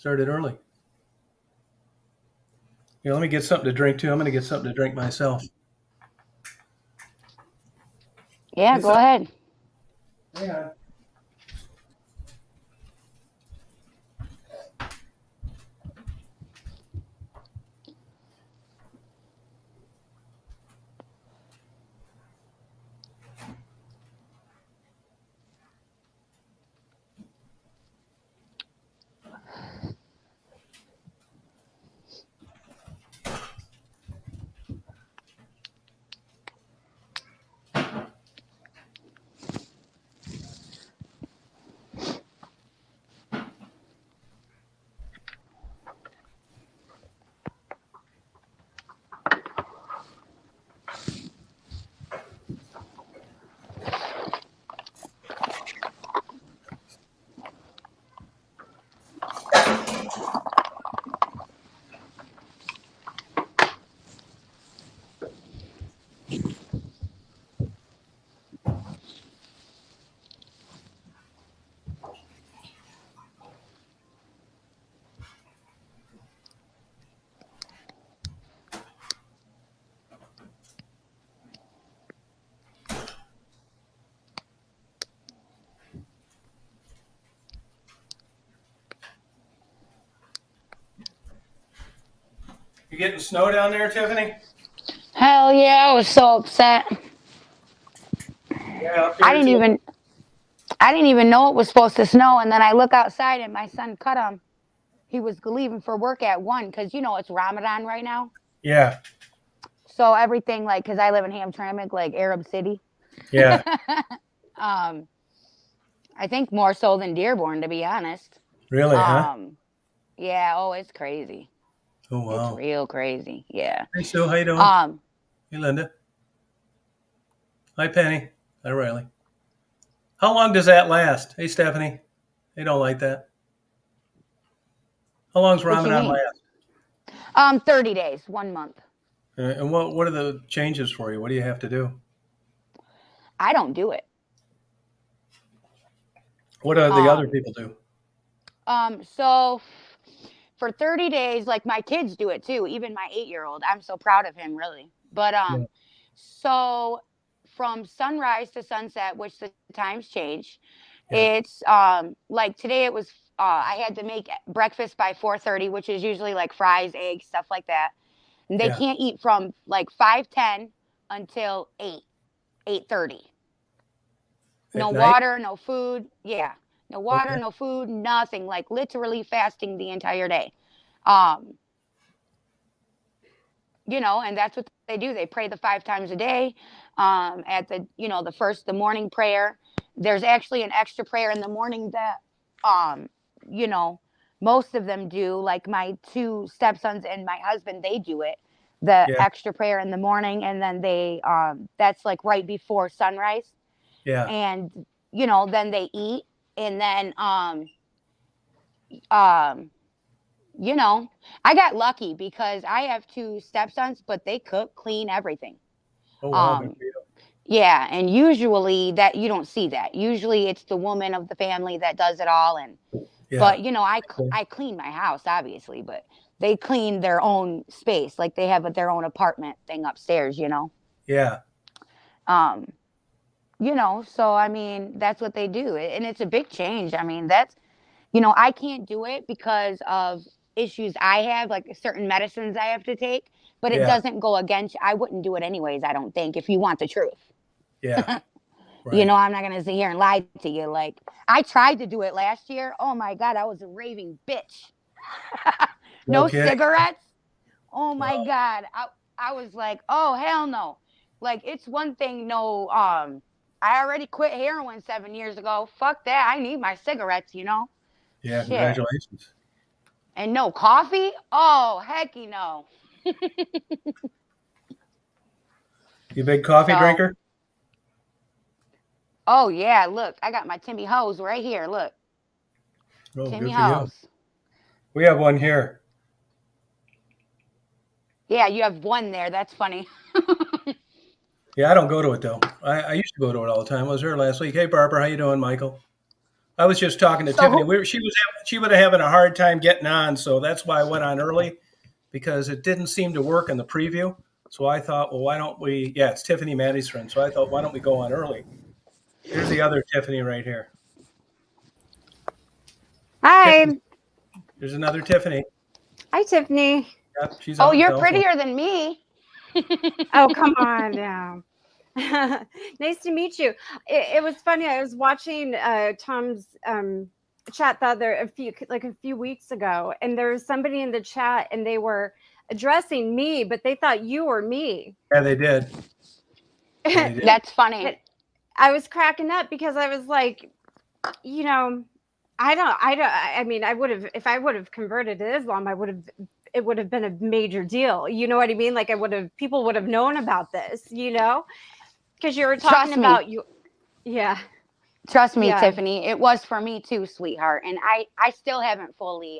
Started early. Let me get something to drink too. I'm going to get something to drink myself. Yeah, go ahead. Hang on. You getting snow down there, Tiffany? Hell yeah, I was so upset. Yeah, up I here didn't too. even I didn't even know it was supposed to snow, and then I look outside and my son cut him. He was leaving for work at 1 because it's Ramadan right now. Yeah, So everything because I live in Hamtramck, like Arab City. yeah. um, I think more so than Dearborn, to be honest. Really, huh? Um, yeah. Oh, it's crazy. Oh, It's wow. real crazy. Yeah. Hey, Sue, how you doing? Um, Hey, Linda. Hi, Penny. Hi, Riley. How long does that last? Hey, Stephanie. They don't like that. How long's what you Ramadan mean? last? 30 days, 1 month. And what are the changes for you? What do you have to do? I don't do it. What do the other Um, people do? so for 30 days, like my kids do it too, even my 8-year-old. I'm so proud of him, really. But Yeah. so from sunrise to sunset, which the times change, Yeah. it's like today it was I had to make breakfast by 4:30, which is usually like fries, eggs, stuff like that. And they Yeah. can't eat from like 5:10 until 8:30. No At night? water, no food. Yeah. No water, Okay. no food, nothing. Like literally fasting the entire day. Um, and that's what they do. They pray the 5 times a day. At the morning prayer. There's actually an extra prayer in the morning that, um, you know, most of them do. Like my two stepsons and my husband, they do it. The Yeah. extra prayer in the morning, and then that's like right before sunrise, Yeah. and then they eat, and then um, I got lucky because I have two stepsons, but they cook, clean, everything. Oh, wow. Good Um, for you. yeah, and usually that you don't see that. Usually it's the woman of the family that does it all, Yeah. but I clean my house obviously, but they clean their own space, like they have their own apartment thing upstairs. Yeah. Um, so I mean that's what they do, and it's a big change. I mean I can't do it because of issues I have, like certain medicines I have to take, but it Yeah. doesn't go against. I wouldn't do it anyways, I don't think, if you want the truth. Yeah. Right. I'm not going to sit here and lie to you. Like, I tried to do it last year. Oh my God, I was a raving bitch. No No kidding. cigarettes. Oh my Wow. God. I was like, oh, hell no. Like, it's one thing, no, I already quit heroin 7 years ago. Fuck that. I need my cigarettes. Yeah. Shit. Congratulations. And no coffee? Oh, hecky no. You a big coffee So, drinker? oh yeah, look, I got my Timmy Hose right here. Look, Oh, Timmy good for you. Hose. We have one here. Yeah, you have one there. That's funny. Yeah, I don't go to it though. I used to go to it all the time. I was there last week. Hey, Barbara, how you doing, Michael? I was just talking to So Tiffany. who? She was having a hard time getting on, so that's why I went on early because it didn't seem to work in the preview. So I thought, well, why don't we? Yeah, it's Tiffany, Maddie's friend. So I thought, why don't we go on early? Here's the other Tiffany right here. Hi. Tiffany, there's another Tiffany. Hi, Tiffany. Yep, she's Oh, on the you're telephone. prettier than me. Oh, come on now. Nice to meet you. It was funny. I was watching Tom's chat a few weeks ago, and there was somebody in the chat, and they were addressing me, but they thought you were me. Yeah, they did. Yeah, they did. That's funny. But I was cracking up because I was like, you know, I mean, I would have, if I would have converted to Islam, it would have been a major deal. You know what I mean? Like people would have known about this, because you were talking Trust me. about you. Yeah. Trust me, Yeah. Tiffany. It was for me too, sweetheart. And I still haven't fully,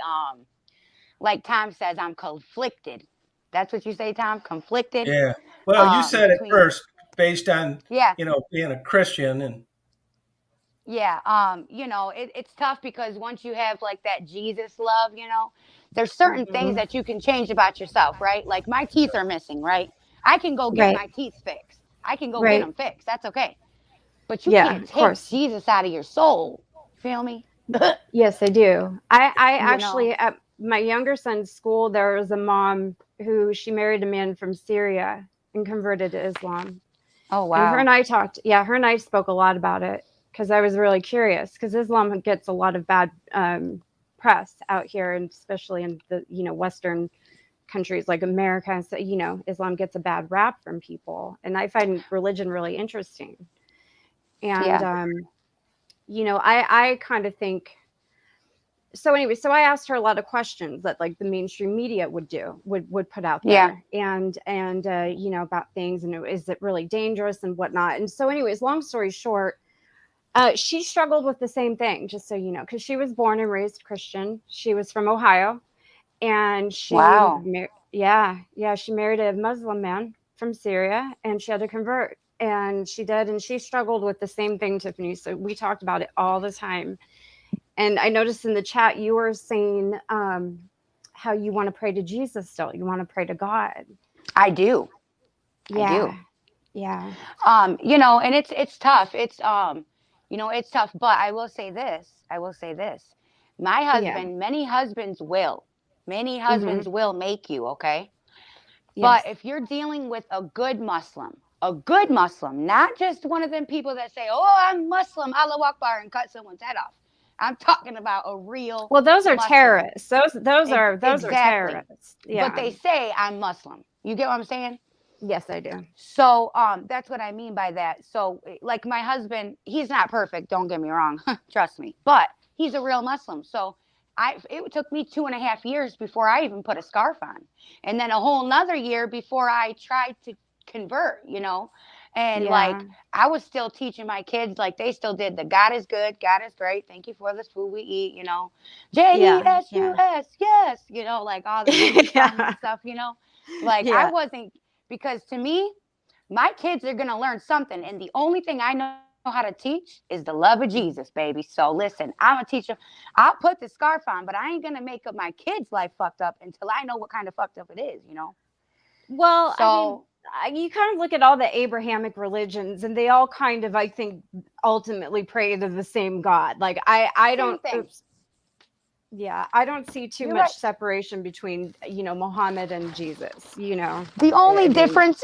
like Tom says, I'm conflicted. That's what you say, Tom? Conflicted? Yeah. Well, you said it Between, first based on, yeah. being a Christian and Yeah, it's tough because once you have like that Jesus love, there's certain things Mhm. that you can change about yourself, right? Like my teeth are missing, right? I can go get Right. my teeth fixed. I can go get Right. them fixed. That's okay. But you Yeah, can't of take course. Jesus out of your soul. Feel me? Yes, I do. I You know. actually, at my younger son's school, there was a mom who she married a man from Syria and converted to Islam. Oh And her wow. and I talked, yeah, her and I spoke a lot about it because I was really curious because Islam gets a lot of bad press out here, and especially in the, Western countries like America. So, Islam gets a bad rap from people. And I find religion really interesting. And, Yeah. I kind of think, so anyway, so I asked her a lot of questions that like the mainstream media would put out Yeah. there, and about things, and is it really dangerous and whatnot. And so anyways, long story short, she struggled with the same thing, just so you know, because she was born and raised Christian. She was from Ohio, and Wow. she married a Muslim man from Syria, and she had to convert, and she did, and she struggled with the same thing, Tiffany. So we talked about it all the time. And I noticed in the chat you were saying how you want to pray to Jesus still. You want to pray to God. I do. I do. Yeah. And it's tough. It's tough, but I will say this. My Yeah. many husbands will. Many Mm-hmm. husbands will make you, okay? Yes. But if you're dealing with a good Muslim, not just one of them people that say, "Oh, I'm Muslim, Allah Akbar," and cut someone's head off. I'm talking about a real Well, those are Muslim. terrorists. Those are Exactly. terrorists. But Yeah. they say I'm Muslim. You get what I'm saying? Yes, I do. So that's what I mean by that. So like my husband, he's not perfect, don't get me wrong. Trust me. But he's a real Muslim. So it took me 2.5 years before I even put a scarf on. And then a whole nother year before I tried to convert. And like Yeah. I was still teaching my kids, like they still did the God is good, God is great, thank you for this food we eat. Yeah. Jesus, yes, like all the Jesus songs Yeah. and stuff, like I Yeah. wasn't, because to me, my kids are going to learn something. And the only thing I know how to teach is the love of Jesus, baby. So listen, I'm a teacher. I'll put the scarf on, but I ain't going to make up my kids' life fucked up until I know what kind of fucked up it is. Well, I mean, So you kind of look at all the Abrahamic religions, and they all kind of, I think, ultimately pray to the same God. Like I same don't. thing. Oops. Yeah, I don't see too You're much right. separation between, Muhammad and Jesus. The only I mean, difference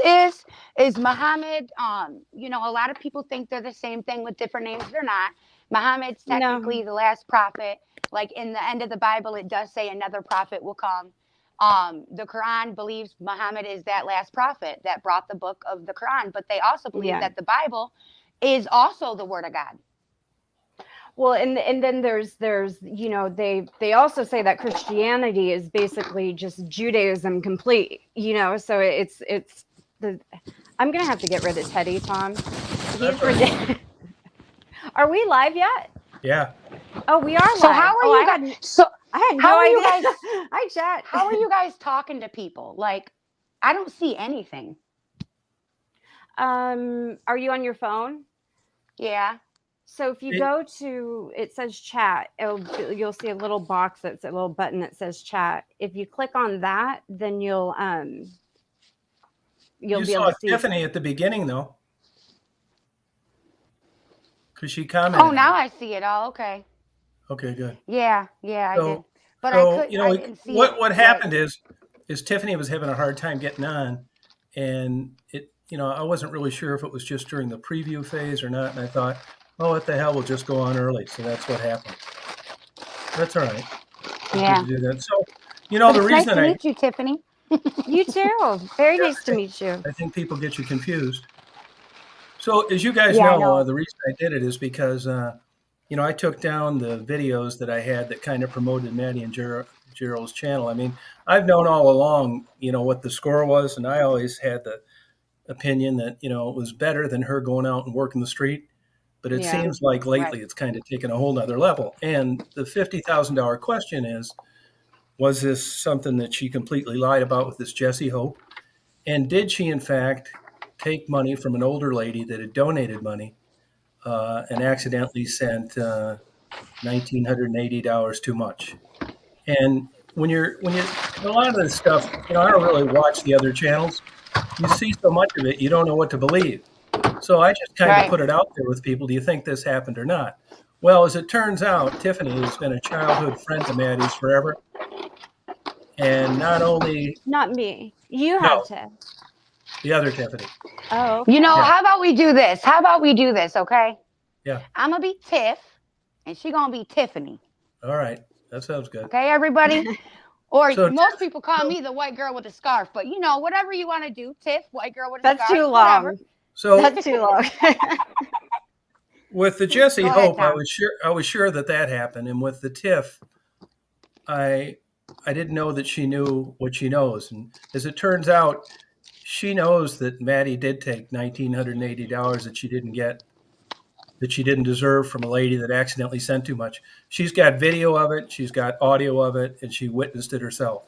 is Muhammad. A lot of people think they're the same thing with different names. They're not. Muhammad's no. technically the last prophet. Like in the end of the Bible, it does say another prophet will come. The Quran believes Muhammad is that last prophet that brought the book of the Quran, but they also believe Yeah. that the Bible is also the word of God. Well, and then there's they also say that Christianity is basically just Judaism complete. So it's the I'm gonna have to get rid of Teddy, Tom. He's that's all right. ridiculous. Are we live yet? Yeah. Oh, we are So how live. are Oh, you guys? So I had how no are you idea. guys? Hi, chat. How are you guys talking to people? Like, I don't see anything. Are you on your phone? Yeah. So if you go to, it says chat, you'll see a little box that's a little button that says chat. If you click on that, then you'll You be saw able to see. Tiffany at the beginning, though, because she commented. Oh, now I see it. Oh, okay. Okay, good. Yeah, I So, did. But so I didn't see what it happened right. is Tiffany was having a hard time getting on, and I wasn't really sure if it was just during the preview phase or not, and I thought, oh, what the hell, we'll just go on early. So that's what happened. That's all right. Yeah. To do that. So, But the it's nice reason to meet you, Tiffany. You too. Very nice to meet you. I think people get you confused. So, as you guys Yeah, I know, know. the reason I did it is because, I took down the videos that I had that kind of promoted Maddie and Gerald's channel. I mean, I've known all along, what the score was, and I always had the opinion that, it was better than her going out and working the street. But it Yeah. seems like lately Right. it's kind of taken a whole nother level. And the $50,000 question is, was this something that she completely lied about with this Jessie Hope? And did she, in fact, take money from an older lady that had donated money and accidentally sent $1,980 too much? And when you a lot of this stuff, I don't really watch the other channels. You see so much of it, you don't know what to believe. So I just kind of Right. put it out there with people. Do you think this happened or not? Well, as it turns out, Tiffany has been a childhood friend of Maddie's forever. And not only, Not me. You no, have to. the other Tiffany. Oh, You know, Yeah. how about we do this? Okay? Yeah. I'm gonna be Tiff, and she gonna be Tiffany. All right. That sounds good. Okay, everybody? Or So, most people call me the white girl with a scarf, but whatever you want to do, Tiff, white girl with a that's scarf, too whatever. long. so That's too long. with the Jessie Go ahead, Hope, Tom. I was sure that happened, and with the Tiff, I didn't know that she knew what she knows, and as it turns out, she knows that Maddie did take $1,980 that she didn't get, that she didn't deserve from a lady that accidentally sent too much. She's got video of it, she's got audio of it, and she witnessed it herself.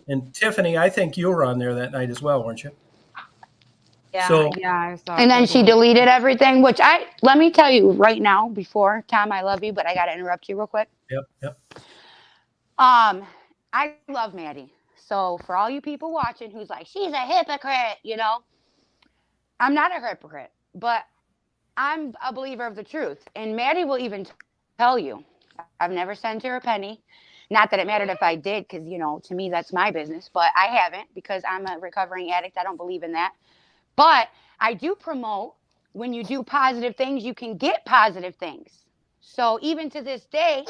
And Tiffany, I think you were on there that night as well, weren't you? Yeah, So, yeah, I saw. And then she deleted everything, which let me tell you right now before, Tom, I love you, but I got to interrupt you real quick. yep. I love Maddie. So for all you people watching who's like, she's a hypocrite, I'm not a hypocrite, but I'm a believer of the truth. And Maddie will even tell you, I've never sent her a penny. Not that it mattered if I did, because, to me, that's my business. But I haven't, because I'm a recovering addict. I don't believe in that. But I do promote, when you do positive things, you can get positive things. So even to this day,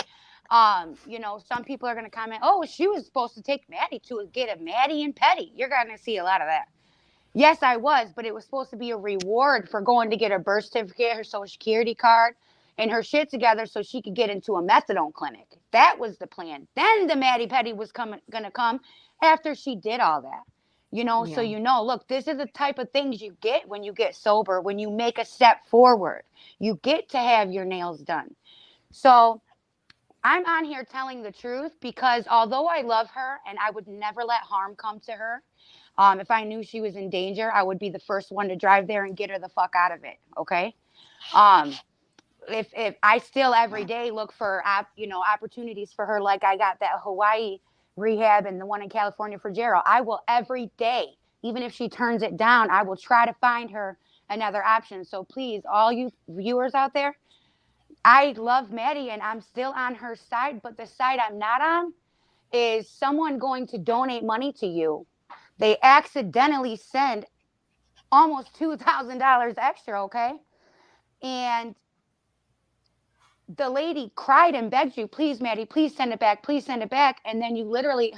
some people are going to comment, oh, she was supposed to take Maddie to get a Maddie and Petty. You're going to see a lot of that. Yes, I was, but it was supposed to be a reward for going to get her birth certificate, her social security card, and her shit together so she could get into a methadone clinic. That was the plan. Then the Maddie Petty was going to come after she did all that. So look, this is the type of things you get when you get sober, when you make a step forward. You get to have your nails done. So I'm on here telling the truth because although I love her and I would never let harm come to her, if I knew she was in danger, I would be the first one to drive there and get her the fuck out of it. Okay. If I still every day look for, opportunities for her, like I got that Hawaii rehab and the one in California for Gerald, I will every day, even if she turns it down, I will try to find her another option. So please, all you viewers out there, I love Maddie and I'm still on her side, but the side I'm not on is someone going to donate money to you. They accidentally send almost $2,000 extra, okay? And the lady cried and begged you, please, Maddie, please send it back, please send it back. And then you literally,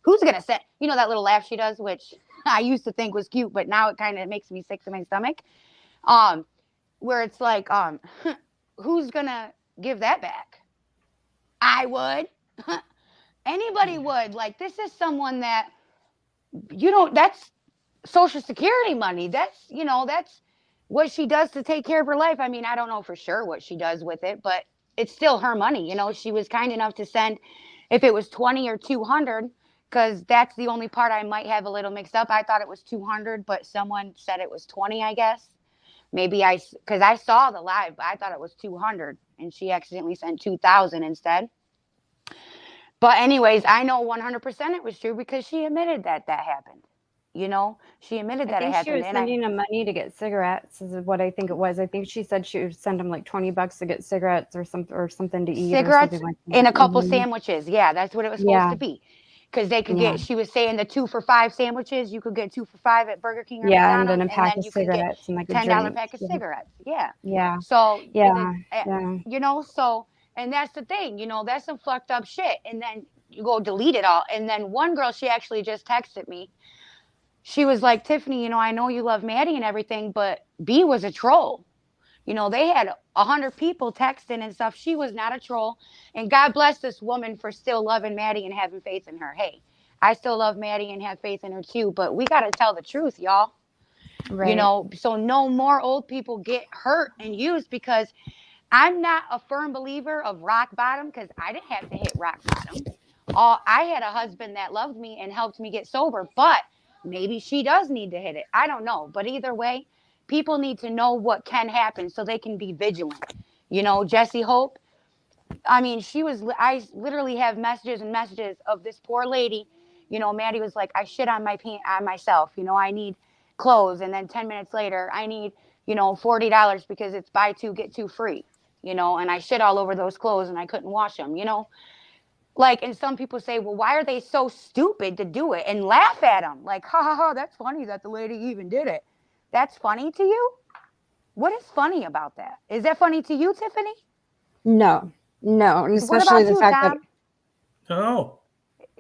who's going to send, that little laugh she does, which I used to think was cute, but now it kind of makes me sick to my stomach. Where it's like, who's going to give that back? I would. Anybody would. Like, this is someone that, that's Social Security money. That's what she does to take care of her life. I mean, I don't know for sure what she does with it, but it's still her money. She was kind enough to send, if it was 20 or 200, because that's the only part I might have a little mixed up. I thought it was 200, but someone said it was 20, I guess. Maybe because I saw the live, but I thought it was 200 and she accidentally sent 2,000 instead. But anyways, I know 100% it was true because she admitted that happened. You know, she admitted I that it think she happened. was sending him money to get cigarettes. Is what I think it was. I think she said she would send him like $20 to get cigarettes or something to eat cigarettes or something like that. and a couple sandwiches. Yeah, that's what it was supposed to be. Because they could get, she was saying the 2 for $5 sandwiches, you could get 2 for $5 at Burger King or and McDonald's, then a pack of you can get cigarettes and like a $10 drink. pack of cigarettes. Yeah. Yeah. So, Yeah. you know, so, and that's the thing, you know, that's some fucked up shit. And then you go delete it all. And then one girl, she actually just texted me. She was like, Tiffany, you know, I know you love Maddie and everything, but B was a troll. You know, they had 100 people texting and stuff. She was not a troll. And God bless this woman for still loving Maddie and having faith in her. Hey, I still love Maddie and have faith in her too, but we got to tell the truth, y'all. Right. You know, so no more old people get hurt and used, because I'm not a firm believer of rock bottom, because I didn't have to hit rock bottom. I had a husband that loved me and helped me get sober, but maybe she does need to hit it. I don't know. But either way, people need to know what can happen so they can be vigilant. You know, Jessie Hope, I mean, I literally have messages and messages of this poor lady. You know, Maddie was like, I shit on myself. You know, I need clothes. And then 10 minutes later, I need, you know, $40 because it's buy 2, get 2 free, you know, and I shit all over those clothes and I couldn't wash them, you know. Like, and some people say, well, why are they so stupid to do it, and laugh at them? Like, ha ha ha, that's funny that the lady even did it. That's funny to you? What is funny about that? Is that funny to you, Tiffany? No, and especially the fact Tom? that. Oh.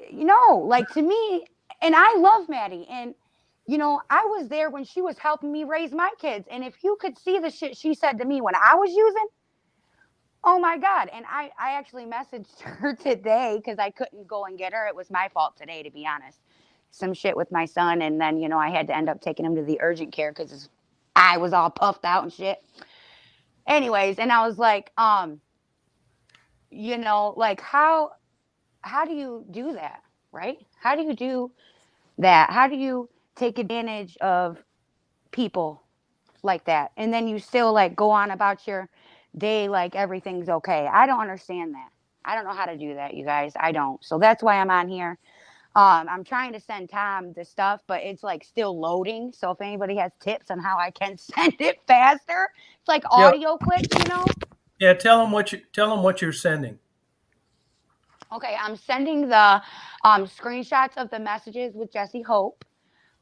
You know, like, to me, and I love Maddie, and you know, I was there when she was helping me raise my kids, and if you could see the shit she said to me when I was using, oh my God. And I actually messaged her today because I couldn't go and get her. It was my fault today, to be honest. Some shit with my son. And then, you know, I had to end up taking him to the urgent care because I was all puffed out and shit. Anyways, and I was like, you know, like how do you do that? Right? How do you do that? How do you take advantage of people like that? And then you still like go on about your day like everything's okay. I don't understand that. I don't know how to do that, you guys. I don't. So that's why I'm on here. I'm trying to send Tom the stuff, but it's like still loading. So if anybody has tips on how I can send it faster, it's like audio clips, you know. Yeah, tell them what you're sending. Okay, I'm sending the screenshots of the messages with Jessie Hope,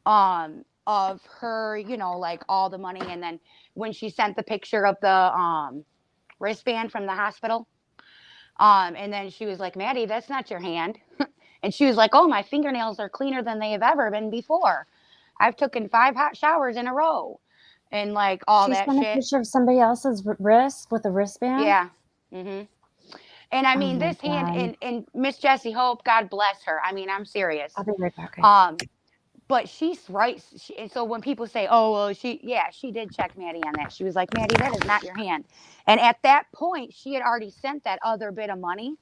of her, you know, like all the money, and then when she sent the picture of the wristband from the hospital, and then she was like, Maddie, that's not your hand. And she was like, oh, my fingernails are cleaner than they have ever been before. I've taken 5 hot showers in a row, and like all that shit. She sent a picture of somebody else's wrist with a wristband. Yeah. And I mean, this hand, and Miss Jessie Hope, God bless her. I mean, I'm serious. I'll be right back. But she's right. And so when people say, oh, well, she did check Maddie on that. She was like, Maddie, that is not your hand. And at that point, she had already sent that other bit of money.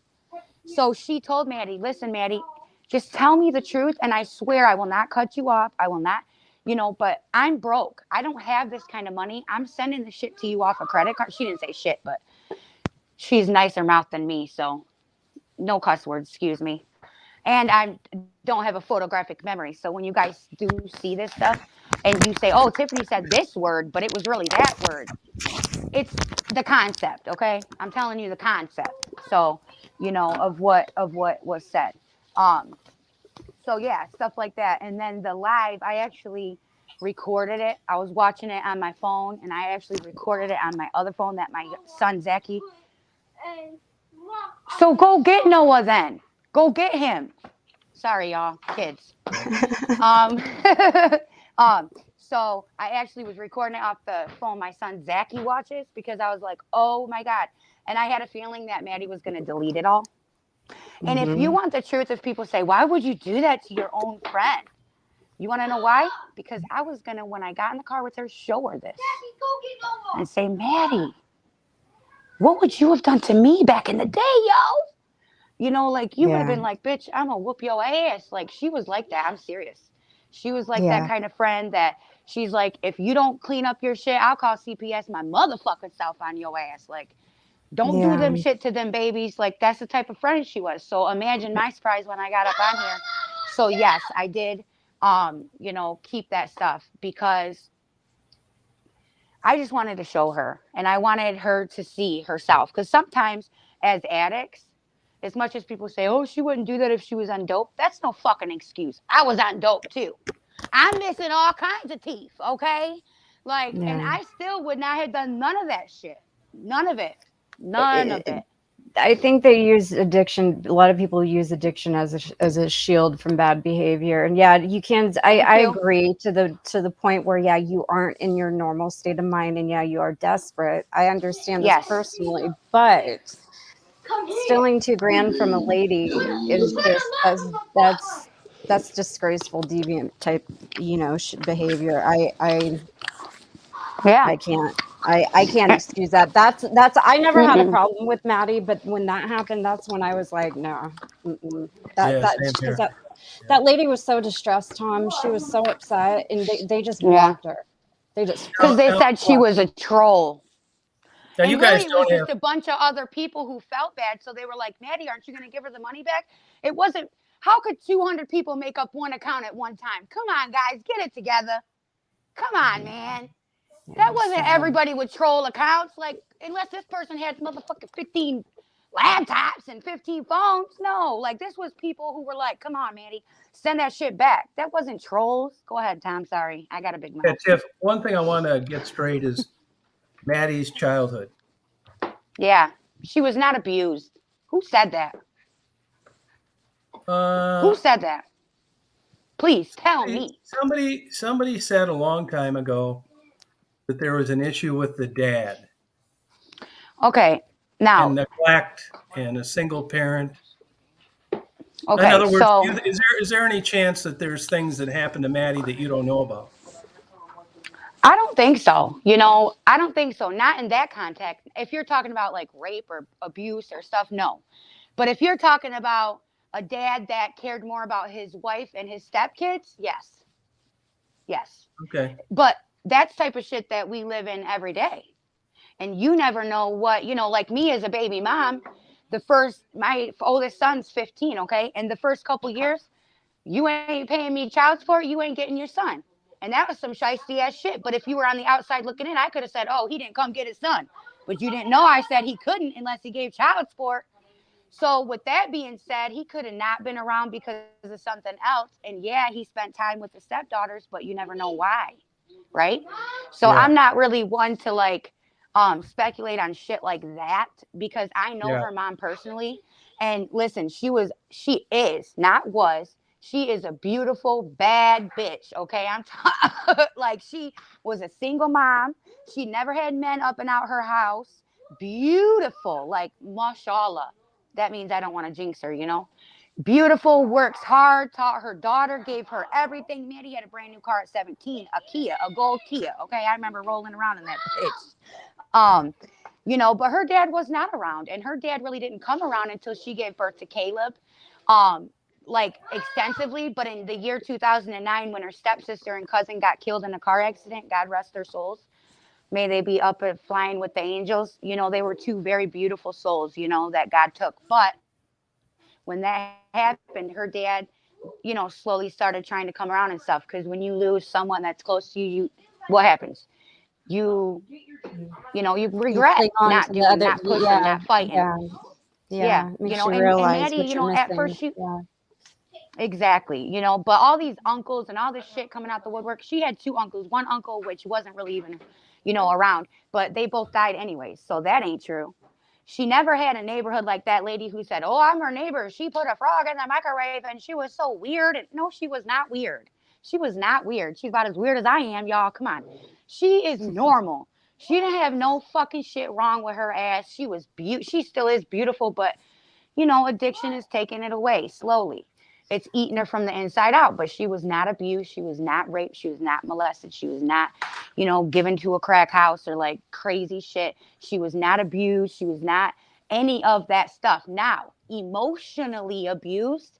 So she told Maddie, listen, Maddie, just tell me the truth. And I swear I will not cut you off. I will not, you know, but I'm broke. I don't have this kind of money. I'm sending the shit to you off a credit card. She didn't say shit, but she's nicer mouth than me. So no cuss words, excuse me. And I don't have a photographic memory. So when you guys do see this stuff and you say, oh, Tiffany said this word, but it was really that word. It's the concept, okay? I'm telling you the concept. So, you know, of what was said. So yeah, stuff like that. And then the live, I actually recorded it. I was watching it on my phone, and I actually recorded it on my other phone that my son Zachy. So go get Noah then. Go get him. Sorry, y'all, kids. So I actually was recording it off the phone my son Zachy watches, because I was like, oh my God. And I had a feeling that Maddie was going to delete it all. And if you want the truth, if people say, why would you do that to your own friend? You want to know why? Because I was going to, when I got in the car with her, show her this. And say, Maddie, what would you have done to me back in the day, yo? You know, like, you would have been like, bitch, I'm going to whoop your ass. Like, she was like that. I'm serious. She was like that kind of friend that She's like, if you don't clean up your shit, I'll call CPS my motherfucking self on your ass. Like, don't do them shit to them babies. Like, that's the type of friend she was. So imagine my surprise when I got up on here. So yes, I did, you know, keep that stuff because I just wanted to show her and I wanted her to see herself. Because sometimes as addicts, as much as people say, oh, she wouldn't do that if she was on dope, that's no fucking excuse. I was on dope too. I'm missing all kinds of teeth, okay? Like, and I still would not have done none of that shit. None of it. None of it. I think they use addiction. A lot of people use addiction as a shield from bad behavior. And yeah, you can. I agree to the point where yeah, you aren't in your normal state of mind, and yeah, you are desperate. I understand this personally, but stealing $2,000 from a lady is just that's disgraceful, deviant type, you know, behavior. I can't. I can't excuse that. That's I never had a problem with Maddie, but when that happened, that's when I was like, no. That lady was so distressed, Tom. She was so upset, and they just blocked her. They just because they said she was a troll. Now and you really, guys it was just a bunch of other people who felt bad, so they were like, Maddie, aren't you going to give her the money back? It wasn't. How could 200 people make up one account at one time? Come on, guys, get it together. Come on, man. That wasn't everybody with troll accounts. Like, unless this person had motherfucking 15 laptops and 15 phones. No, like, this was people who were like, come on, Maddie, send that shit back. That wasn't trolls. Go ahead, Tom. Sorry. I got a big mouth. Yeah, Tiff, one thing I want to get straight is Maddie's childhood. Yeah. She was not abused. Who said that? Who said that? Please tell me. Somebody said a long time ago that there was an issue with the dad. Okay, now and neglect and a single parent. Okay, in other words, so is there any chance that there's things that happened to Maddie that you don't know about? I don't think so. You know, I don't think so. Not in that context. If you're talking about like rape or abuse or stuff, no. But if you're talking about a dad that cared more about his wife and his stepkids, yes. Yes. Okay. But that's type of shit that we live in every day. And you never know what, you know, like me as a baby mom, my oldest son's 15, okay? And the first couple years, you ain't paying me child support, you ain't getting your son. And that was some shiesty ass shit. But if you were on the outside looking in, I could have said, oh, he didn't come get his son. But you didn't know I said he couldn't unless he gave child support. So with that being said, he could have not been around because of something else. And yeah, he spent time with the stepdaughters, but you never know why. Right? So I'm not really one to like speculate on shit like that because I know her mom personally. And listen, she is a beautiful, bad bitch. Okay. Like she was a single mom. She never had men up and out her house. Beautiful. Like, mashallah. That means I don't want to jinx her, you know? Beautiful, works hard, taught her daughter, gave her everything. Maddie had a brand new car at 17, a gold Kia. Okay. I remember rolling around in that bitch. You know, but her dad was not around, and her dad really didn't come around until she gave birth to Caleb, like extensively. But in the year 2009, when her stepsister and cousin got killed in a car accident, God rest their souls, may they be up and flying with the angels. You know, they were two very beautiful souls, you know, that God took. But when that happened, her dad, you know, slowly started trying to come around and stuff. Because when you lose someone that's close to you, what happens? You know, you regret not doing, not pushing, not fighting. Yeah. You know, and Maddie, you know, at first exactly, you know, but all these uncles and all this shit coming out the woodwork. She had two uncles, one uncle, which wasn't really even, you know, around, but they both died anyways. So that ain't true. She never had a neighborhood like that lady who said, oh, I'm her neighbor. She put a frog in the microwave and she was so weird. And no, she was not weird. She was not weird. She's about as weird as I am, y'all. Come on. She is normal. She didn't have no fucking shit wrong with her ass. She still is beautiful, but, you know, addiction is taking it away slowly. It's eating her from the inside out, but she was not abused. She was not raped. She was not molested. She was not, you know, given to a crack house or like crazy shit. She was not abused. She was not any of that stuff. Now, emotionally abused,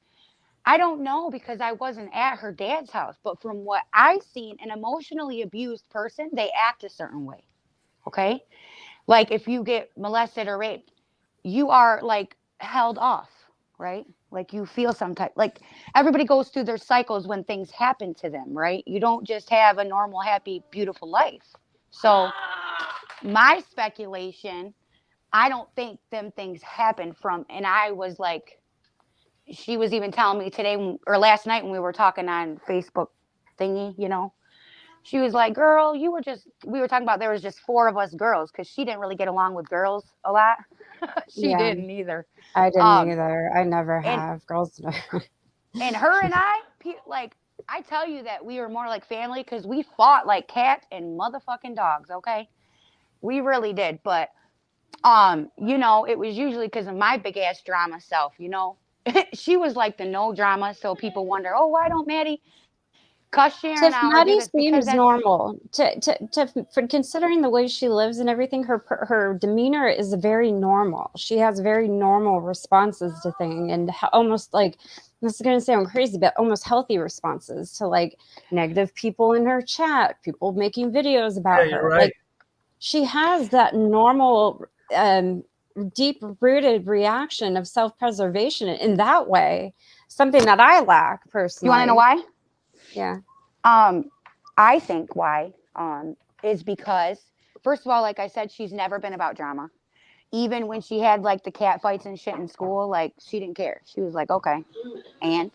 I don't know because I wasn't at her dad's house, but from what I've seen, an emotionally abused person, they act a certain way. Okay. Like if you get molested or raped, you are like held off, right? Like you feel some type, like everybody goes through their cycles when things happen to them, right? You don't just have a normal, happy, beautiful life. So my speculation, I don't think them things happen from, and I was like, she was even telling me today or last night when we were talking on Facebook thingy, she was like, girl, we were talking about there was just four of us girls because she didn't really get along with girls a lot. She Yeah, didn't either. I didn't Um, either. I never and have. Girls never. and her and I, like, I tell you that we were more like family because we fought like cats and motherfucking dogs. Okay, we really did. But it was usually because of my big ass drama self. She was like the no drama, so people wonder, oh, why don't Maddie cuss Sharon Tiff, out or do Maddie this? Because seems that's normal. For considering the way she lives and everything, her demeanor is very normal. She has very normal responses to things, and almost like, this is going to sound crazy, but almost healthy responses to like negative people in her chat, people making videos about Yeah, you're her. right. Like she has that normal, deep rooted reaction of self preservation in that way. Something that I lack personally. you want to know why? Yeah. I think why is because first of all, like I said, she's never been about drama. Even when she had like the cat fights and shit in school, like she didn't care. She was like, okay, and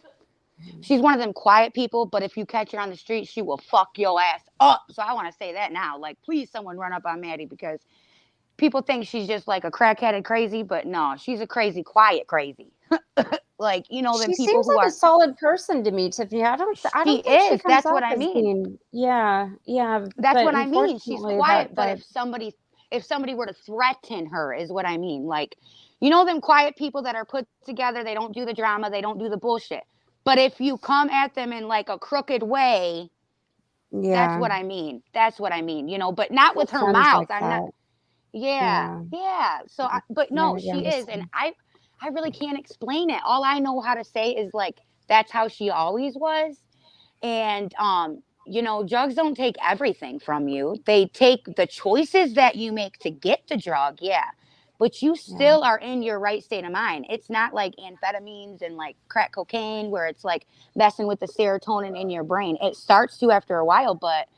she's one of them quiet people, but if you catch her on the street, she will fuck your ass up. So I want to say that now. Like, please, someone run up on Maddie because people think she's just like a crackheaded crazy, but no, she's a crazy, quiet crazy. Like, them She people seems who like a are. solid person to me, Tiffany. I She don't think she is. comes That's what off I as mean. being, yeah, yeah. That's But what I mean. She's unfortunately, quiet, but if somebody were to threaten her, is what I mean. Like, them quiet people that are put together, they don't do the drama, they don't do the bullshit. But if you come at them in like a crooked way, that's yeah, what I mean. That's what I mean. But not with it her sounds mouth. like I'm not. that. Yeah, Yeah, yeah. So, but no, I she is, and understand. I really can't explain it. All I know how to say is like that's how she always was. And drugs don't take everything from you. They take the choices that you make to get the drug, yeah. But you Yeah, still are in your right state of mind. It's not like amphetamines and like crack cocaine where it's like messing with the serotonin in your brain. It starts to after a while, but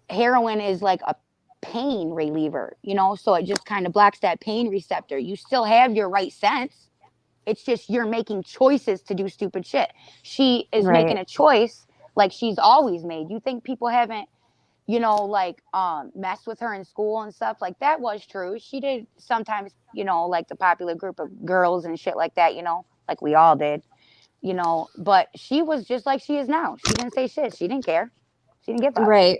heroin is like a pain reliever, so it just kind of blocks that pain receptor. You still have your right sense. It's just you're making choices to do stupid shit. She is making right. a choice like she's always made. You think people haven't, like messed with her in school and stuff? Like that was true. She did sometimes, like the popular group of girls and shit like that, like we all did, but she was just like she is now. She didn't say shit. She didn't care. She didn't give a. Right,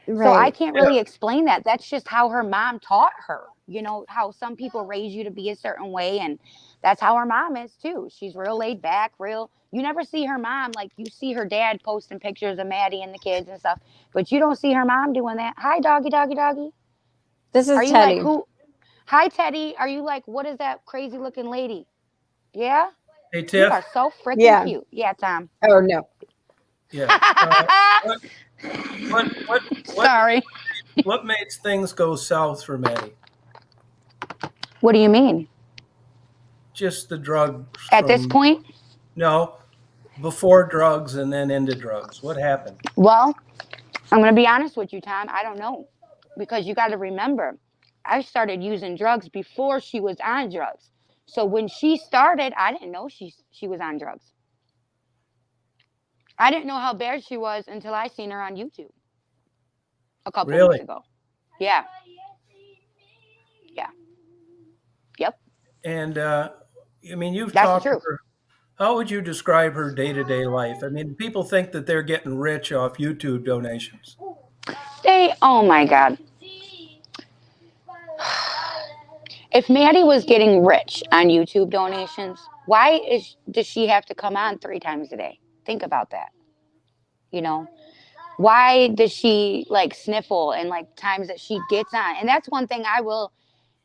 So I right. can't Yeah. really explain that. That's just how her mom taught her. How some people raise you to be a certain way. And that's how her mom is too. She's real laid back, real. You never see her mom like you see her dad posting pictures of Maddie and the kids and stuff, but you don't see her mom doing that. Hi, doggy, doggy, doggy. This Are is you like Teddy. who? Hi, Teddy. Are you like, what is that crazy looking lady? Yeah? Hey, You Tiff. are so freaking Yeah. cute. Yeah, Tom. Oh no. Yeah. What what what what Sorry. what makes things go south for Maddie? What do you mean? Just the drugs At this from point? no, before drugs and then into drugs. What happened? Well, I'm going to be honest with you, Tom. I don't know. Because you got to remember, I started using drugs before she was on drugs. So when she started, I didn't know she was on drugs. I didn't know how bad she was until I seen her on YouTube a couple Really? weeks ago. Yeah. Yeah. Yep. And I mean, you've That's the talked to truth. her. How would you describe her day-to-day life? I mean, people think that they're getting rich off YouTube donations. Oh my God. If Maddie was getting rich on YouTube donations, why does she have to come on 3 times a day? Think about that. You know, why does she like sniffle and like times that she gets on? And that's one thing I will,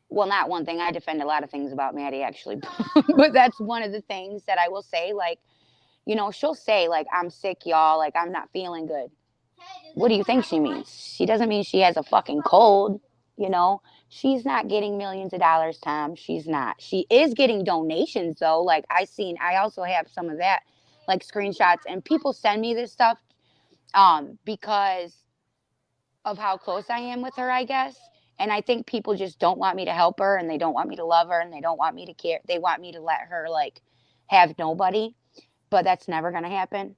well, not one thing. I defend a lot of things about Maddie actually, but that's one of the things that I will say. Like, You know, she'll say, like, I'm sick, y'all. Like, I'm not feeling good. What do you think she means? She doesn't mean she has a fucking cold, you know? She's not getting millions of dollars, Tom. She's not. She is getting donations, though. Like, I also have some of that, like, screenshots. And people send me this stuff because of how close I am with her, I guess. And I think people just don't want me to help her, and they don't want me to love her, and they don't want me to care. They want me to let her, like, have nobody. But that's never going to happen.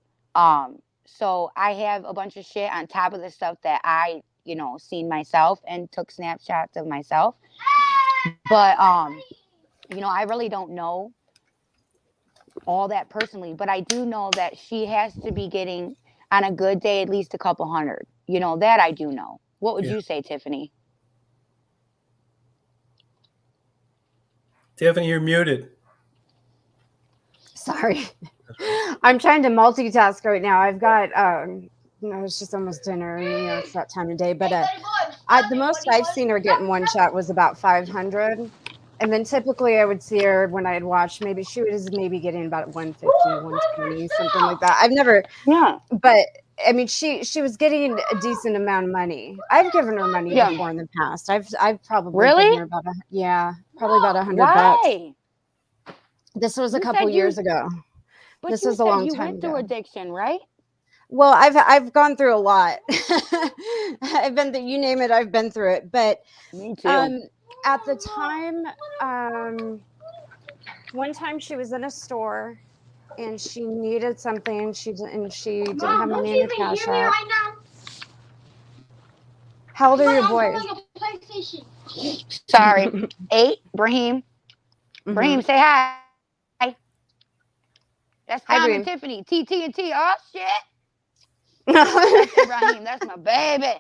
So I have a bunch of shit on top of the stuff that I, you know, seen myself and took snapshots of myself. But, you know, I really don't know all that personally, but I do know that she has to be getting, on a good day, at least a couple hundred. You know, that I do know. What would you say, Tiffany? Tiffany, you're muted. Sorry. I'm trying to multitask right now. I've got, it's just almost dinner, and, you know, it's that time of day. But the most I've seen her get in one shot was about 500. And then typically I would see her when I had watched, maybe she was getting about 150, 120, something like that. I've never, but I mean, she was getting a decent amount of money. I've given her money before in the past. I've probably given her about probably about $100. This was a couple years ago. But this you was a long you time went through ago. addiction, right? Well, I've gone through a lot. I've been through, you name it, I've been through it. But me too. At the time, one time she was in a store and she needed something. She didn't have money in her cash app. How old are your boys? Sorry. 8, Brahim. Brahim, say hi. That's Tom and Tiffany. TT&T. Oh, shit. That's Ibrahim. That's my baby.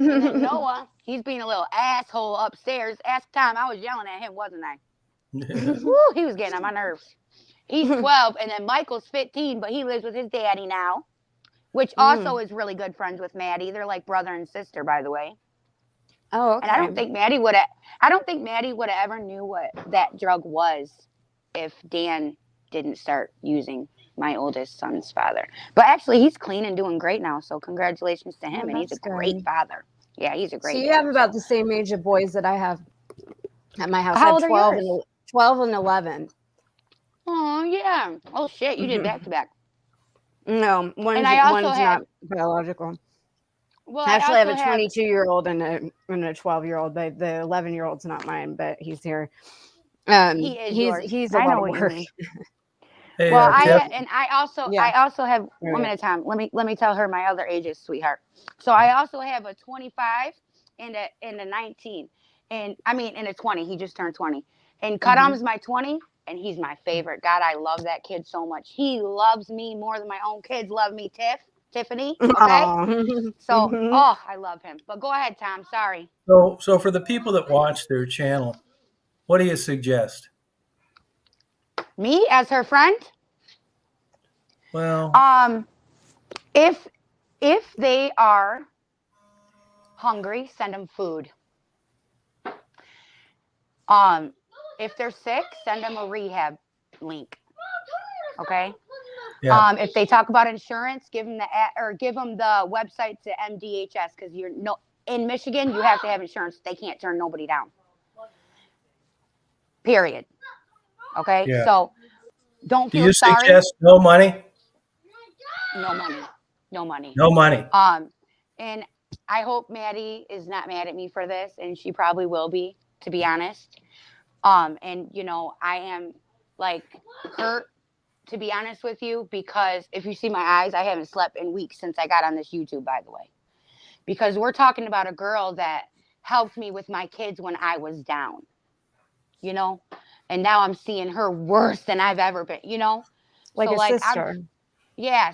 And then Noah, he's being a little asshole upstairs. Ask Tom. I was yelling at him, wasn't I? Woo, he was getting on my nerves. He's 12, and then Michael's 15, but he lives with his daddy now, which also is really good friends with Maddie. They're like brother and sister, by the way. Oh, okay. And I don't think Maddie would have ever knew what that drug was if Dan didn't start using my oldest son's father. But actually, he's clean and doing great now, so congratulations to him. And he's a great father. Yeah, he's a great So you dad, have about the same age of boys that I have at my house. How I have old are yours? 12 and 11. Oh, yeah. Oh, shit, you did back-to-back. No, one's not biological. Well, actually, I have a 22-year-old and a 12-year-old. But the 11-year-old's not mine, but he's here. He is yours. He's a lot of work. Hey, well, I also have 1 minute time. Let me tell her my other ages, sweetheart. So I also have a 25 and a 19, and I mean, and a 20. He just turned 20, and Karam's my 20, and he's my favorite. God, I love that kid so much. He loves me more than my own kids love me. Tiffany, okay? So, I love him. But go ahead, Tom. Sorry. So for the people that watch their channel, what do you suggest? Me as her friend? Well, if they are hungry, send them food. If they're sick, send them a rehab link. Okay. yeah. If they talk about insurance, give them the website to MDHS, because in Michigan you have to have insurance. They can't turn nobody down. Period. Okay. Yeah. So don't feel Do you sorry. suggest no money? No money. No money. No money. And I hope Maddie is not mad at me for this, and she probably will be, to be honest. And you know, I am like hurt, to be honest with you, because if you see my eyes, I haven't slept in weeks since I got on this YouTube, by the way. Because we're talking about a girl that helped me with my kids when I was down, you know? And now I'm seeing her worse than I've ever been, you know? Like so, a sister.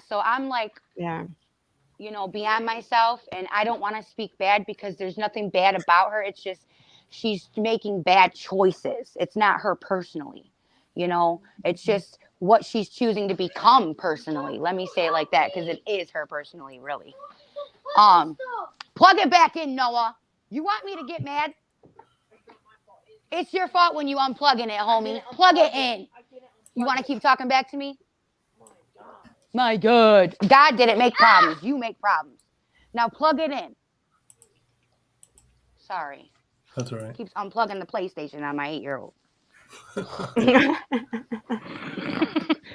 So I'm like, you know, beyond myself, and I don't want to speak bad because there's nothing bad about her. It's just she's making bad choices. It's not her personally, you know? It's just what she's choosing to become personally. Let me say it like that, because it is her personally, really. Plug it back in, Noah. You want me to get mad? It's your fault when you unplugging it, homie. Plug it in. You want to keep talking back to me? My God. God didn't make problems. You make problems. Now plug it in. Sorry. That's all right. Keeps unplugging the PlayStation on my 8-year-old.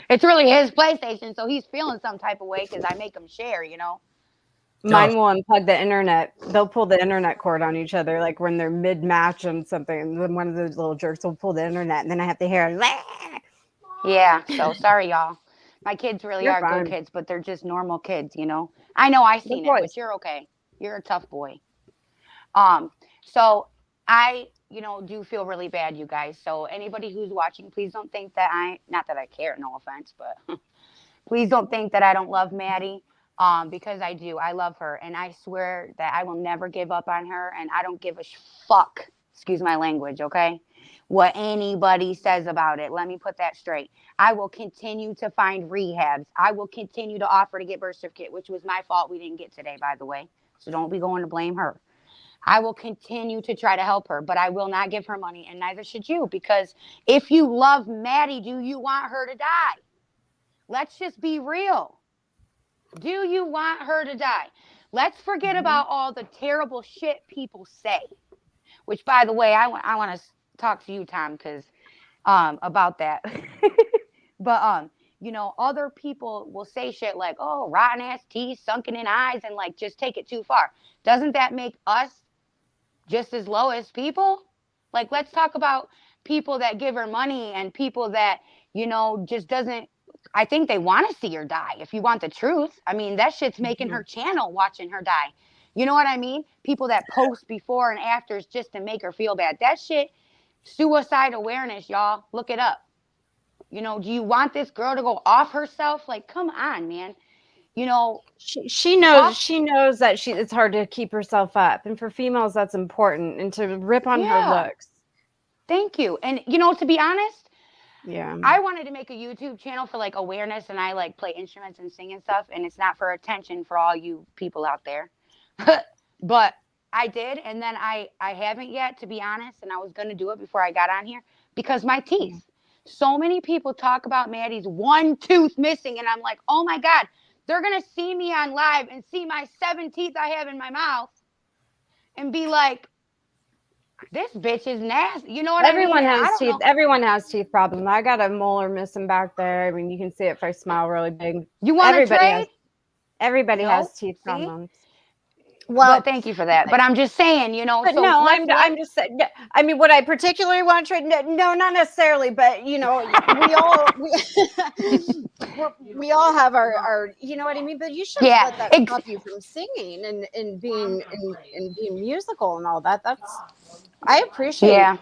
It's really his PlayStation, so he's feeling some type of way because I make him share, you know. Mine will unplug the internet. They'll pull the internet cord on each other, like when they're mid-match and something. And then one of those little jerks will pull the internet, and then I have to hear. Yeah, so sorry, y'all. My kids really You're are fine. good kids, but they're just normal kids, you know. I know I've seen it, boys. but you're okay. You're a tough boy. So I, do feel really bad, you guys. So anybody who's watching, please don't think that not that I care, no offense, but please don't think that I don't love Maddie. Because I do. I love her, and I swear that I will never give up on her, and I don't give a fuck. Excuse my language, okay? What anybody says about it. Let me put that straight. I will continue to find rehabs. I will continue to offer to get birth certificate, which was my fault we didn't get today, by the way. So don't be going to blame her. I will continue to try to help her, but I will not give her money, and neither should you, because if you love Maddie, do you want her to die? Let's just be real. Do you want her to die? Let's forget about all the terrible shit people say, which, by the way, I want to talk to you, Tom, because about that. But, other people will say shit like, oh, rotten ass teeth, sunken in eyes, and like just take it too far. Doesn't that make us just as low as people? Like, let's talk about people that give her money and people that, just doesn't. I think they want to see her die. If you want the truth, I mean, that shit's making her channel watching her die. You know what I mean? People that post before and afters just to make her feel bad. That shit, suicide awareness, y'all. Look it up. Do you want this girl to go off herself? Like, come on, man. She knows that it's hard to keep herself up, and for females that's important, and to rip on her looks. Thank you. And to be honest, yeah, I wanted to make a YouTube channel for like awareness, and I like play instruments and sing and stuff, and it's not for attention for all you people out there. But I did, and then I haven't yet, to be honest, and I was going to do it before I got on here because my teeth. So many people talk about Maddie's one tooth missing, and I'm like, oh my God, they're going to see me on live and see my 7 teeth I have in my mouth and be like, this bitch is nasty. You know what everyone I mean? has teeth. Everyone has teeth problems. I got a molar missing back there. I mean, you can see it if I smile really big. You want to trade? Everybody has teeth problems. Well, but thank you for that. But I'm just saying, But so no, I'm just saying. I mean, would I particularly want to trade? No, not necessarily. But we all we all have our. You know what I mean? But you shouldn't let that stop you from singing and being musical and all that. I appreciate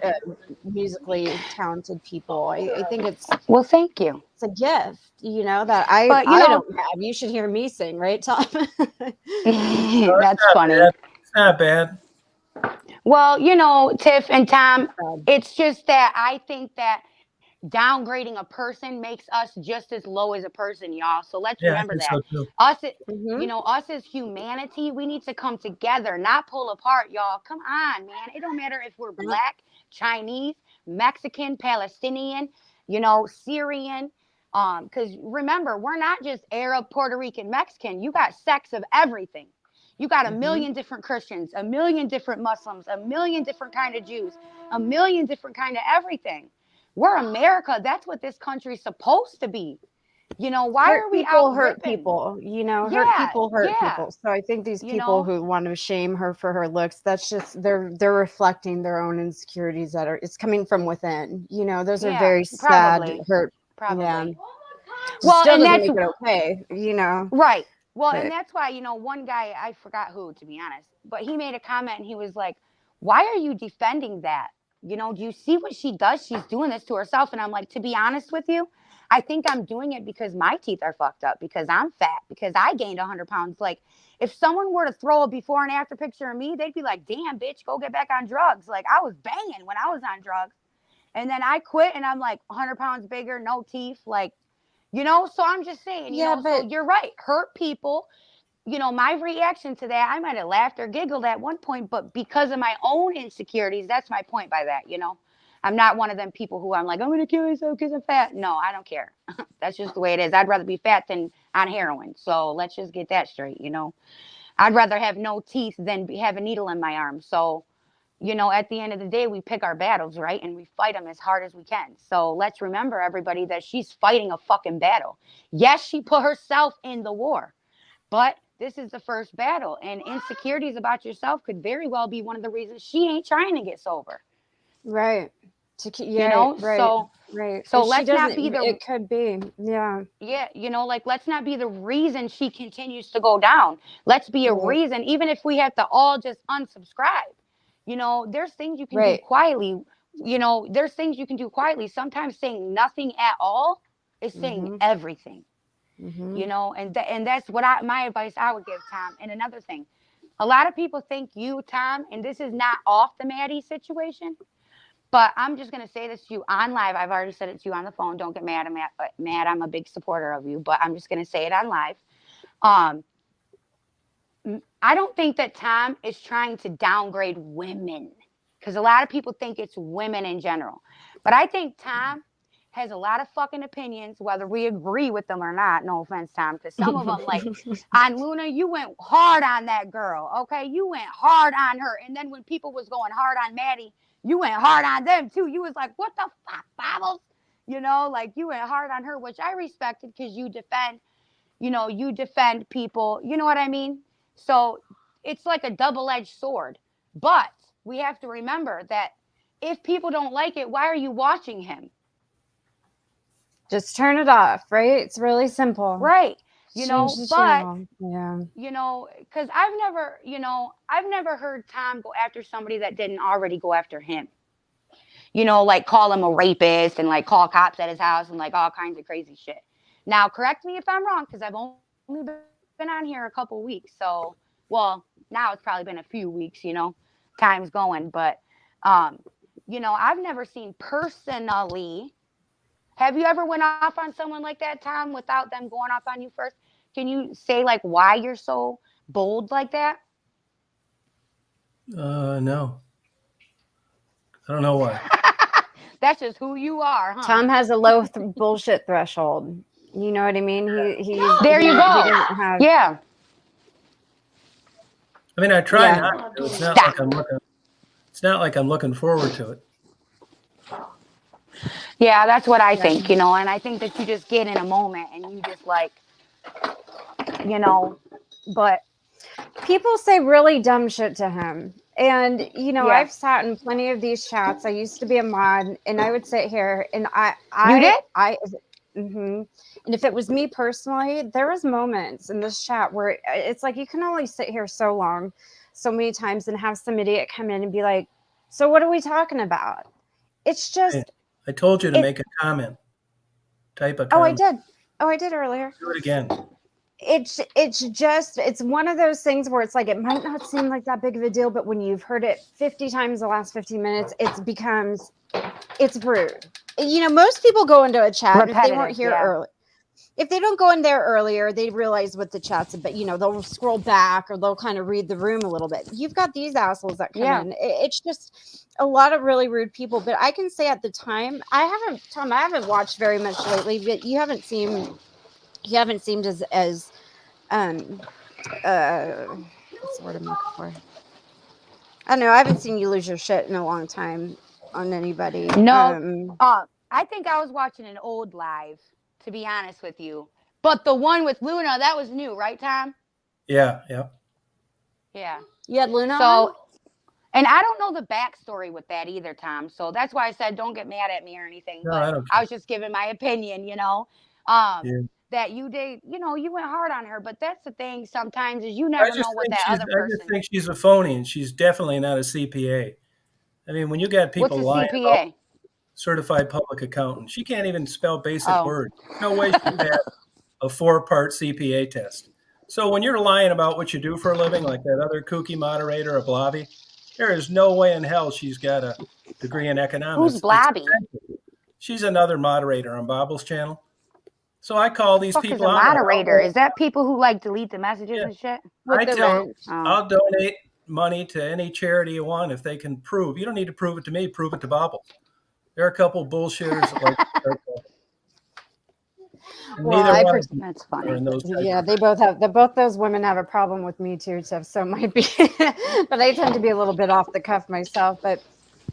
musically talented people. I think it's thank you. It's a gift, that I don't have. You should hear me sing, right, Tom? That's funny. Bad. It's not bad. Well, Tiff and Tom, it's just that I think that downgrading a person makes us just as low as a person, y'all. So let's remember that. So us as humanity, we need to come together, not pull apart, y'all. Come on, man. It don't matter if we're Black, Chinese, Mexican, Palestinian, Syrian. Because remember, we're not just Arab, Puerto Rican, Mexican. You got sects of everything. You got a million different Christians, a million different Muslims, a million different kind of Jews, a million different kind of everything. We're America. That's what this country's supposed to be. Why are we out hurt people? Hurt people hurt people. So I think these people who want to shame her for her looks, that's just they're reflecting their own insecurities it's coming from within. Those are very sad, hurt. Probably. Yeah. Well, still and that's make it okay. Right. Well, and that's why, one guy, I forgot who, to be honest, but he made a comment and he was like, why are you defending that? Do you see what she does? She's doing this to herself. And I'm like, to be honest with you, I think I'm doing it because my teeth are fucked up, because I'm fat, because I gained 100 pounds. Like, if someone were to throw a before and after picture of me, they'd be like, damn, bitch, go get back on drugs. Like, I was banging when I was on drugs. And then I quit and I'm like 100 pounds bigger, no teeth. Like, so I'm just saying, so you're right. Hurt people. My reaction to that, I might have laughed or giggled at one point, but because of my own insecurities, that's my point by that, I'm not one of them people who I'm like, I'm going to kill myself because I'm fat. No, I don't care. That's just the way it is. I'd rather be fat than on heroin. So let's just get that straight, you know. I'd rather have no teeth than have a needle in my arm. So, you know, at the end of the day, we pick our battles, right? And we fight them as hard as we can. So let's remember, everybody, that she's fighting a fucking battle. Yes, she put herself in the war, but this is the first battle. And insecurities about yourself could very well be one of the reasons she ain't trying to get sober. Right. You know, right. So If she let's not doesn't, be the it could be. Yeah. yeah, you know, like let's not be the reason she continues to go down. Let's be a Right. reason, even if we have to all just unsubscribe. You know, there's things you can do Right. quietly. You know, there's things you can do quietly. Sometimes saying nothing at all is saying everything. You know, and that's what my advice I would give Tom. And another thing, a lot of people think you, Tom, and this is not off the Maddie situation, but I'm just going to say this to you on live. I've already said it to you on the phone. Don't get mad. I'm a big supporter of you, but I'm just going to say it on live. I don't think that Tom is trying to downgrade women, because a lot of people think it's women in general. But I think Tom has a lot of fucking opinions, whether we agree with them or not. No offense, Tom, because some of them, like on Luna, you went hard on that girl. Okay, you went hard on her, and then when people was going hard on Maddie, you went hard on them too. You was like, what the fuck, Bobbles? You know, like you went hard on her, which I respected, because you defend people. You know what I mean? So it's like a double-edged sword. But we have to remember that if people don't like it, why are you watching him? Just turn it off, right? It's really simple. Right. You know, Change the but channel. Yeah. you know, because I've never heard Tom go after somebody that didn't already go after him. You know, like call him a rapist and like call cops at his house and like all kinds of crazy shit. Now, correct me if I'm wrong, because I've only been on here a couple weeks. So, well, now it's probably been a few weeks, you know, time's going. But, you know, I've never seen personally. Have you ever went off on someone like that, Tom, without them going off on you first? Can you say like why you're so bold like that? No. I don't know why. That's just who you are, huh? Tom has a low bullshit threshold. You know what I mean? There you go. Yeah. I mean, I try Yeah. not to. It's not like I'm looking forward to it. Yeah, that's what I think, you know, and I think that you just get in a moment and you just like, you know, but people say really dumb shit to him. And, you know, Yeah. I've sat in plenty of these chats. I used to be a mod, and I would sit here and You did? And if it was me personally, there was moments in this chat where it's like you can only sit here so long, so many times, and have some idiot come in and be like, so what are we talking about? It's just... Hey, I told you to make a comment. Type a comment. I did earlier. Do it again. It's one of those things where it's like, it might not seem like that big of a deal, but when you've heard it 50 times the last 15 minutes, it's rude. You know, most people go into a chat, if they weren't here early. If they don't go in there earlier, they realize what the chat's about. You know, they'll scroll back or they'll kind of read the room a little bit. You've got these assholes that come in. It's just a lot of really rude people. But I can say at the time, I haven't watched very much lately, but you haven't seemed as what's the word I'm looking for? I don't know. I haven't seen you lose your shit in a long time on anybody. No. I think I was watching an old live, to be honest with you. But the one with Luna, that was new, right, Tom? Yeah. Yeah. You had Luna on? So, and I don't know the backstory with that either, Tom. So that's why I said don't get mad at me or anything. No, but I don't care. I was just giving my opinion, you know. That you did, you know, you went hard on her. But that's the thing sometimes is you never know what that other person... I just think she's a phony, and she's definitely not a CPA. I mean, when you got people lying CPA? about certified public accountant, she can't even spell basic words. No way she had a 4-part CPA test. So when you're lying about what you do for a living, like that other kooky moderator, a Blobby, there is no way in hell she's got a degree in economics. Who's Blobby? She's another moderator on Bobble's channel. So I call these people out. Moderator? Is that people who like delete the messages and shit? I'll donate money to any charity you want if they can prove. You don't need to prove it to me. Prove it to Bobble. There are a couple bullshitters that like Well, Neither I one per- of them That's are funny. in those type yeah, of- both those women have a problem with me too, Tiff. So it might be, but I tend to be a little bit off the cuff myself. But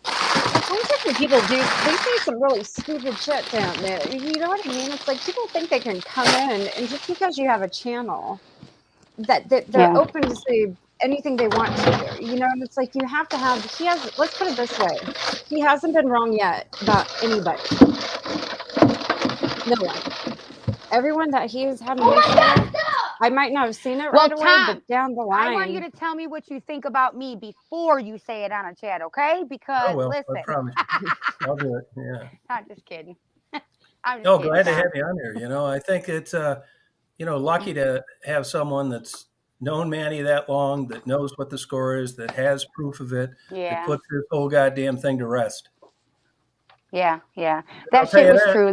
some different people do. They say some really stupid shit down there. You know what I mean? It's like people think they can come in, and just because you have a channel, that they're Yeah. open to say anything they want to. You know, and it's like you have to have. He has. Let's put it this way: he hasn't been wrong yet about anybody. No one. Everyone that he has had an issue with, I might not have seen it Well, right away, Tom, but down the I want you line, to tell me what you think about me before you say it on a chat, okay? Because Oh, well, I listen, promise you. I'll do it. Yeah. I'm just kidding. I'm just Oh, kidding, glad to Tom. have you on here. I think it's, lucky to have someone that's known Maddie that long, that knows what the score is, that has proof of it, that Yeah, puts this whole goddamn thing to rest. yeah. I'll That tell shit you was that. true.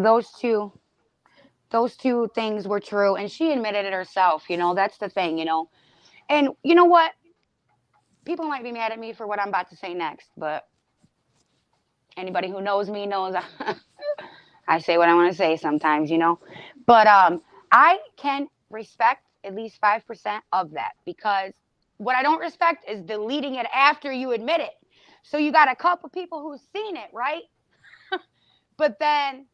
Those two things were true, and she admitted it herself. That's the thing. And you know what? People might be mad at me for what I'm about to say next, but anybody who knows me knows I say what I want to say sometimes. But I can respect at least 5% of that, because what I don't respect is deleting it after you admit it. So you got a couple people who've seen it, right? But then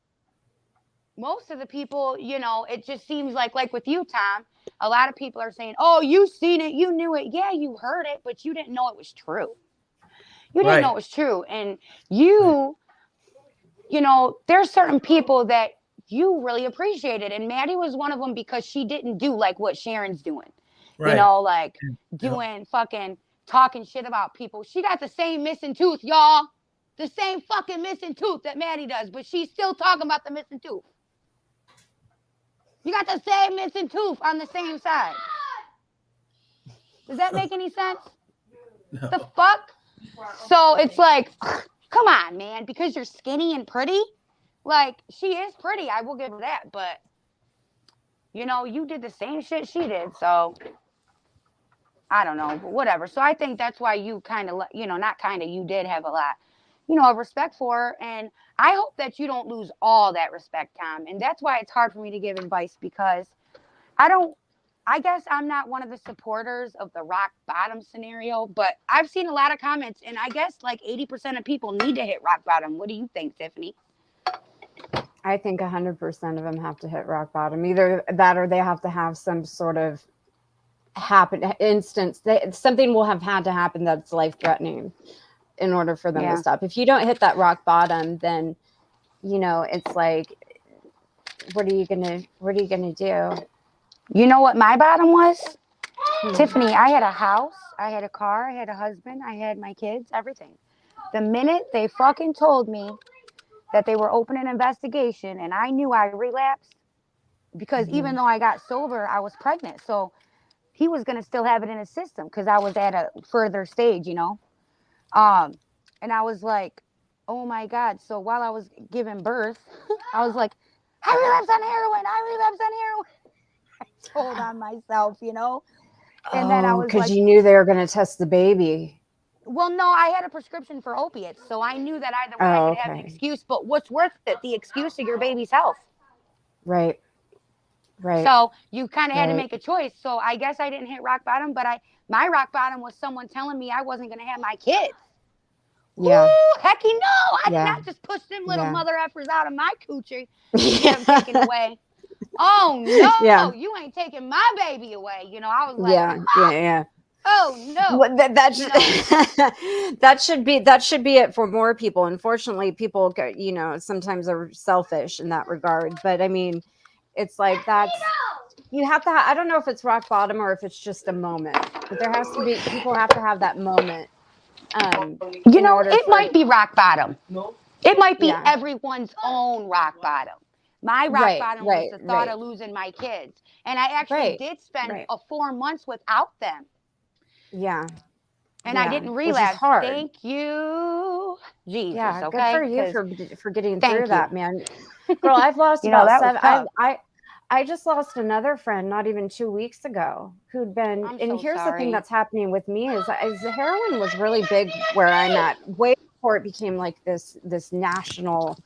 most of the people, it just seems like with you, Tom, a lot of people are saying, "Oh, you seen it, you knew it." Yeah, you heard it, but you didn't know it was true. You didn't know Right. it was true. And there's certain people that you really appreciated. And Maddie was one of them, because she didn't do like what Sharon's doing, Right. like Yeah. doing fucking talking shit about people. She got the same missing tooth, y'all. The same fucking missing tooth that Maddie does, but she's still talking about the missing tooth. You got the same missing tooth on the same side. Does that make any sense? No. The fuck? So it's like, come on, man, because you're skinny and pretty. Like, she is pretty, I will give her that, but you did the same shit she did, so I don't know, but whatever. So I think that's why you kind of, not kind of, you did have a lot, of respect for her, and I hope that you don't lose all that respect, Tom, and that's why it's hard for me to give advice, because I guess I'm not one of the supporters of the rock bottom scenario, but I've seen a lot of comments, and I guess like 80% of people need to hit rock bottom. What do you think, Tiffany? I think 100% of them have to hit rock bottom. Either that, or they have to have some sort of instance. Something will have had to happen that's life-threatening in order for them to stop. If you don't hit that rock bottom, then it's like, what are you gonna do? You know what my bottom was? Tiffany, I had a house, I had a car, I had a husband, I had my kids, everything. The minute they fucking told me that they were opening an investigation, and I knew I relapsed, because even though I got sober, I was pregnant. So he was going to still have it in his system, because I was at a further stage, and I was like, oh my God. So while I was giving birth, I was like, I relapsed on heroin. I told on myself, And then I was because like, you knew they were going to test the baby. well, no, I had a prescription for opiates, so I knew that either way I could have an excuse. But what's worth it? The excuse of your baby's health. Right. So you kind of had to make a choice. So I guess I didn't hit rock bottom, but my rock bottom was someone telling me I wasn't going to have my kids. Yeah. Ooh, hecky no! I did not just push them little mother effers out of my coochie and get them taken away. Oh no! You ain't taking my baby away. I was like, yeah. Oh no! Well, that should be it for more people. Unfortunately, people sometimes are selfish in that regard. But I mean, it's like you have to. I don't know if it's rock bottom or if it's just a moment, but people have to have that moment. It might be rock bottom. No, it might be Yeah. everyone's own rock bottom. My rock bottom was the thought of losing my kids, and I actually did spend 4 months without them. Yeah. And I didn't relapse. Thank you, Jesus. Yeah, okay? Good for you for getting through that, man. Girl, I've lost about about 7. I just lost another friend not even 2 weeks ago who'd been. Here's the thing that's happening with me is the heroin was really big where I'm at, way before it became like this national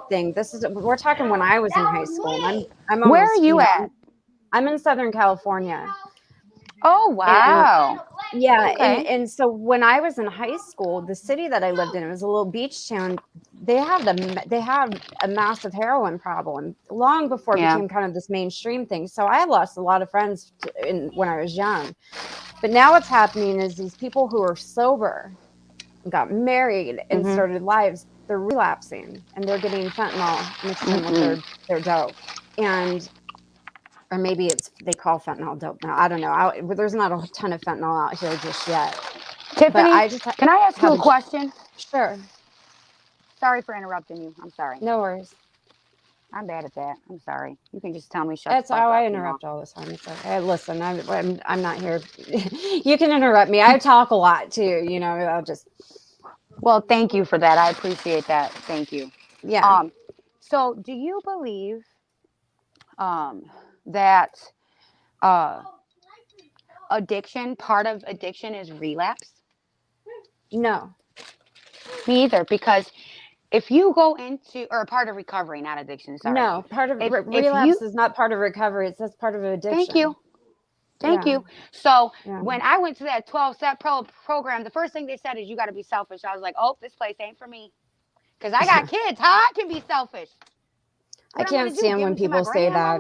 thing. We're talking when I was in high school. And I'm Where almost, are you at? I'm in Southern California. Oh, wow. Yeah, Okay. and so when I was in high school, the city that I lived in, it was a little beach town. They had a massive heroin problem long before it Yeah. became kind of this mainstream thing. So I lost a lot of friends when I was young. But now what's happening is these people who are sober, got married, and started lives, they're relapsing, and they're getting fentanyl mixed in with their dope. Or maybe they call fentanyl dope now. I don't know. There's not a ton of fentanyl out here just yet. Tiffany, can I ask you a question? Sure. Sorry for interrupting you. I'm sorry. No worries. I'm bad at that. I'm sorry. You can just tell me shut That's the fuck how up. I interrupt all the time. It's okay. Listen, I'm not here. You can interrupt me. I talk a lot too. I'll just. Well, thank you for that. I appreciate that. Thank you. Yeah. So do you believe that part of addiction is relapse? No. Me either, because if you go into, or part of recovery, not addiction, sorry. No, part of If relapse is not part of recovery. That's part of addiction. Thank you. So when I went to that 12-step program, the first thing they said is you got to be selfish. I was like, oh, this place ain't for me. Because I got kids. How I can be selfish? I can't stand when people say that.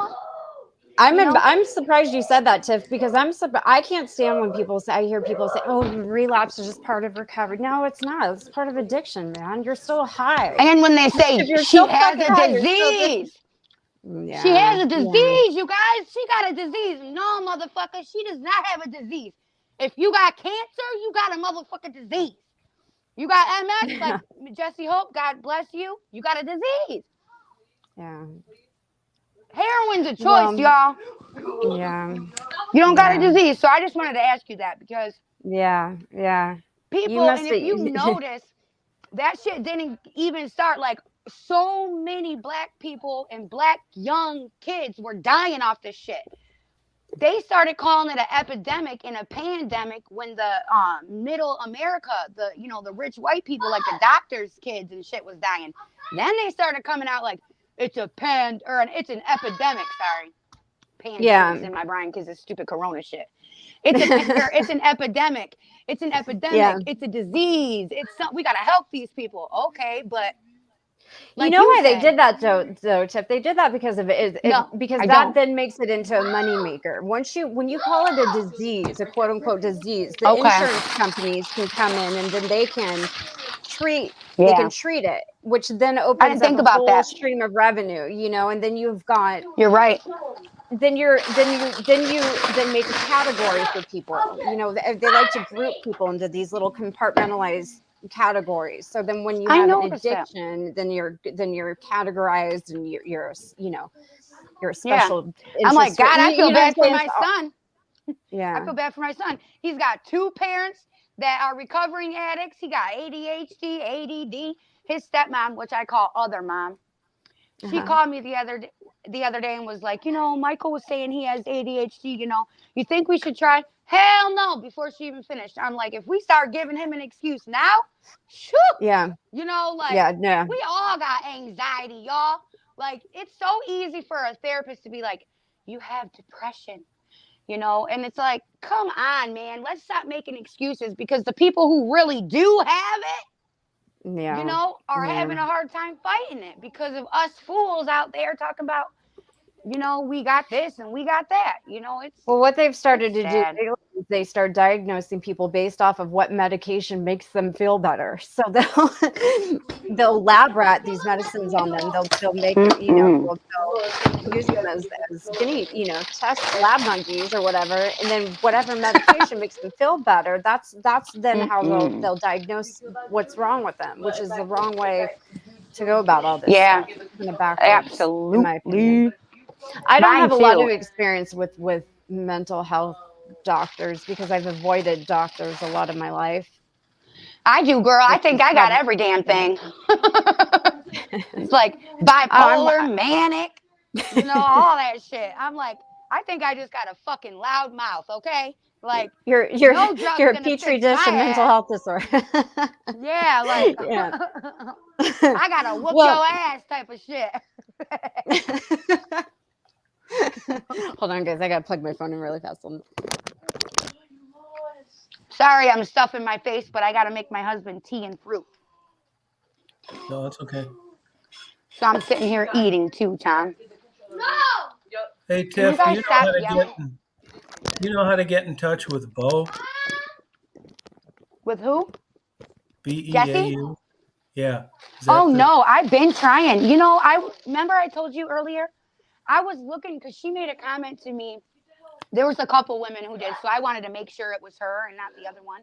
I'm surprised you said that, Tiff, because I can't stand when I hear people say, oh, relapse is just part of recovery. No, it's not. It's part of addiction, man. You're still high. And when they say she has a disease. Yeah, she has a disease, you guys. She got a disease. No, motherfucker. She does not have a disease. If you got cancer, you got a motherfucking disease. You got MS, like Jessie Hope, God bless you. You got a disease. Yeah. Heroin's a choice, y'all. Yeah. You don't got a disease. So I just wanted to ask you that because people, and if you notice, that shit didn't even start. Like, so many black people and black young kids were dying off this shit. They started calling it an epidemic and a pandemic when the middle America, the rich white people, like the doctors' kids and shit, was dying. Then they started coming out like it's an epidemic. Sorry, pandemic's in my brain because it's stupid Corona shit. It's an epidemic. It's an epidemic. Yeah. It's a disease. We gotta help these people. Okay, but. Like why they did that though, Tiff? They did that because of it. Then makes it into a moneymaker. When you call it a disease, a quote unquote disease, the insurance companies can come in and then they can treat it, which then opens up a whole stream of revenue, and then you've got. You're right. Then make a category for people. They like to group people into these little compartmentalized categories. So then when you have an addiction, then you're categorized and you're a special. I'm like, God, I feel bad for my son. Yeah. I feel bad for my son. He's got two parents that are recovering addicts. He got ADHD, ADD. His stepmom, which I call other mom, she called me the other day and was like, Michael was saying he has ADHD, you think we should try? Hell no, before she even finished. I'm like, if we start giving him an excuse now, shoot. Yeah. We all got anxiety, y'all. Like, it's so easy for a therapist to be like, you have depression, and it's like, come on, man, let's stop making excuses, because the people who really do have it, are having a hard time fighting it because of us fools out there talking about, we got this and we got that. What they've started to do is they start diagnosing people based off of what medication makes them feel better. So they'll lab rat these medicines on them. They'll make they'll use them as guinea, test lab monkeys or whatever, and then whatever medication makes them feel better. That's then how they'll diagnose what's wrong with them, which is the wrong way to go about all this stuff. Kind of backwards, absolutely. In my opinion. I don't have a lot of experience with mental health doctors because I've avoided doctors a lot of my life. I do, girl. I think I got every damn thing. It's like bipolar, manic, all that shit. I'm like, I think I just got a fucking loud mouth, okay? Like, You're no drug's you're a gonna petri fix dish my of mental ass. health disorder. Yeah, like, Yeah. I gotta whoop Well, your ass type of shit. hold on, guys. I gotta plug my phone in really fast. Sorry, I'm stuffing my face, but I gotta make my husband tea and fruit. No, that's okay. So I'm sitting here eating too, Tom. Hey Can you Tiff, do guys you know stop how to yelling? you know how to get in touch with Bo? With who? Jessie? Beau? Yeah. Is Oh that the no, I've been trying. You know, I remember I told you earlier. I was looking because she made a comment to me. There was a couple women who did, so I wanted to make sure it was her and not the other one.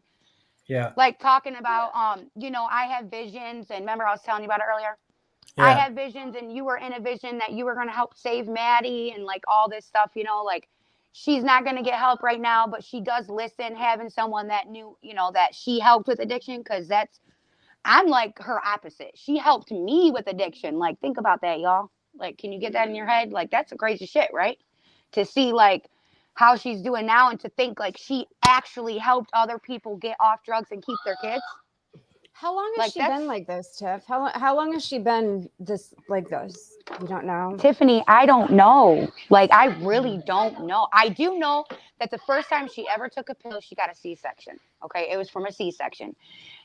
Yeah. Like talking about, you know, I have visions, and remember I was telling you about it earlier. I Yeah. have visions, and you were in a vision that you were going to help save Maddie and like all this stuff. You know, like she's not going to get help right now, but she does listen. Having someone that knew, you know, that she helped with addiction, because I'm like her opposite. She helped me with addiction. Like, think about that, y'all. Like, can you get that in your head? Like, that's a crazy shit, right? To see like how she's doing now, and to think like she actually helped other people get off drugs and keep their kids. How long has Like, she that's been like this, Tiff? How long has she been this like this? You don't know. Tiffany. I don't know. Like, I really don't know. I do know that the first time she ever took a pill, she got a C-section. Okay, it was from a C-section.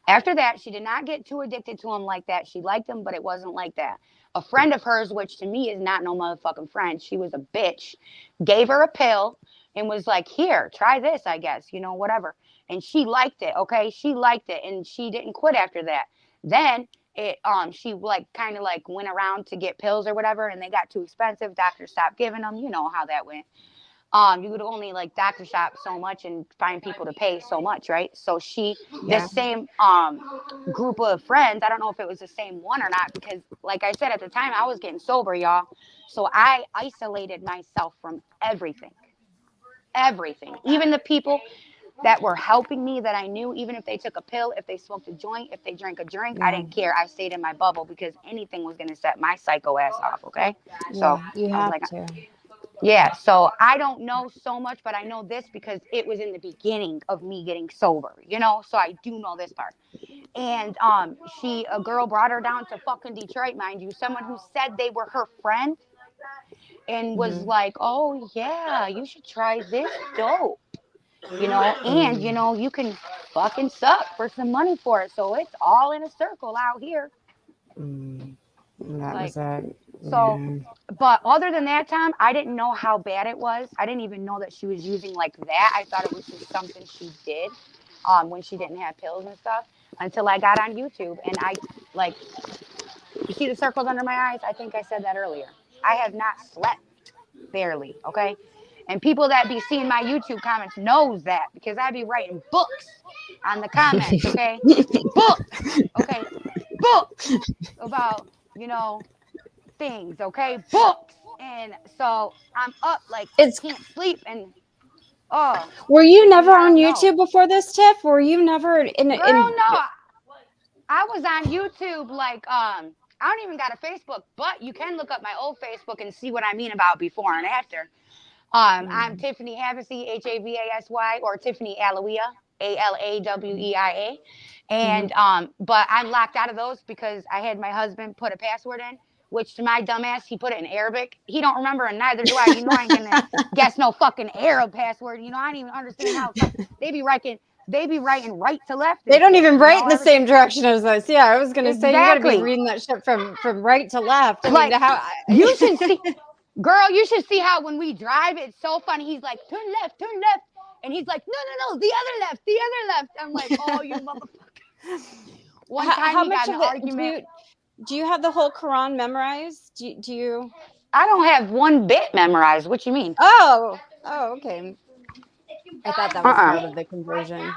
After that, she did not get too addicted to him like that. She liked him, but it wasn't like that. A friend of hers, which to me is not no motherfucking friend, she was a bitch, gave her a pill and was like, here, try this, I guess, you know, whatever. And she liked it, okay? She liked it, and she didn't quit after that. Then she like kind of like went around to get pills or whatever, and they got too expensive. Doctors stopped giving them. You know how that went. You would only like doctor shop so much and find people to pay so much, right? So Yeah. this same group of friends, I don't know if it was the same one or not, because like I said, at the time I was getting sober, y'all. So I isolated myself from everything, even the people that were helping me that I knew, even if they took a pill, if they smoked a joint, if they drank a drink, I didn't care. I stayed in my bubble because anything was going to set my psycho ass off, okay? So Yeah, you I was have like, to. yeah, so I don't know so much, but I know this because it was in the beginning of me getting sober, you know? So I do know this part. And a girl brought her down to fucking Detroit, mind you, someone who said they were her friend and was like, oh yeah, you should try this dope, you know, and you know, you can fucking suck for some money for it. So it's all in a circle out here. That Like, was it. so, Yeah. but other than that, Tom, I didn't know how bad it was. I didn't even know that she was using like that. I thought it was just something she did when she didn't have pills and stuff, until I got on YouTube. And I, like, you see the circles under my eyes? I think I said that earlier. I have not slept, barely, okay? And people that be seeing my YouTube comments knows that, because I be writing books on the comments, okay? Books, okay? Books about, you know, things, okay? Books. And so I'm up, like, It's can't sleep. And oh, Were you Tiffany, never I on don't know. YouTube before this, Tiff? Were you never Girl, no. I was on YouTube, like, I don't even got a Facebook, but you can look up my old Facebook and see what I mean about before and after. I'm Tiffany Havasy, Havasy, or Tiffany Alawia, Alawia. And but I'm locked out of those because I had my husband put a password in, which to my dumbass, he put it in Arabic. He don't remember, and neither do I. You know, I ain't gonna guess no fucking Arab password. You know, I don't even understand how they be writing right to left They and don't shit. even You write in know, the same direction as us. Yeah, I was gonna say you got to be exactly. reading that shit from right to left. I mean, Like, how? you should see, girl, you should see how when we drive, it's so funny. He's like, turn left. And he's like, no, the other left. I'm like, oh, you motherfucker. One time How he got much in of an it argument. do you have the whole Quran memorized? Do you? I don't have one bit memorized. What you mean? Oh, okay. I thought that was Uh-uh. part of the conversion.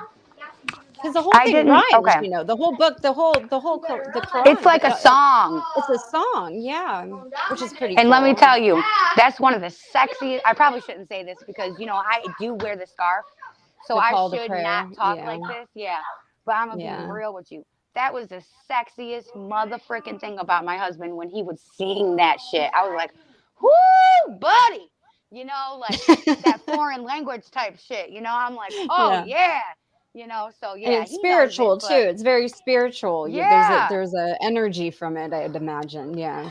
Because the whole I thing didn't. rhymes, Okay. you know, the whole book, the It's Quran. like a song. It's a song, yeah, which is pretty And let me cool. tell you, that's one of the sexiest. I probably shouldn't say this because, you know, I do wear the scarf. So The I call to should prayer, not talk yeah, like this. Yeah. But I'm going to be yeah. real with you. That was the sexiest motherfucking thing about my husband when he would sing that shit. I was like, whoo, buddy. you know, like that foreign language type shit. You know, I'm like, oh yeah, you know. So And yeah, it's he spiritual knows it, too. It's very spiritual. yeah, There's a energy from it, I'd imagine. Yeah.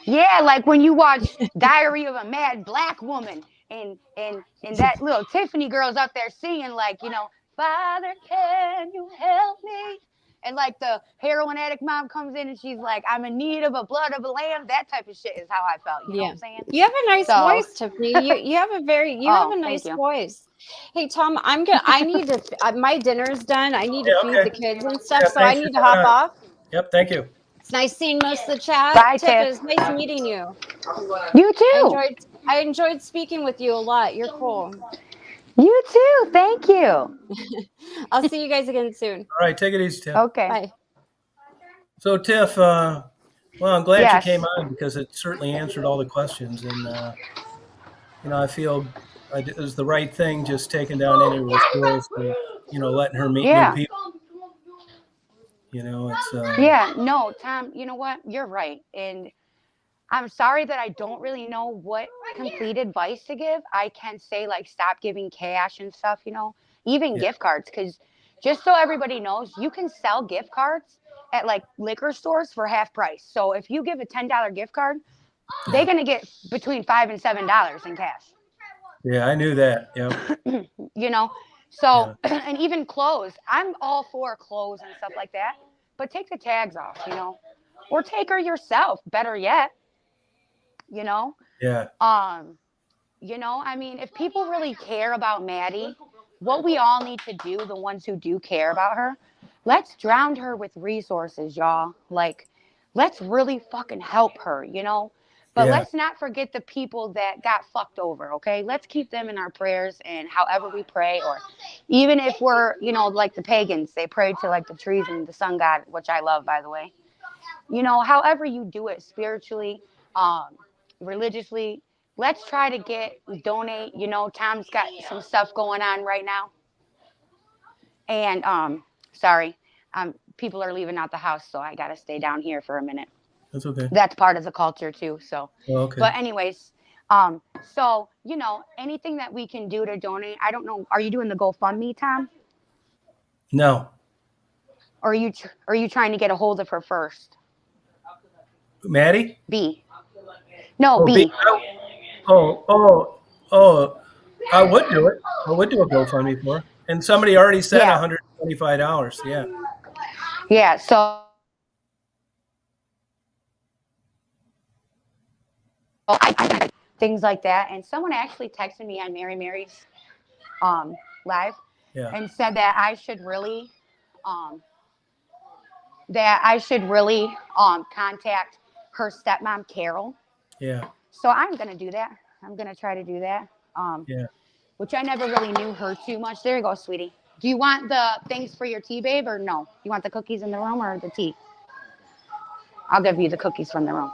yeah. Like when you watch Diary of a Mad Black Woman, and that little Tiffany girl's up there singing like, you know, Father, can you help me? And like the heroin addict mom comes in and she's like, I'm in need of a blood of a lamb. That type of shit is how I felt. You know what Yeah. I'm saying? You have a nice So, voice, Tiffany. You have a very you have oh, a thank nice you. voice. Hey Tom, I need to my dinner's done. I need to Yeah, feed the okay. kids and stuff, Yeah, so I thanks for need to coming hop on. off. Yep, thank you. It's nice seeing most of the chat. Bye, Tiff, it Tiff. was nice meeting you. You I too. enjoyed I enjoyed speaking with you a lot. You're cool. You too. Thank you. I'll see you guys again soon. All right, take it easy, Tiff. Okay. Bye. So, Tiff, well, I'm glad you Yes. came on because it certainly answered all the questions. And, you know, I feel it was the right thing just taking down any referrals to, you know, letting her meet new Yeah. people. You know, it's, Yeah. No, Tom, you know what? You're right. And I'm sorry that I don't really know what complete advice to give. I can say, like, stop giving cash and stuff, you know, even Yeah. gift cards. Because just so everybody knows, you can sell gift cards at like liquor stores for half price. So if you give a $10 gift card, they're going to get between $5 and $7 in cash. Yeah, I knew that. Yep. You know, so and even clothes, I'm all for clothes and stuff like that, but take the tags off, you know, or take her yourself, better yet, you know. Yeah. You know, I mean, if people really care about Maddie, what we all need to do, the ones who do care about her, let's drown her with resources, y'all. Like, let's really fucking help her, you know. But Yeah. let's not forget the people that got fucked over, okay? Let's keep them in our prayers and however we pray, or even if we're, you know, like the pagans, they prayed to like the trees and the sun god, which I love, by the way. You know, however you do it spiritually, religiously, let's try to donate. You know, Tom's got some stuff going on right now. And sorry, people are leaving out the house, so I got to stay down here for a minute. That's okay. That's part of the culture too. So, Okay. but anyways, so you know, anything that we can do to donate. I don't know. Are you doing the GoFundMe, Tom? No. Or are you trying to get a hold of her first? Maddie? B. No, B. I would do it. I would do a GoFundMe for her. And somebody already said Yeah. $125. Yeah. Yeah. So I things like that. And someone actually texted me on Mary Mary's live Yeah. and said that I should really contact her stepmom Carol. Yeah. So I'm gonna do that. I'm gonna try to do that. Yeah. Which I never really knew her too much. There you go, sweetie. Do you want the things for your tea, babe, or no? You want the cookies in the room or the tea? I'll give you the cookies from the room.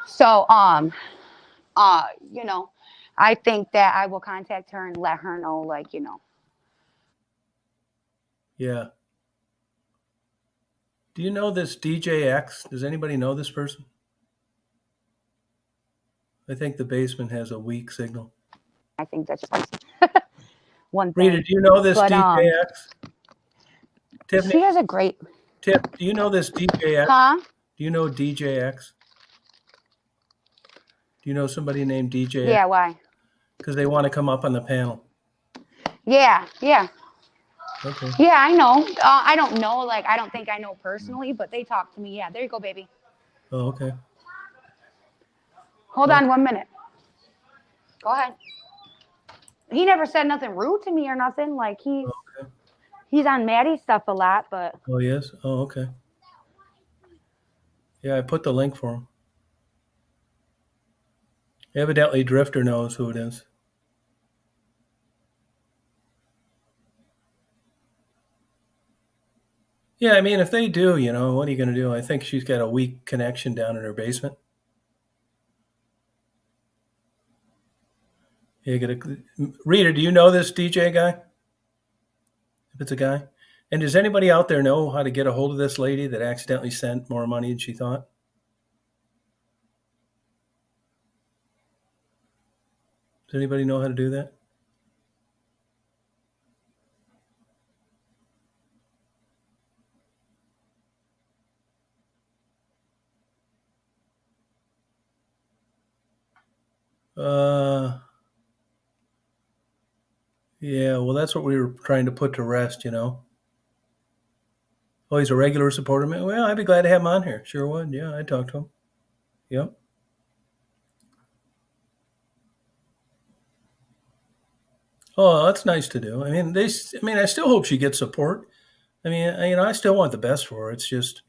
So you know, I think that I will contact her and let her know, like, you know. Yeah. Do you know this DJX? Does anybody know this person? I think the basement has a weak signal. I think that's just one thing. Rita, do you know this But, DJX? Tiffany, she has a great. Tiff, do you know this DJX? Huh? Do you know DJX? Do you know somebody named DJX? Yeah, why? Because they want to come up on the panel. Yeah, yeah. Okay. Yeah, I know. I don't know. Like, I don't think I know personally, but they talk to me. Yeah, there you go, baby. Oh, okay. Hold on 1 minute. Go ahead. He never said nothing rude to me or nothing. Like, he's on Maddie's stuff a lot, but. Oh, yes? Oh, okay. Yeah, I put the link for him. Evidently, Drifter knows who it is. Yeah, I mean, if they do, you know, what are you going to do? I think she's got a weak connection down in her basement. Rita, do you know this DJ guy? If it's a guy? And does anybody out there know how to get a hold of this lady that accidentally sent more money than she thought? Does anybody know how to do that? Yeah, well, that's what we were trying to put to rest, Oh, he's a regular supporter. Well, I'd be glad to have him on here. Sure would. Yeah, I'd talk to him. Yep. Oh, that's nice to do. I mean, I still hope she gets support. I mean, I still want the best for her. It's just,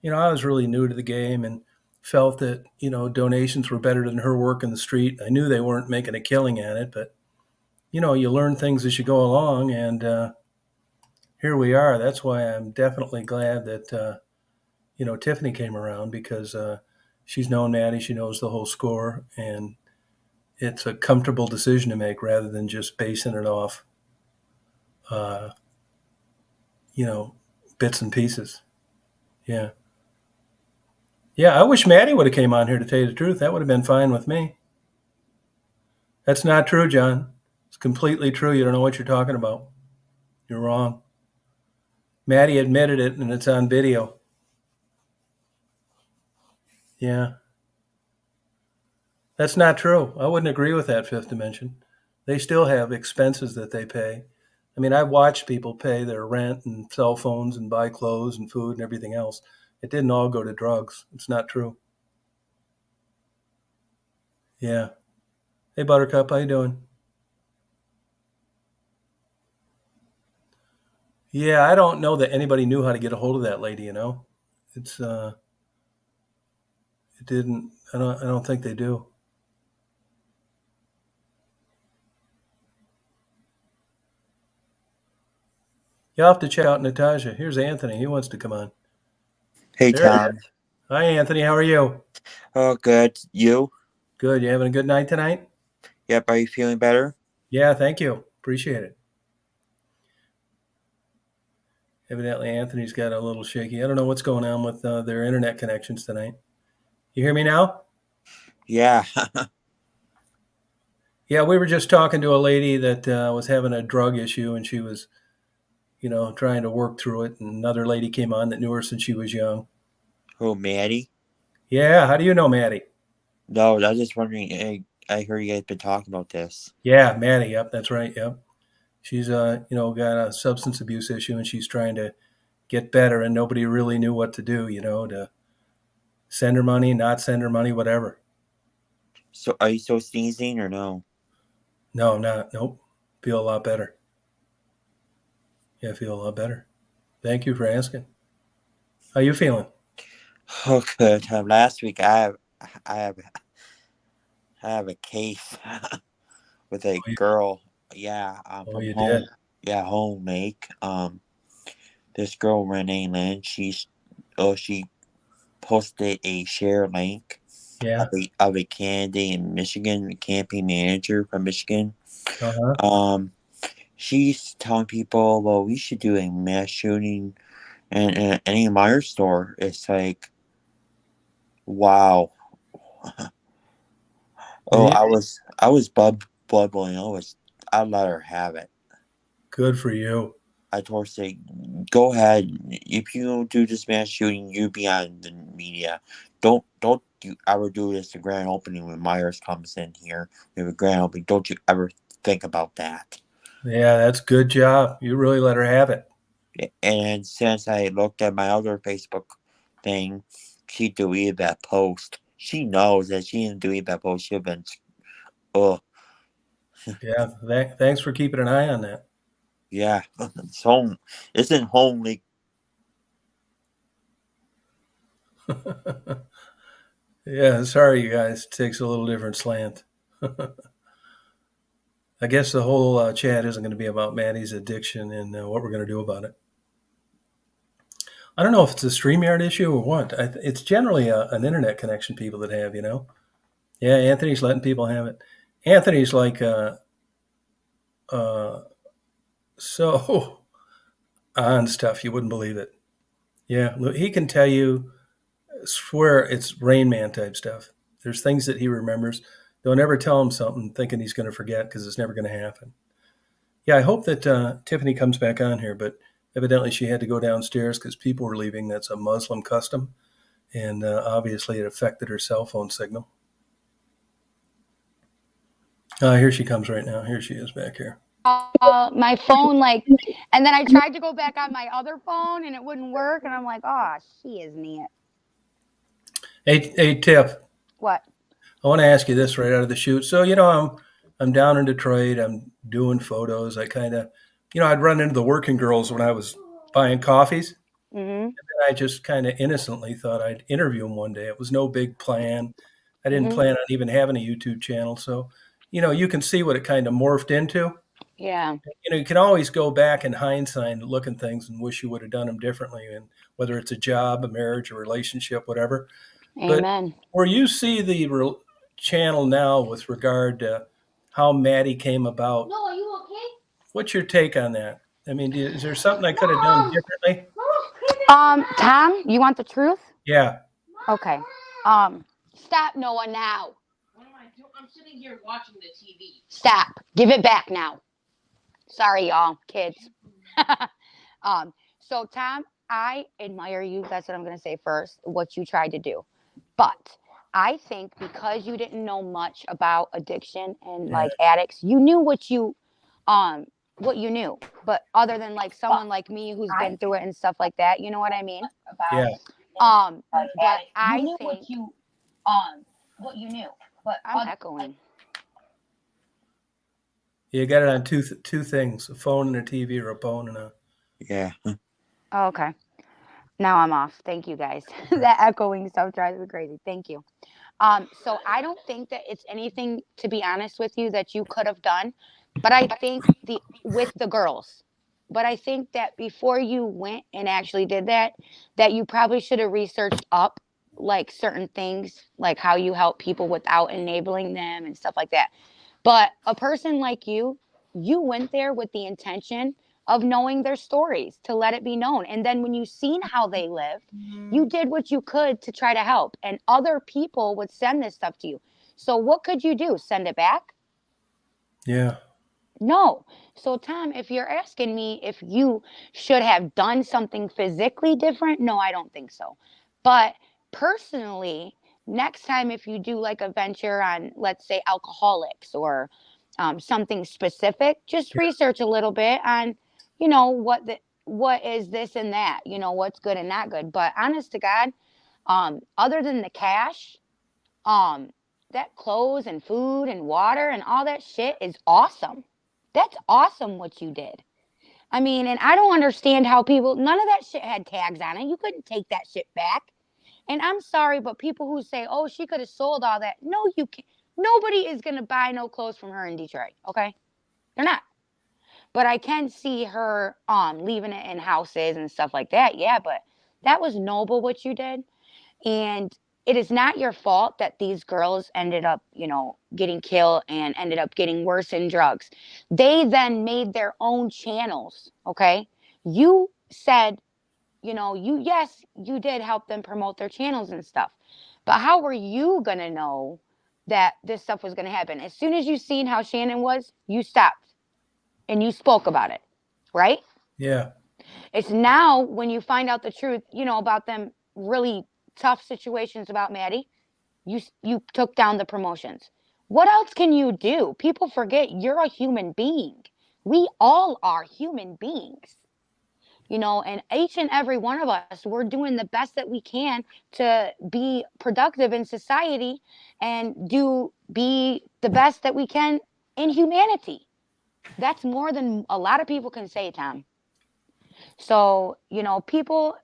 I was really new to the game and felt that, donations were better than her work in the street. I knew they weren't making a killing at it, but, you learn things as you go along, and here we are. That's why I'm definitely glad that, Tiffany came around, because she's known Maddie. She knows the whole score, and it's a comfortable decision to make rather than just basing it off, uh, bits and pieces. Yeah. Yeah, I wish Maddie would have came on here, to tell you the truth. That would have been fine with me. That's not true, John. It's completely true. You don't know what you're talking about. You're wrong. Maddie admitted it, and it's on video. Yeah. That's not true. I wouldn't agree with that, Fifth Dimension. They still have expenses that they pay. I mean, I've watched people pay their rent and cell phones and buy clothes and food and everything else. It didn't all go to drugs. It's not true. Yeah. Hey, Buttercup, how you doing? Yeah, I don't know that anybody knew how to get a hold of that lady, It's it didn't I don't think they do. You'll have to check out Natasha. Here's Anthony. He wants to come on. Hey, There he Tom. is. Hi, Anthony. How are you? Oh, good. You? Good. You having a good night tonight? Yep. Are you feeling better? Yeah, thank you. Appreciate it. Evidently, Anthony's got a little shaky. I don't know what's going on with their internet connections tonight. You hear me now? Yeah. Yeah, we were just talking to a lady that was having a drug issue, and she was, trying to work through it. And another lady came on that knew her since she was young. Oh, Maddie? Yeah, how do you know Maddie? No, I was just wondering. I heard you guys been talking about this. Yeah, Maddie. Yep, that's right. Yep. She's got a substance abuse issue, and she's trying to get better, and nobody really knew what to do, to send her money, not send her money, whatever. So, are you still sneezing or no? No, not. Nope. Feel a lot better. Yeah, I feel a lot better. Thank you for asking. How you feeling? Oh, good. Last week I have a case with a girl. Yeah, from You home. did? Yeah, home make. This girl Renee Lynn. She posted a share link Yeah. of a candidate in Michigan, campaign manager from Michigan. Uh-huh. She's telling people, well, we should do a mass shooting in any Meijer store. It's like, wow. Oh, Yeah. I was blood boiling. I let her have it. Good for you. I told her, say, go ahead. If you don't do this mass shooting, you be on the media. Don't you ever do this, the grand opening when Myers comes in here. We have a grand opening. Don't you ever think about that. Yeah, that's good job. You really let her have it. And since I looked at my other Facebook thing, she deleted that post. She knows that she didn't delete that post. She'd been, oh, Yeah. Thanks for keeping an eye on that. yeah. It's home. It's in home league. Yeah, sorry, you guys. It takes a little different slant. I guess the whole chat isn't going to be about Maddie's addiction and what we're going to do about it. I don't know if it's a StreamYard issue or what. It's generally an internet connection people that have, Yeah, Anthony's letting people have it. Anthony's like so on stuff, you wouldn't believe it. Yeah, he can tell you, swear it's Rain Man type stuff. There's things that he remembers. don't ever tell him something thinking he's going to forget, because it's never going to happen. Yeah, I hope that Tiffany comes back on here, but evidently she had to go downstairs because people were leaving. That's a Muslim custom, and obviously it affected her cell phone signal. Here she comes right now. Here she is back here. My phone, and then I tried to go back on my other phone and it wouldn't work. And I'm like, oh, she is neat. Hey, Tiff. What? I want to ask you this right out of the chute. So, I'm down in Detroit. I'm doing photos. I kind of, I'd run into the working girls when I was buying coffees. Mm-hmm. And then I just kind of innocently thought I'd interview them one day. It was no big plan. I didn't plan on even having a YouTube channel. So, you can see what it kind of morphed into. Yeah. You can always go back in hindsight and look at things and wish you would have done them differently. And whether it's a job, a marriage, a relationship, whatever. Amen. But where you see the channel now with regard to how Maddie came about. No, are you okay? What's your take on that? I mean, is there something I could have done differently? Tom, you want the truth? Yeah. Okay. Stop, Noah, now. What am I doing? I'm sitting here watching the TV. Stop. Give it back now. Sorry, y'all, kids. So Tom, I admire you. That's what I'm going to say first, what you tried to do. But I think because you didn't know much about addiction and addicts, you knew what you knew. But other than someone like me who's been through it and stuff like that, you know what I mean? Yeah. But I think what you knew. But I'm echoing. You got it on two things: a phone and a TV, or a phone and a. Yeah. Oh, okay. Now I'm off. Thank you, guys. That echoing stuff drives me crazy. Thank you. So I don't think that it's anything, to be honest with you, that you could have done. But I think with the girls. But I think that before you went and actually did that you probably should have researched up certain things, like how you help people without enabling them and stuff like that. But a person like you went there with the intention of knowing their stories, to let it be known. And then when you seen how they lived, you did what you could to try to help. And other people would send this stuff to you. So what could you do? Send it back? Yeah. No. So Tom, if you're asking me if you should have done something physically different, no, I don't think so. But personally, next time if you do a venture on, let's say, alcoholics or something specific, just research a little bit on, what is this and that, what's good and not good. But honest to God, other than the cash, that clothes and food and water and all that shit is awesome. That's awesome what you did. I mean, and I don't understand how none of that shit had tags on it. You couldn't take that shit back. And I'm sorry, but people who say, oh, she could have sold all that. No, you can't. Nobody is going to buy no clothes from her in Detroit. Okay. They're not. But I can see her leaving it in houses and stuff like that. Yeah, but that was noble what you did. And it is not your fault that these girls ended up, getting killed and ended up getting worse in drugs. They then made their own channels. Okay. You said, yes, you did help them promote their channels and stuff. But how were you going to know that this stuff was going to happen? As soon as you seen how Shannon was, you stopped and you spoke about it, right? Yeah. It's now when you find out the truth, about them really tough situations about Maddie, you took down the promotions. What else can you do? People forget you're a human being. We all are human beings. And each and every one of us, we're doing the best that we can to be productive in society and be the best that we can in humanity. That's more than a lot of people can say, Tom. So, people,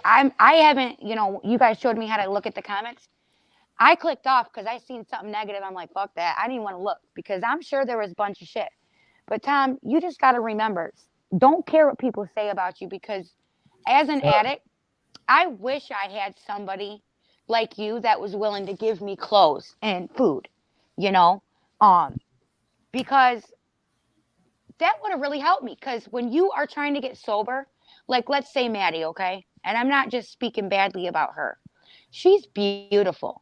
I haven't, you guys showed me how to look at the comments. I clicked off because I seen something negative. I'm like, fuck that. I didn't want to look because I'm sure there was a bunch of shit. But Tom, you just got to remember, don't care what people say about you, because as an addict, I wish I had somebody like you that was willing to give me clothes and food, because that would have really helped me. Because when you are trying to get sober, let's say Maddie, okay? And I'm not just speaking badly about her. She's beautiful.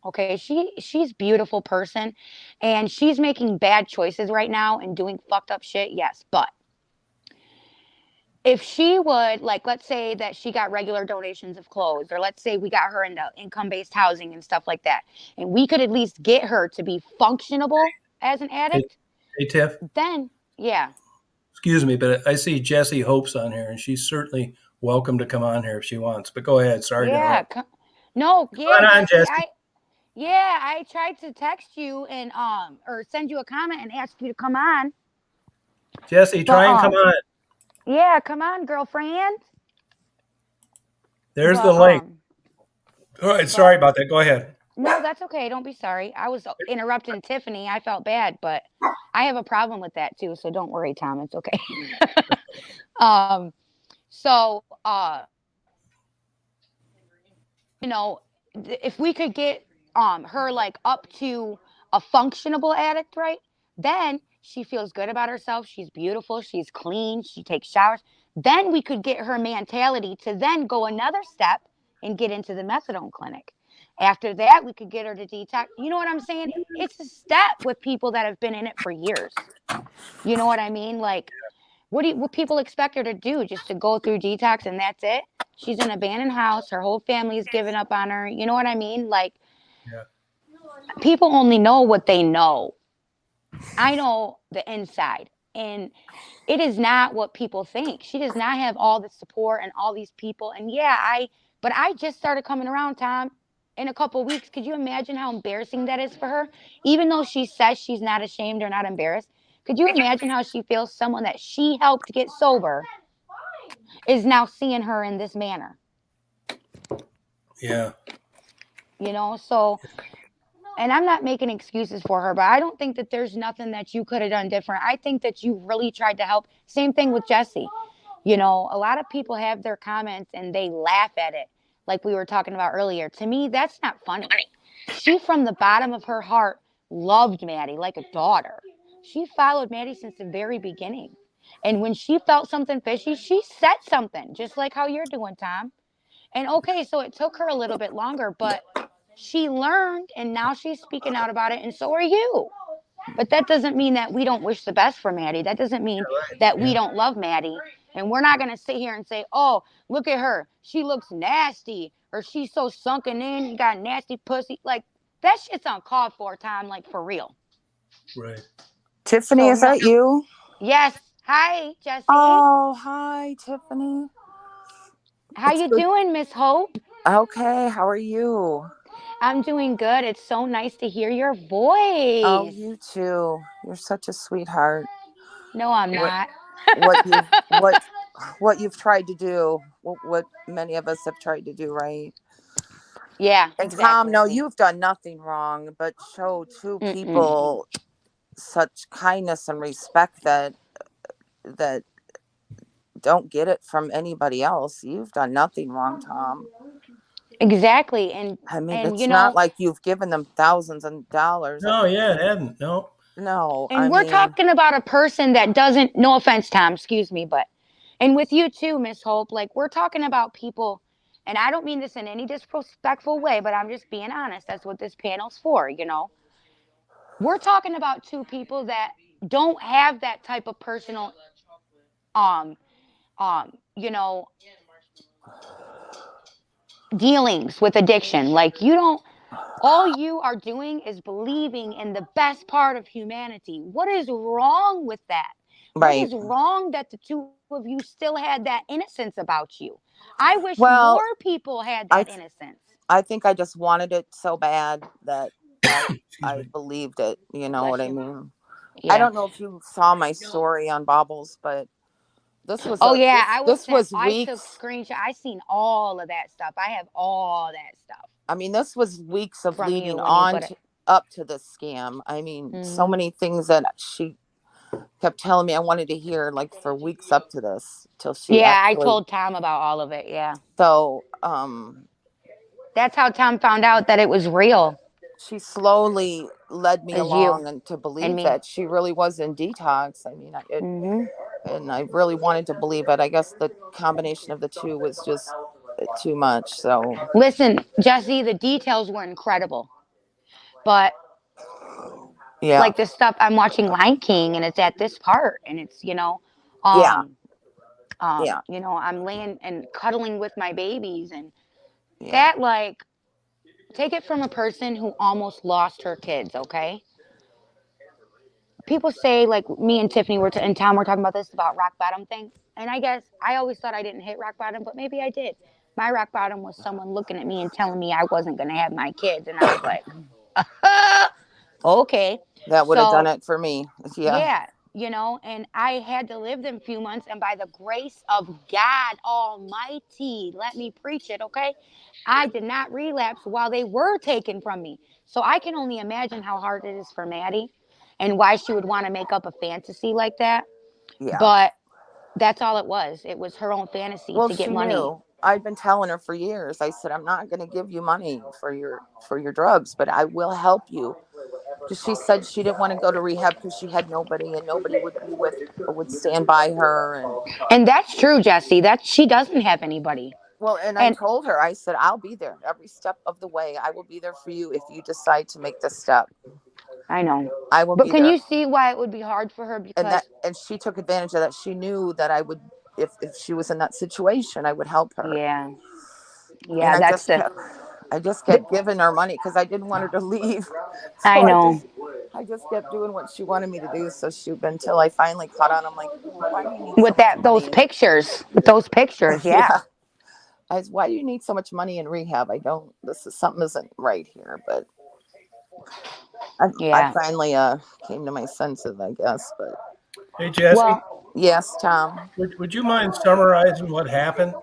Okay, she's beautiful person, and she's making bad choices right now and doing fucked up shit. Yes, but if she would, like, let's say that she got regular donations of clothes, or let's say we got her into income-based housing and stuff like that, and we could at least get her to be functionable as an Hey, addict, hey Tiff, then yeah, excuse me, but I see Jessie Hope's on here, and she's certainly welcome to come on here if she wants. But go ahead. Sorry to yeah, interrupt. no, yeah, Come on, Jesse, Jessie. I tried to text you and or send you a comment and ask you to come on, Jessie, but try and come on. yeah, come on, girlfriend. There's the But link. All right, sorry about that. Go ahead. no, that's okay. Don't be sorry. I was interrupting Tiffany. I felt bad, but I have a problem with that too. So don't worry, Tom. It's okay. um, so you know, if we could get her like up to a functionable addict, right? Then she feels good about herself. She's beautiful. She's clean. She takes showers. Then we could get her mentality to then go another step and get into the methadone clinic. After that, we could get her to detox. You know what I'm saying? It's a step with people that have been in it for years. You know what I mean? Like, what people expect her to do? Just to go through detox and that's it? She's in an abandoned house. Her whole family's given up on her. You know what I mean? Like, Yeah. people only know what they know. I know the inside, and it is not what people think. She does not have all the support and all these people. And yeah, but I just started coming around, Tom, in a couple of weeks. Could you imagine how embarrassing that is for her? Even though she says she's not ashamed or not embarrassed, could you imagine how she feels? Someone that she helped get sober is now seeing her in this manner. Yeah. You know, so, and I'm not making excuses for her, but I don't think that there's nothing that you could have done different. I think that you really tried to help. Same thing with Jessie. You know, a lot of people have their comments and they laugh at it, like we were talking about earlier. To me, that's not funny. She, from the bottom of her heart, loved Maddie like a daughter. She followed Maddie since the very beginning. And when she felt something fishy, she said something, just like how you're doing, Tom. And okay, so it took her a little bit longer, but she learned and now she's speaking out about it, and so are you. But that doesn't mean that we don't wish the best for Maddie. That doesn't mean that we don't love Maddie. And we're not going to sit here and say, oh, look at her. She looks nasty, or she's so sunken in. You got nasty pussy. Like, that shit's uncalled for, Tom, like, for real. Right. Tiffany, So, is that you? Yes. Hi, Jessie. Oh, hi, Tiffany. How you doing, Miss Hope? Okay, how are you? I'm doing good. It's so nice to hear your voice. Oh, you too. You're such a sweetheart. No, I'm not. What you've tried to do, what many of us have tried to do, right? Yeah, And exactly. Tom, no, you've done nothing wrong, but show two people such kindness and respect that don't get it from anybody else. You've done nothing wrong, Tom. Exactly. And I mean, and it's you not know, like you've given them thousands of dollars. No, yeah, it hadn't. No. No, and we're talking about a person that doesn't, no offense, Tom, excuse me, but, and with you too, Miss Hope, like, we're talking about people, and I don't mean this in any disrespectful way, but I'm just being honest. That's what this panel's for, you know. We're talking about two people that don't have that type of personal, you know, dealings with addiction. Like, you don't, all you are doing is believing in the best part of humanity. What is wrong with that? Right. What is wrong that the two of you still had that innocence about you? I wish Well, more people had that innocence. I think I just wanted it so bad that I believed it. You know what I mean? Yeah. I don't know if you saw my story on Bobbles, but this was I was I weeks. took screenshot. I seen all of that stuff. I have all that stuff. I mean, this was weeks of From leading you when on you up to this scam. I mean, so many things that she kept telling me I wanted to hear, like, for weeks up to this, till she I told Tom about all of it. Yeah. So that's how Tom found out that it was real. She slowly led me along and to believe that she really was in detox. I mean, and I really wanted to believe it. I guess the combination of the two was just too much. So listen, Jessie, the details were incredible. But Yeah. like this stuff, I'm watching Lion King, and it's at this part, and it's Yeah. I'm laying and cuddling with my babies, and Yeah. that, like, take it from a person who almost lost her kids. Okay, people say, like, me and Tiffany were in town. We're talking about this about rock bottom thing, and I guess I always thought I didn't hit rock bottom, but maybe I did. My rock bottom was someone looking at me and telling me I wasn't going to have my kids, and I was like, okay. That would have done So it for me. Yeah. yeah, and I had to live them few months, and by the grace of God Almighty, let me preach it, okay? I did not relapse while they were taken from me. So I can only imagine how hard it is for Maddie and why she would want to make up a fantasy like that. Yeah. But that's all it was. It was her own fantasy Well, to get she money. knew. I'd been telling her for years. I said, I'm not going to give you money for your drugs, but I will help you. Because she said she didn't want to go to rehab because she had nobody, and nobody would stand by her. And that's true, Jessie. That she doesn't have anybody. And I told her, I said, I'll be there every step of the way. I will be there for you if you decide to make this step. I know. I will But be can there. you see why it would be hard for her? Because And she took advantage of that. She knew that I would, if she was in that situation, I would help her. Yeah. And I just kept giving her money because I didn't want her to leave. So I know. I just kept doing what she wanted me to do. So until I finally caught on. I'm like, well, why do you need With so much those money? pictures, yeah. Why do you need so much money in rehab? Something isn't right here. But I finally came to my senses, I guess. But Hey, Jessie. Yes, Tom. Would you mind summarizing what happened?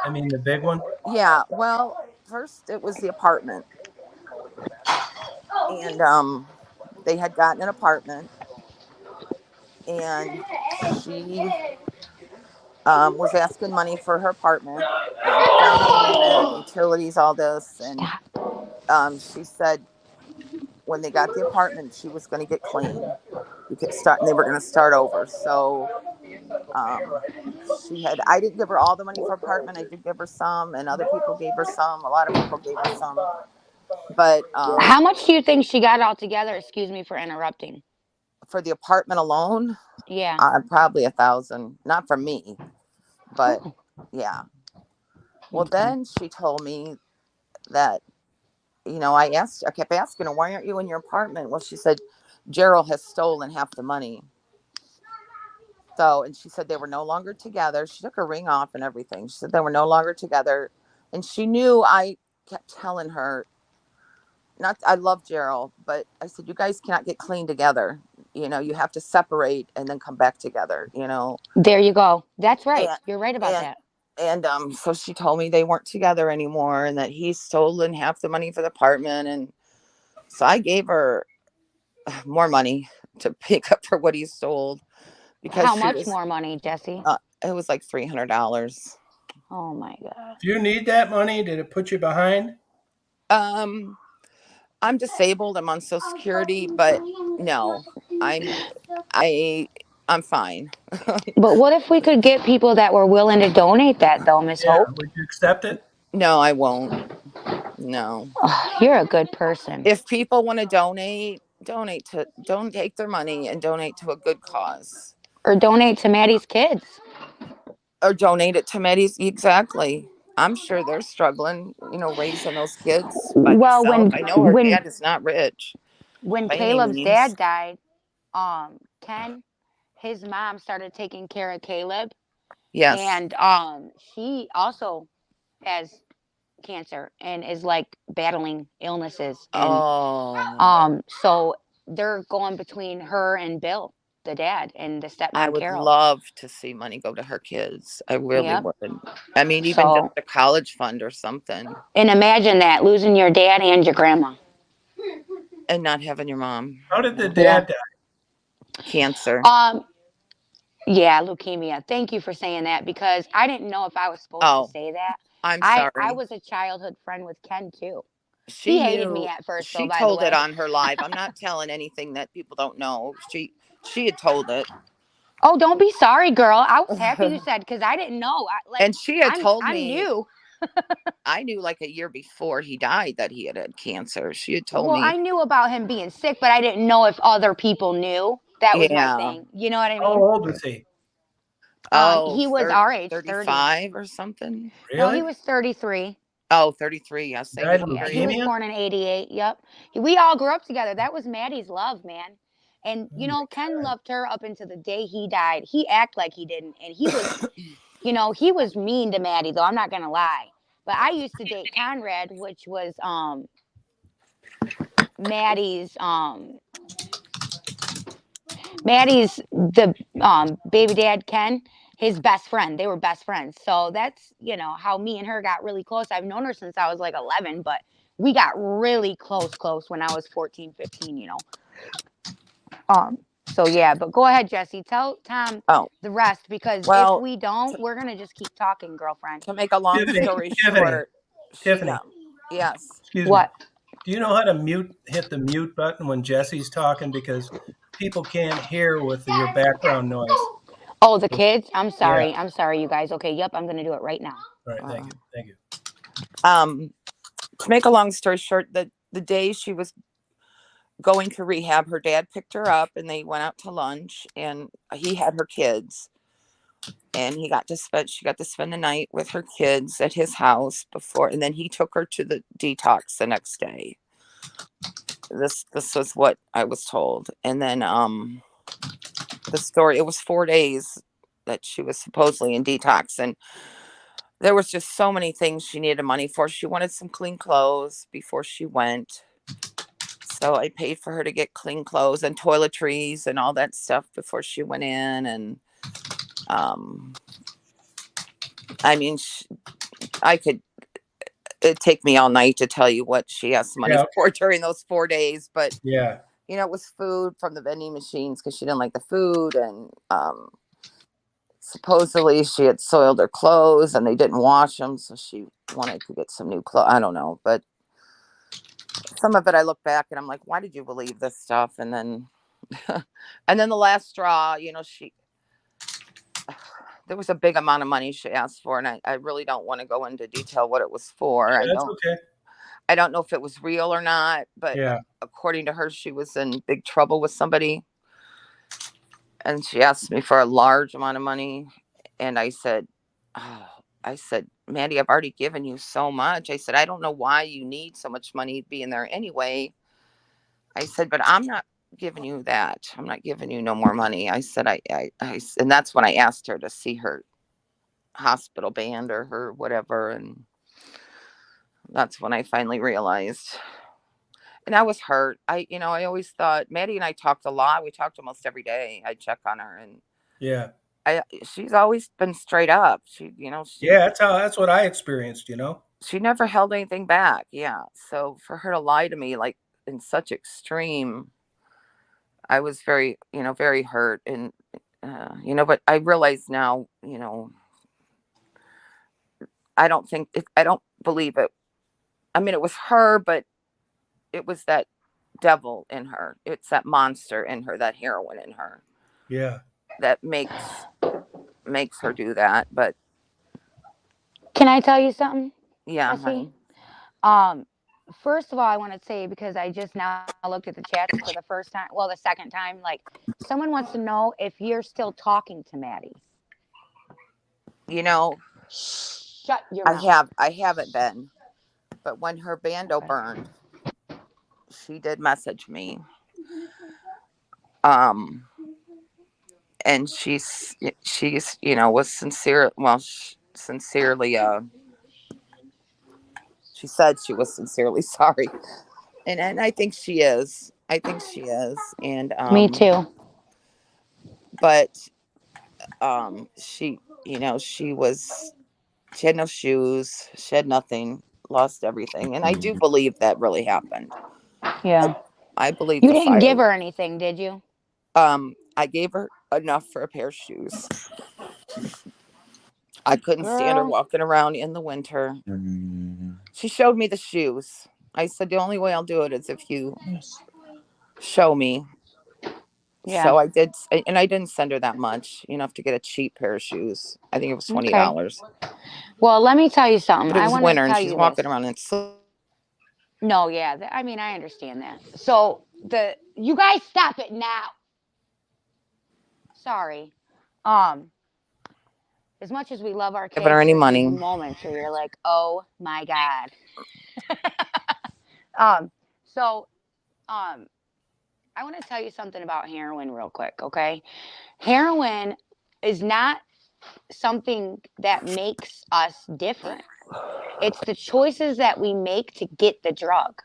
I mean, the big one. Yeah. Well, first it was the apartment, and they had gotten an apartment, and she was asking money for her apartment, down payment, utilities, all this, and she said when they got the apartment, she was going to get clean. And they were going to start over. So I didn't give her all the money for apartment. I did give her some, and other people gave her some. A lot of people gave her some. But how much do you think she got altogether? Excuse me for interrupting. For the apartment alone, yeah, probably $1,000. Not from me, but yeah. Well, then she told me that, I kept asking her, why aren't you in your apartment? Well, she said, Gerald has stolen half the money. So, and she said they were no longer together. She took her ring off and everything. She said they were no longer together. And she knew I kept telling her, I love Gerald, but I said, you guys cannot get clean together. You have to separate and then come back together, There you go. That's right. You're right about that. And so she told me they weren't together anymore and that he's stolen half the money for the apartment. And so I gave her more money to pick up for what he stole. Because how much more money, Jessie? It was like $300. Oh my God. Do you need that money? Did it put you behind? I'm disabled. I'm on Social Security, but no, I'm fine. But what if we could get people that were willing to donate that, though, Miss Hope? Would you accept it? No, I won't. No. Oh, you're a good person. If people want to donate take their money and donate to a good cause. Or donate to Maddie's kids. Or donate it to Maddie's. Exactly. I'm sure they're struggling, raising those kids by themselves. I know her dad is not rich. When Caleb's dad died, Ken, his mom started taking care of Caleb. Yes. And she also has cancer and is like battling illnesses. And, so they're going between her and Bill, the dad, and the stepmom, I would Carol. love to see money go to her kids. I really would. I mean, even just a college fund or something. And imagine that, losing your dad and your grandma. And not having your mom. How did the dad die? Cancer. Yeah, leukemia. Thank you for saying that, because I didn't know if I was supposed to say that. I'm sorry. I was a childhood friend with Ken too. He hated me at first. She told it on her live. I'm not telling anything that people don't know. She had told it. Oh, don't be sorry, girl. I was happy you said, because I didn't know. And she had told me. I knew. I knew like a year before he died that he had cancer. She had told Well, me. I knew about him being sick, but I didn't know if other people knew. That was my Yeah. thing. You know what I How mean? old was he? Oh, He was our age, 30. 35 or something. No, he Really? was 33. Oh, 33. Yeah, same Died of year. Yeah, he was leukemia? born in 88. Yep. We all grew up together. That was Maddie's love, man. And, Oh my Ken God. loved her up until the day he died. He acted like he didn't. And he was, he was mean to Maddie, though. I'm not going to lie. But I used to date Conrad, which was Maddie's the baby dad Ken, his best friend. They were best friends. So that's, how me and her got really close. I've known her since I was like 11, but we got really close when I was 14, 15. So yeah, but go ahead, Jessie. Tell Tom Oh, the rest, because if well, we don't, we're gonna just keep talking, girlfriend. to make a long Tiffany, story Tiffany, short, she Tiffany, yes. excuse me. What? Do you know how to hit the mute button when Jesse's talking? Because people can't hear with your background noise. Oh, the kids? I'm Yeah. sorry. I'm sorry, you guys. Okay, yep, I'm gonna do it right now. All right. Thank you. Thank you. To make a long story short, the day she was going to rehab, her dad picked her up and they went out to lunch, and he had her kids, and she got to spend the night with her kids at his house before, and then he took her to the detox the next day. This was what I was told. And then the story, it was 4 days that she was supposedly in detox, and there was just so many things she needed money for. She wanted some clean clothes before she went. So I paid for her to get clean clothes and toiletries and all that stuff before she went in. And I mean, it'd take me all night to tell you what she asked money for during those 4 days. But, Yeah. it was food from the vending machines because she didn't like the food. And supposedly she had soiled her clothes and they didn't wash them. So she wanted to get some new clothes. I don't know. But some of it I look back and I'm like, why did you believe this stuff? And then and then the last straw, there was a big amount of money she asked for, and I really don't want to go into detail what it was for. Yeah, that's okay. I don't know if it was real or not, but according to her, she was in big trouble with somebody, and she asked me for a large amount of money, and I said, Maddie, I've already given you so much. I said, I don't know why you need so much money being there anyway. I said, but I'm not giving you that. I'm not giving you no more money. I said, and that's when I asked her to see her hospital band or her whatever. And that's when I finally realized. And I was hurt. I always thought Maddie and I talked a lot. We talked almost every day. I check on her, and she's always been straight up. That's what I experienced. She never held anything back. Yeah. So for her to lie to me like in such extreme, I was very, very hurt. And but I realize now, I don't believe it. I mean, it was her, but it was that devil in her. It's that monster in her, that heroine in her. Yeah. That makes her do that. But can I tell you something? Yeah, Jessie? First of all, I want to say, because I just now looked at the chats for the first time, well, the second time, like, someone wants to know if you're still talking to Maddie. Shut your mouth. I haven't been, but when her bando burned, she did message me. And she's was sincere. Well, sincerely, she said she was sincerely sorry, and I think she is. And Me too. But she had no shoes, she had nothing, lost everything, and I do believe that really happened. Yeah. I believe you didn't give her anything, did you? I gave her enough for a pair of shoes. I couldn't stand her walking around in the winter. She showed me the shoes. I said, the only way I'll do it is if you show me. Yeah. So I did, and I didn't send her that much, enough to get a cheap pair of shoes. I think it was Okay. $20. Well, let me tell you something. But it I was want to winter, and tell she's you walking this. around in. No, yeah. I mean, I understand that. So you guys stop it now. Sorry. Um, as much as we love our Giving her kids, any there's these money. moments where you're like, oh my God. um, so I want to tell you something about heroin real quick, okay? Heroin is not something that makes us different. It's the choices that we make to get the drug.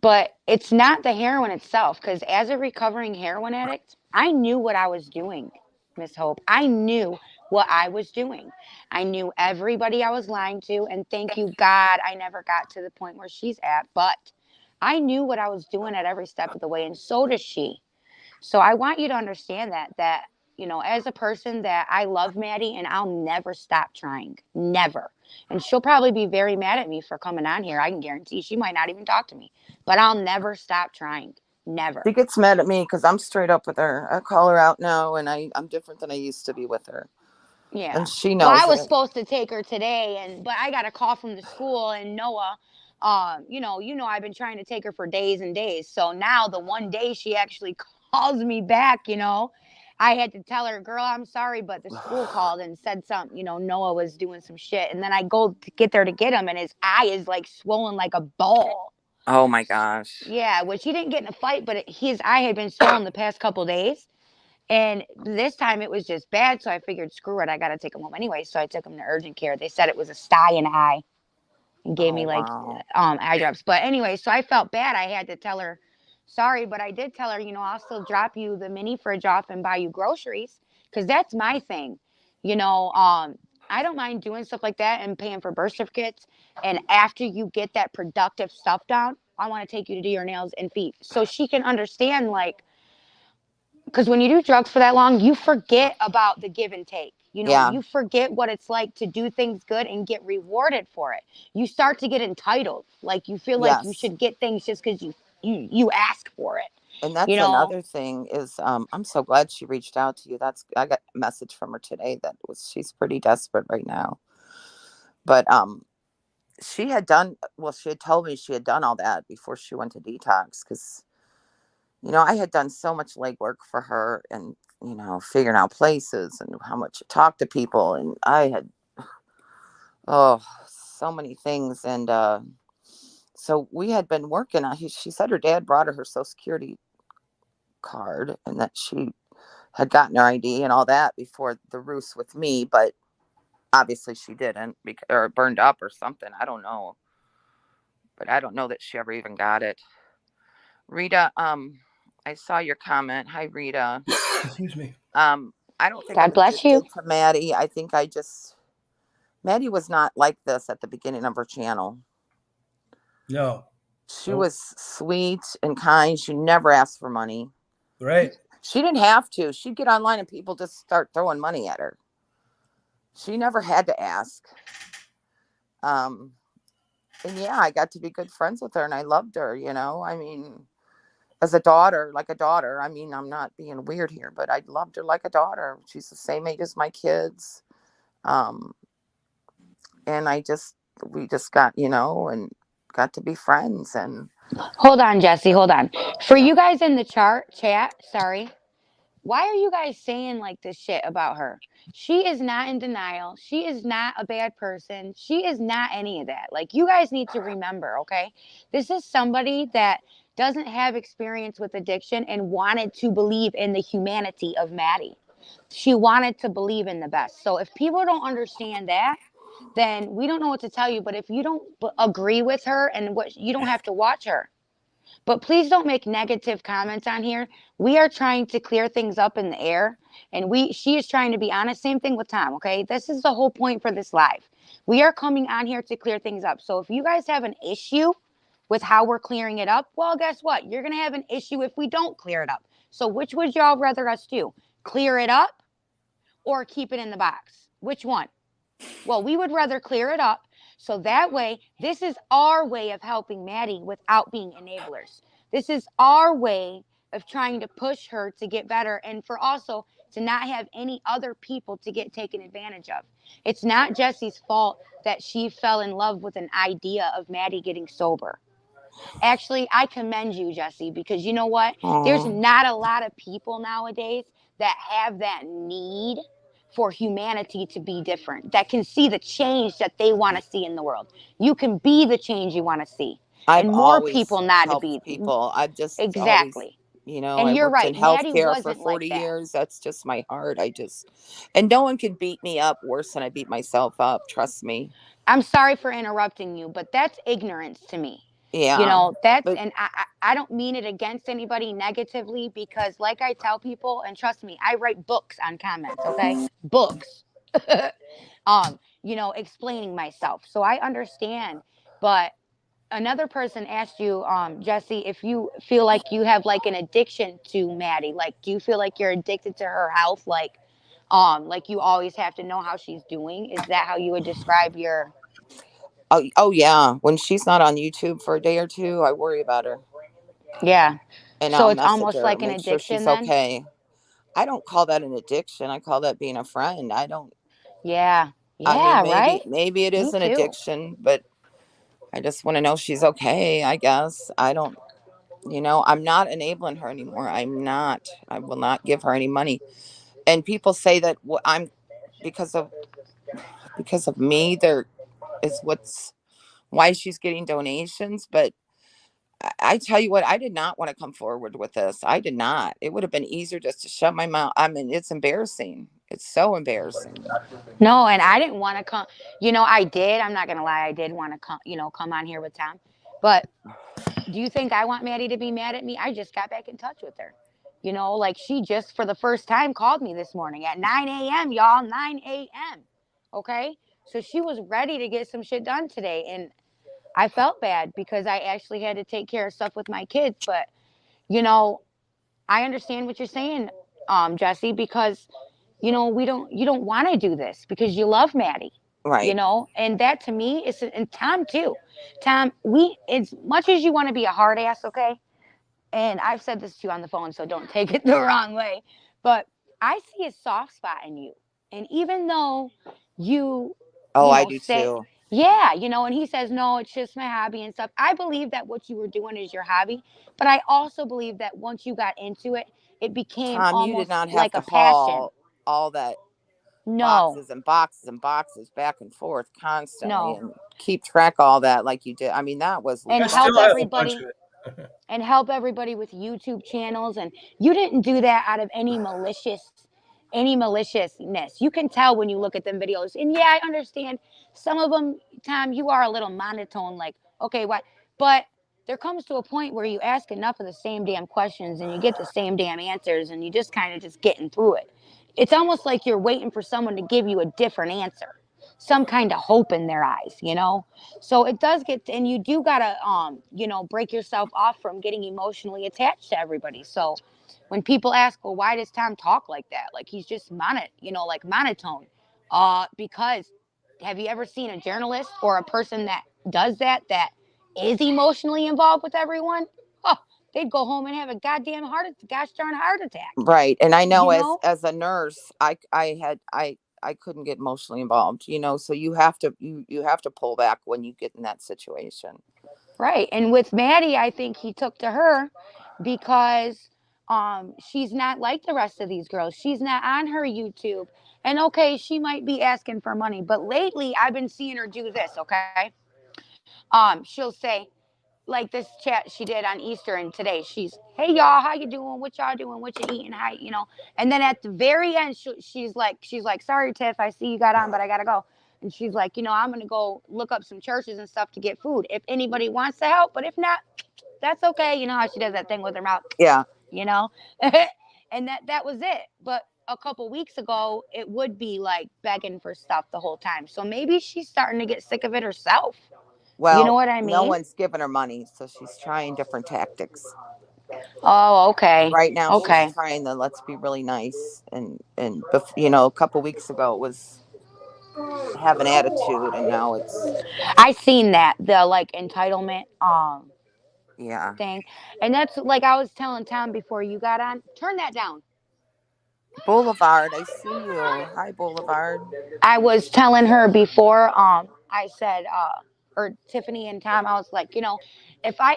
But it's not the heroin itself, because as a recovering heroin addict, I knew what I was doing, Miss Hope. I knew what I was doing. I knew everybody I was lying to, and thank you, God, I never got to the point where she's at. But I knew what I was doing at every step of the way, and so does she. So I want you to understand that as a person, that I love Maddie and I'll never stop trying. Never. And she'll probably be very mad at me for coming on here. I can guarantee she might not even talk to me. But I'll never stop trying. Never. She gets mad at me because I'm straight up with her. I call her out now, and I'm different than I used to be with her. Yeah. And she Well, I knows was it. supposed to take her today, but I got a call from the school, and Noah, I've been trying to take her for days and days. So now the one day she actually calls me back, I had to tell her, girl, I'm sorry, but the school called and said something, Noah was doing some shit. And then I go to get there to get him, and his eye is like swollen like a ball. Oh my gosh. Yeah, which he didn't get in a fight, but his eye had been swollen the past couple days. And this time it was just bad, so I figured, screw it, I got to take him home anyway. So I took him to urgent care. They said it was a sty in the eye and gave me like Wow. eye drops. But anyway, so I felt bad. I had to tell her, sorry, but I did tell her, I'll still drop you the mini fridge off and buy you groceries, because that's my thing. I don't mind doing stuff like that and paying for birth certificates. And after you get that productive stuff down, I want to take you to do your nails and feet, so she can understand, like, because when you do drugs for that long, you forget about the give and take. Yeah. You forget what it's like to do things good and get rewarded for it. You start to get entitled. Like, you feel like you Yes. should get things just because you ask for it. And that's another thing is, I'm so glad she reached out to you. I got a message from her today she's pretty desperate right now. But she had told me she had done all that before she went to detox, because I had done so much legwork for her, and figuring out places and how much to talk to people, and I had so many things. And so we had been working on. She said her dad brought her Social Security card, and that she had gotten her ID and all that before the ruse with me, but obviously she didn't, or it burned up or something. I don't know, but I don't know that she ever even got it. Rita, I saw your comment. Hi, Rita. Excuse me. I don't think God I'm bless you. addicted to Maddie. I think Maddie was not like this at the beginning of her channel. No. She was sweet and kind. She never asked for money. Right. She didn't have to. She'd get online and people just start throwing money at her. She never had to ask. And yeah, I got to be good friends with her, and I loved her, I mean, as a daughter, like a daughter. I mean, I'm not being weird here, but I loved her like a daughter. She's the same age as my kids. And we just got, and got to be friends. And Hold on, Jessie. Hold on. For you guys in the chat, sorry. Why are you guys saying like this shit about her? She is not in denial. She is not a bad person. She is not any of that. Like, you guys need to remember, okay? This is somebody that doesn't have experience with addiction and wanted to believe in the humanity of Maddie. She wanted to believe in the best. So if people don't understand that, then we don't know what to tell you. But if you don't agree with her, you don't have to watch her. But please don't make negative comments on here. We are trying to clear things up in the air, and she is trying to be honest. Same thing with Tom, okay? This is the whole point for this live. We are coming on here to clear things up. So if you guys have an issue with how we're clearing it up, well, guess what? You're going to have an issue if we don't clear it up. So which would y'all rather us do? Clear it up or keep it in the box? Which one? Well, we would rather clear it up. So that way, this is our way of helping Maddie without being enablers. This is our way of trying to push her to get better, and for also to not have any other people to get taken advantage of. It's not Jessie's fault that she fell in love with an idea of Maddie getting sober. Actually, I commend you, Jessie, because you know what? There's Oh, not a lot of people nowadays that have that need for humanity to be different, that can see the change that they want to see in the world. You can be the change you want to see. I've And more always people not to helped be. people. I've just always, Exactly. I And you're worked in right. Maddie healthcare for wasn't like 40 that. years. That's just my heart. And no one can beat me up worse than I beat myself up. Trust me. I'm sorry for interrupting you, but that's ignorance to me. Yeah. That's, But and I don't mean it against anybody negatively, because, like I tell people, and trust me, I write books on comments, okay? Books. Explaining myself. So I understand. But another person asked you, Jessie, if you feel like you have like an addiction to Maddie. Like, do you feel like you're addicted to her health? Like you always have to know how she's doing. Is that how you would describe your? oh yeah. When she's not on YouTube for a day or two, I worry about her. Yeah. And So I'll it's message almost her, like an make sure addiction she's then? okay. I don't call that an addiction. I call that being a friend. I don't Yeah. I mean Yeah, right? maybe it Me is an too. addiction, but I just want to know she's okay, I guess. I don't I'm not enabling her anymore. I'm not. I will not give her any money. And people say that I'm because of me there is what's why she's getting donations, but I tell you what, I did not want to come forward with this. I did not. It would have been easier just to shut my mouth. I mean, it's embarrassing. It's so embarrassing. No, and I didn't want to come. I did. I'm not gonna lie. I did want to come on here with Tom. But do you think I want Maddie to be mad at me? I just got back in touch with her. Like she just for the first time called me this morning at 9 a.m., y'all, 9 a.m. Okay? So she was ready to get some shit done today. And I felt bad because I actually had to take care of stuff with my kids. But, you know, I understand what you're saying, Jessie, because you don't want to do this because you love Maddie, Right. and that to me is, and Tom too. Tom, we, as much as you want to be a hard ass, okay, and I've said this to you on the phone, so don't take it the wrong way, but I see a soft spot in you, and even though you, Oh, I do say, too. yeah, and he says no, it's just my hobby and stuff. I believe that what you were doing is your hobby, but I also believe that once you got into it, it became Tom, you did almost not have like to a passion. haul all that No, boxes and boxes and boxes back and forth constantly no, and keep track of all that like you did. I mean, that was and I that help still have a bunch everybody of it. and help everybody with YouTube channels. And you didn't do that out of any maliciousness. You can tell when you look at them videos. And yeah, I understand some of them, Tom, you are a little monotone, like, okay, what? But there comes to a point where you ask enough of the same damn questions and you get the same damn answers and you just kind of just getting through it. It's almost like you're waiting for someone to give you a different answer, some kind of hope in their eyes. So it does get, and you do gotta, break yourself off from getting emotionally attached to everybody. So when people ask, well, why does Tom talk like that? Like he's just like monotone. Because have you ever seen a journalist or a person that does that is emotionally involved with everyone? Oh, they'd go home and have a gosh darn heart attack. right. And I know You as know? a nurse, I couldn't get emotionally involved, so you have to you have to pull back when you get in that situation. Right. And with Maddie, I think he took to her because she's not like the rest of these girls. She's not on her YouTube. And okay, she might be asking for money, but lately I've been seeing her do this, okay? She'll say, like this chat she did on Easter and today, she's, hey y'all, how you doing? What y'all doing? What you eating? And then at the very end, she's like, sorry, Tiff, I see you got on, but I gotta go. And she's like, I'm gonna go look up some churches and stuff to get food if anybody wants to help, but if not, that's okay. You know how she does that thing with her mouth, Yeah. you know? And that was it. But a couple weeks ago, it would be like begging for stuff the whole time. So maybe she's starting to get sick of it herself. You know Well, what I no mean? one's giving her money, so she's trying different tactics. Oh, okay. Right now she's Okay. trying the let's be really nice, and a couple weeks ago it was have an attitude, and now it's I seen that, the like entitlement Yeah. thing. And that's like I was telling Tom before you got on. Turn that down. Boulevard, I see you. Hi, Boulevard. I was telling her before, I said, or Tiffany and Tom, I was like,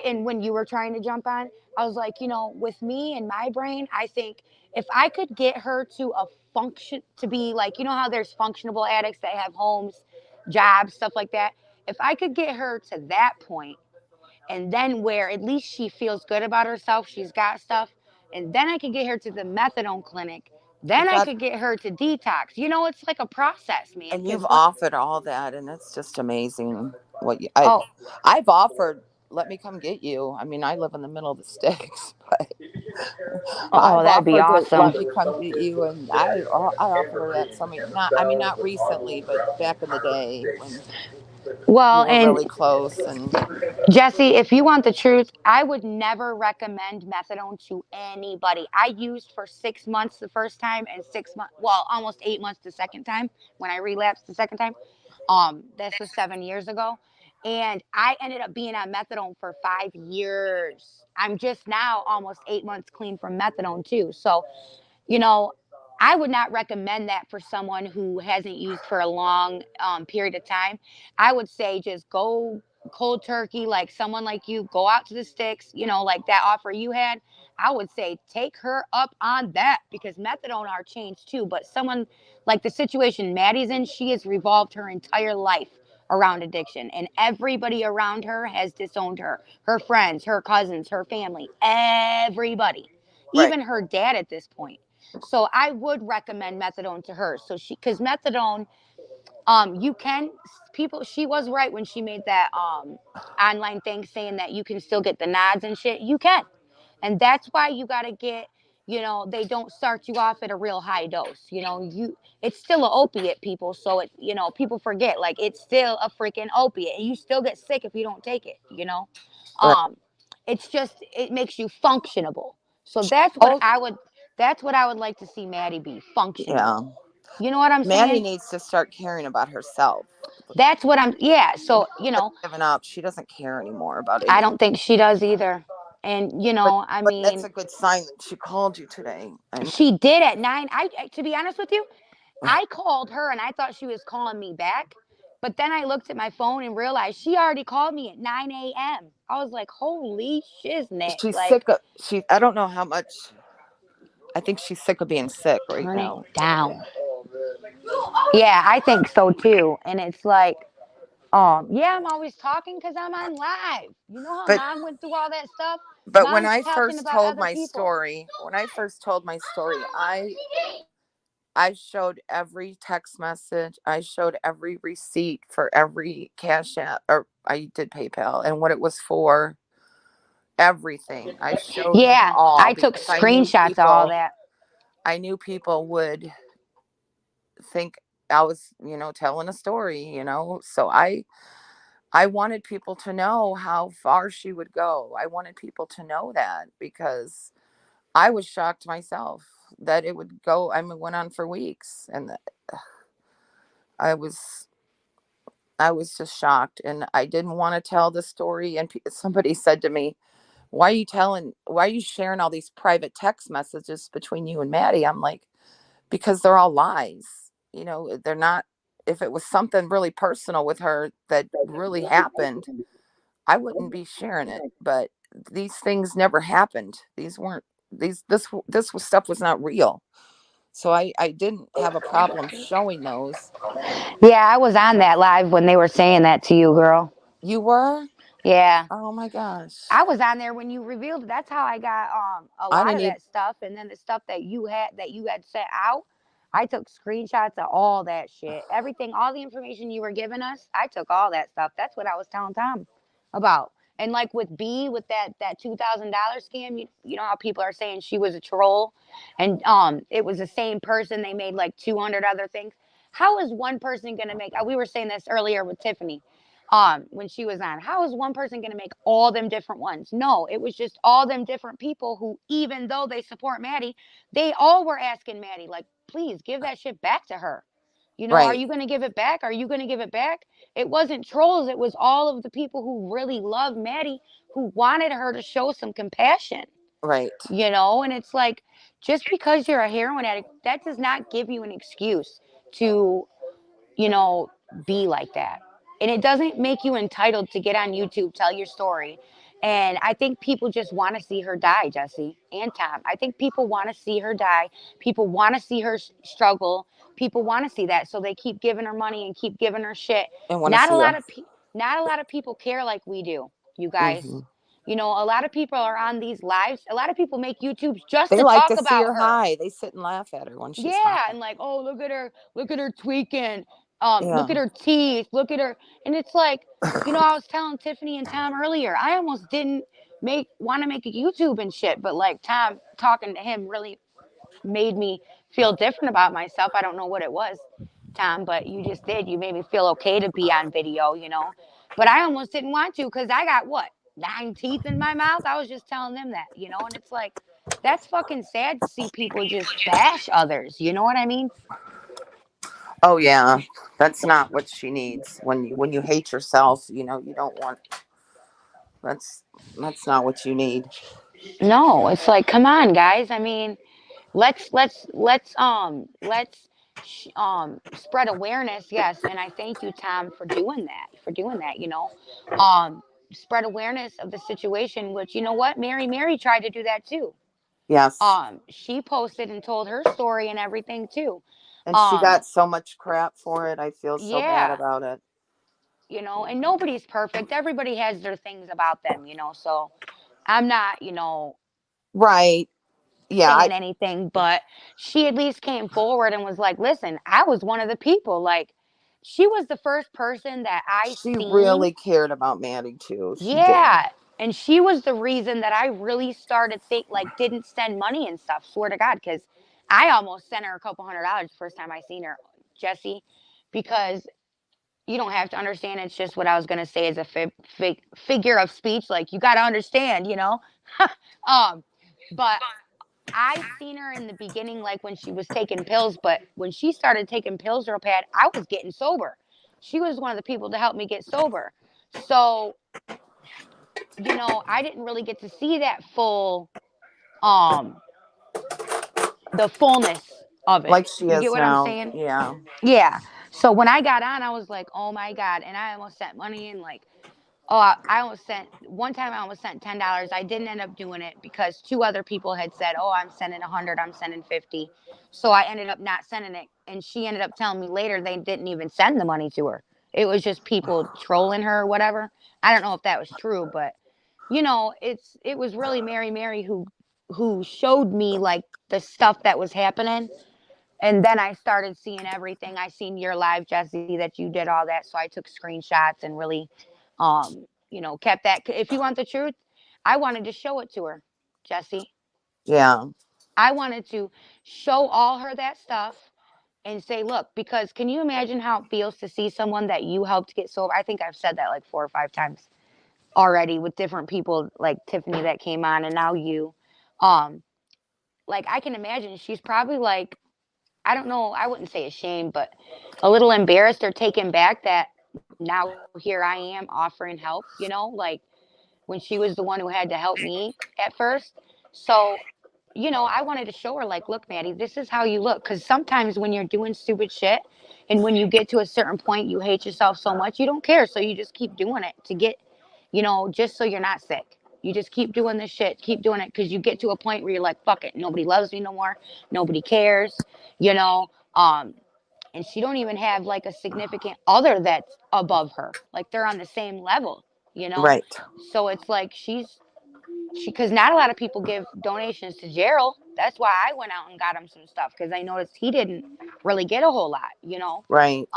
and when you were trying to jump on, I was like, with me and my brain, I think if I could get her to to be like, how there's functionable addicts that have homes, jobs, stuff like that. If I could get her to that point, and then where at least she feels good about herself, she's got stuff, and then I could get her to the methadone clinic. Then I That could get her to detox. It's like a process, man. and you've Because offered all that, and it's just amazing what oh, I've offered. Let me come get you. I mean, I live in the middle of the sticks, but oh, I've that'd be offered to awesome. let me come get you, and I offered her that so many. Not, I mean, not recently, but back in the day when we Well, were and really close. And Jesse, if you want the truth, I would never recommend methadone to anybody. I used for 6 months the first time and 6 months, well, almost 8 months the second time when I relapsed the second time. This was 7 years ago. And I ended up being on methadone for 5 years. I'm just now almost 8 months clean from methadone too. So you know, I would not recommend that for someone who hasn't used for a long period of time. I would say just go cold turkey, like someone like you, go out to the sticks, like that offer you had. I would say take her up on that because methadone are changed too. But someone like the situation Maddie's in, she has revolved her entire life around addiction, and everybody around her has disowned her. Her friends, her cousins, her family, everybody, right, even her dad at this point. So I would recommend methadone to her. So because methadone, you can people. She was right when she made that online thing saying that you can still get the nods and shit. You can, and that's why you got to get. They don't start you off at a real high dose. It's still an opiate, people. So people forget like it's still a freaking opiate, and you still get sick if you don't take it. right. Um, it's just it makes you functionable. So She that's what told, I would. That's what I would like to see Maddie be yeah, functionable. You know what I'm Maddie saying? needs to start caring about herself. That's what I'm. Yeah. So Just given up. She doesn't care anymore about I anything. don't think she does either. And I But that's mean, a good sign that she called you today. I mean, she did at 9. To be honest with you, I called her and I thought she was calling me back. But then I looked at my phone and realized she already called me at 9 a.m. I was like, holy shiznit. she's Like, sick of she. I don't know how much. I think she's sick of being sick right turn it now. down. Yeah, I think so too. And it's like, yeah, I'm always talking because I'm on live. You know how But mom went through all that stuff? when Mom's I talking first about told other my people. story, I showed every text message. I showed every receipt for every Cash App, or I did PayPal, and what it was for. Everything. I showed Yeah, all I took because I knew screenshots of all people. that. I knew people would think I was, telling a story. So I wanted people to know how far she would go. I wanted people to know that because I was shocked myself that it would go. I mean, it went on for weeks, and I was I was just shocked, and I didn't want to tell the story. And somebody said to me, why are you sharing all these private text messages between you and Maddie? I'm like, because they're all lies. They're not. If it was something really personal with her that really happened, I wouldn't be sharing it. But these things never happened. These weren't these this was stuff was not real. So I didn't have a problem showing those. Yeah, I was on that live when they were saying that to you, girl. You were? Yeah. Oh my gosh. I was on there when you revealed it. That's how I got a I lot didn't of even that stuff, and then the stuff that you had sent out. I took screenshots of all that shit, everything, all the information you were giving us. I took all that stuff. That's what I was telling Tom about. And like with B, with that $2,000 scam, you know how people are saying she was a troll, and it was the same person. They made like 200 other things. How is one person gonna make? We were saying this earlier with Tiffany when she was on. How is one person going to make all them different ones? No, it was just all them different people who, even though they support Maddie, they all were asking Maddie, like, please give that shit back to her. Are right. you going to give it back? Are you going to give it back? It wasn't trolls. It was all of the people who really love Maddie, who wanted her to show some compassion, Right. and it's like, just because you're a heroin addict, that does not give you an excuse to, you know, be like that. And it doesn't make you entitled to get on YouTube, tell your story. And I think people just want to see her die, Jessie and Tom. I think people want to see her die. People want to see her struggle. People want to see that, so they keep giving her money and keep giving her shit. And want to Not a see lot her. of not a lot of people care like we do, you guys. Hmm. A lot of people are on these lives. A lot of people make YouTubes just They to like talk to see about her her. high. They sit and laugh at her when she's Yeah, high. and like, oh, look at her tweaking. Yeah. Look at her teeth, look at her, and it's like, I was telling Tiffany and Tom earlier, I almost didn't want to make a YouTube and shit, but like Tom talking to him really made me feel different about myself. I don't know what it was, Tom, but you just did. You made me feel okay to be on video. But I almost didn't want to, because I got what, 9 teeth in my mouth. I was just telling them that, and it's like, that's fucking sad to see people just bash others. You know what I mean? Oh yeah, that's not what she needs. When you hate yourself, you don't want. That's that's not what you need. No, it's like, come on, guys. I mean, let's spread awareness. Yes, and I thank you, Tom, for doing that. Spread awareness of the situation. Which, you know what, Mary tried to do that too. Yes, She posted and told her story and everything too. and she Um, got so much crap for it. I feel so bad yeah, about it. and nobody's perfect. Everybody has their things about them. So I'm not, Right? Yeah. saying anything, but she at least came forward and was like, listen, I was one of the people. Like, she was the first person that I She seen. really cared about Maddie too. She did. Yeah. And she was the reason that I really started didn't send money and stuff, swear to God, because I almost sent her a couple $100 the first time I seen her, Jessie, because you don't have to understand. It's just what I was going to say as a figure of speech. Like, you got to understand. um, but I seen her in the beginning, like when she was taking pills, but when she started taking pills real bad, I was getting sober. She was one of the people to help me get sober. So, I didn't really get to see that um, the fullness of it. Like she You get is what I'm now. saying? Yeah. Yeah. So when I got on, I was like, oh my God. And I almost sent money in, like, oh, I almost sent one time. I almost sent $10. I didn't end up doing it because two other people had said, "Oh, I'm sending 100. I'm sending 50." So I ended up not sending it, and she ended up telling me later they didn't even send the money to her. It was just people trolling her or whatever. I don't know if that was true, but it was really Mary who showed me like the stuff that was happening, and then I started seeing everything. I seen your live, Jessie, that you did all that. So I took screenshots and really, kept that. If you want the truth, I wanted to show it to her, Jessie. Yeah. I wanted to show all her that stuff and say, look, because can you imagine how it feels to see someone that you helped get sober? I think I've said that like 4 or 5 times already with different people, like Tiffany that came on, and now you. Like, I can imagine she's probably like, I don't know, I wouldn't say ashamed, but a little embarrassed or taken back that now here I am offering help, like when she was the one who had to help me at first. So, I wanted to show her, like, look, Maddie, this is how you look. Because sometimes when you're doing stupid shit and when you get to a certain point, you hate yourself so much, you don't care. So you just keep doing it to get, just so you're not sick. You just keep doing this shit, keep doing it, because you get to a point where you're like, fuck it, nobody loves me no more, nobody cares, you know. And she don't even have like a significant other that's above her, like they're on the same level. Right. So it's like because not a lot of people give donations to Gerald. That's why I went out and got him some stuff, because I noticed he didn't really get a whole lot. Right.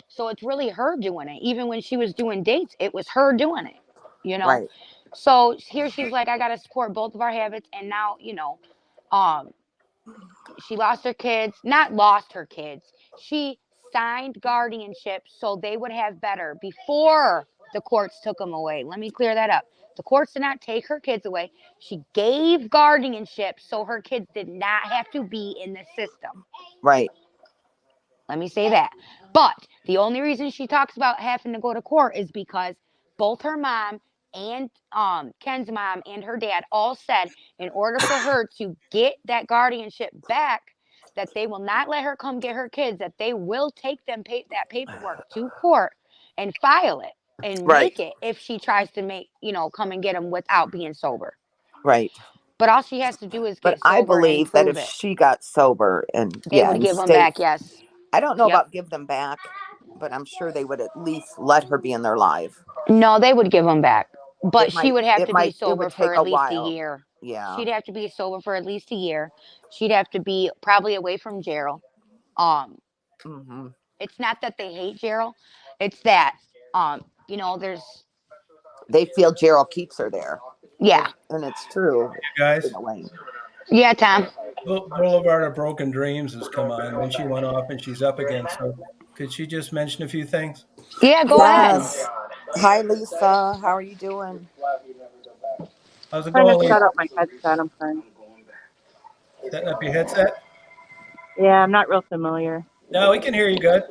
So it's really her doing it. Even when she was doing dates, it was her doing it, you know. Right. So here she's like, I gotta support both of our habits, and now, um, she lost her kids, not lost her kids. She signed guardianship so they would have better before the courts took them away. Let me clear that up. The courts did not take her kids away. She gave guardianship so her kids did not have to be in the system. Right. Let me say that. But the only reason she talks about having to go to court is because both her mom and Ken's mom and her dad all said in order for her to get that guardianship back, that they will not let her come get her kids, that they will take them that paperwork to court and file it and Right. make it if she tries to come and get them without being sober. Right. But all she has to do is But get I sober and believe that prove if it. she got sober and They yeah, would and give them stay, back, yes. I don't know Yep. about give them back, but I'm sure they would at least let her be in their life. No, they would give them back. But It she might, would have it to be might, it sober would for take at a least a while. year. Yeah. She'd have to be sober for at least a year. She'd have to be probably away from Gerald. Mm-hmm. It's not that they hate Gerald. It's that there's They feel Gerald keeps her there. yeah. And it's true You guys, in a way. Yeah, Tom. Boulevard of Broken Dreams has come on. Then she went off and she's up again. So could she just mention a few things? Yeah, go ahead. Yes. Hi, Lisa. How are you doing? How's it Trying to going, Lisa? set up my headset. I'm sorry. Setting up your headset? Yeah, I'm not real familiar. No, we can hear you good.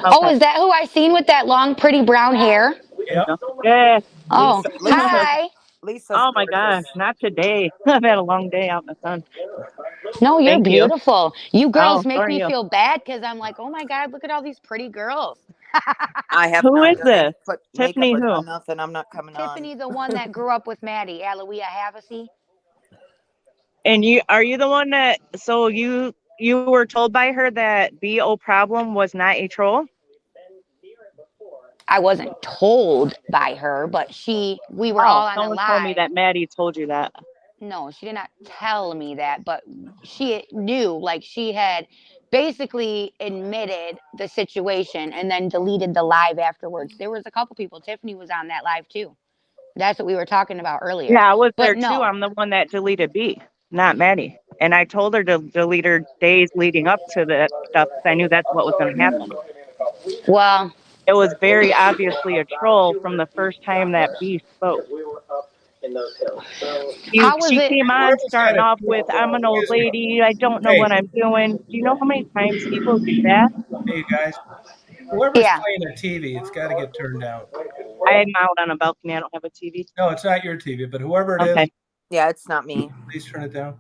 Oh, Okay. is that who I seen with that long, pretty brown hair? There you Yep. go. Yeah. Oh, Lisa's hi. Lisa's Oh my gorgeous. gosh, not today. I've had a long day out in the sun. No, you're Thank you. beautiful. You Oh, girls so make are me you. feel bad because I'm like, oh my God, look at all these pretty girls. I have Who not is done any this? put makeup Tiffany or who? done nothing. I'm not coming on. Tiffany, the one that grew up with Maddie, Aloia Havasi. And are you the one that so you were told by her that BO problem was not a troll? I wasn't told by her, but we were Oh, all on a someone told me live. that Maddie told you that. No, she did not tell me that, but she knew, like she had basically admitted the situation and then deleted the live afterwards. There was a couple people. Tiffany was on that live too. That's what we were talking about earlier. Yeah, I was But there too. no. I'm the one that deleted B, not Maddie. And I told her to delete her days leading up to that stuff because I knew that's what was going to happen. Well, It was very obviously a troll from the first time that B spoke. how was She it? came on Whoever's got starting a, off with, I'm an old excuse me. lady. I don't know Hey, what I'm doing. Do you know how many times people do that? hey, you guys. Whoever's Yeah. playing a TV, it's got to get turned down. I'm out on a balcony. I don't have a TV. No, it's not your TV, but whoever it is, Okay. Yeah, it's not me. please turn it down.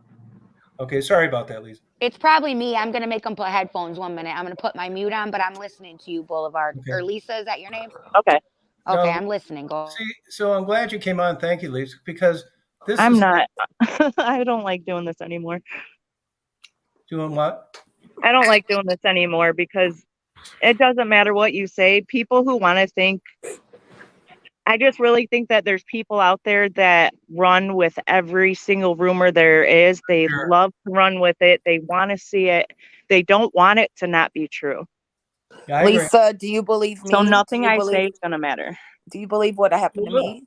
Okay, sorry about that, Lisa. It's probably me. I'm going to make them put headphones 1 minute. I'm going to put my mute on, but I'm listening to you, Boulevard. Okay. Or Lisa, is that your name? Okay. Okay, No, I'm listening. Go. see, so I'm glad you came on. Thank you, Lisa, because this I'm is not. I don't like doing this anymore. doing what? I don't like doing this anymore because it doesn't matter what you say. People who want to think, I just really think that there's people out there that run with every single rumor there is. They Sure. love to run with it. They want to see it. They don't want it to not be true. Yeah, I agree. Lisa, do you believe me? So nothing do you I believe, say is going to matter. Do you believe what happened to Well, me?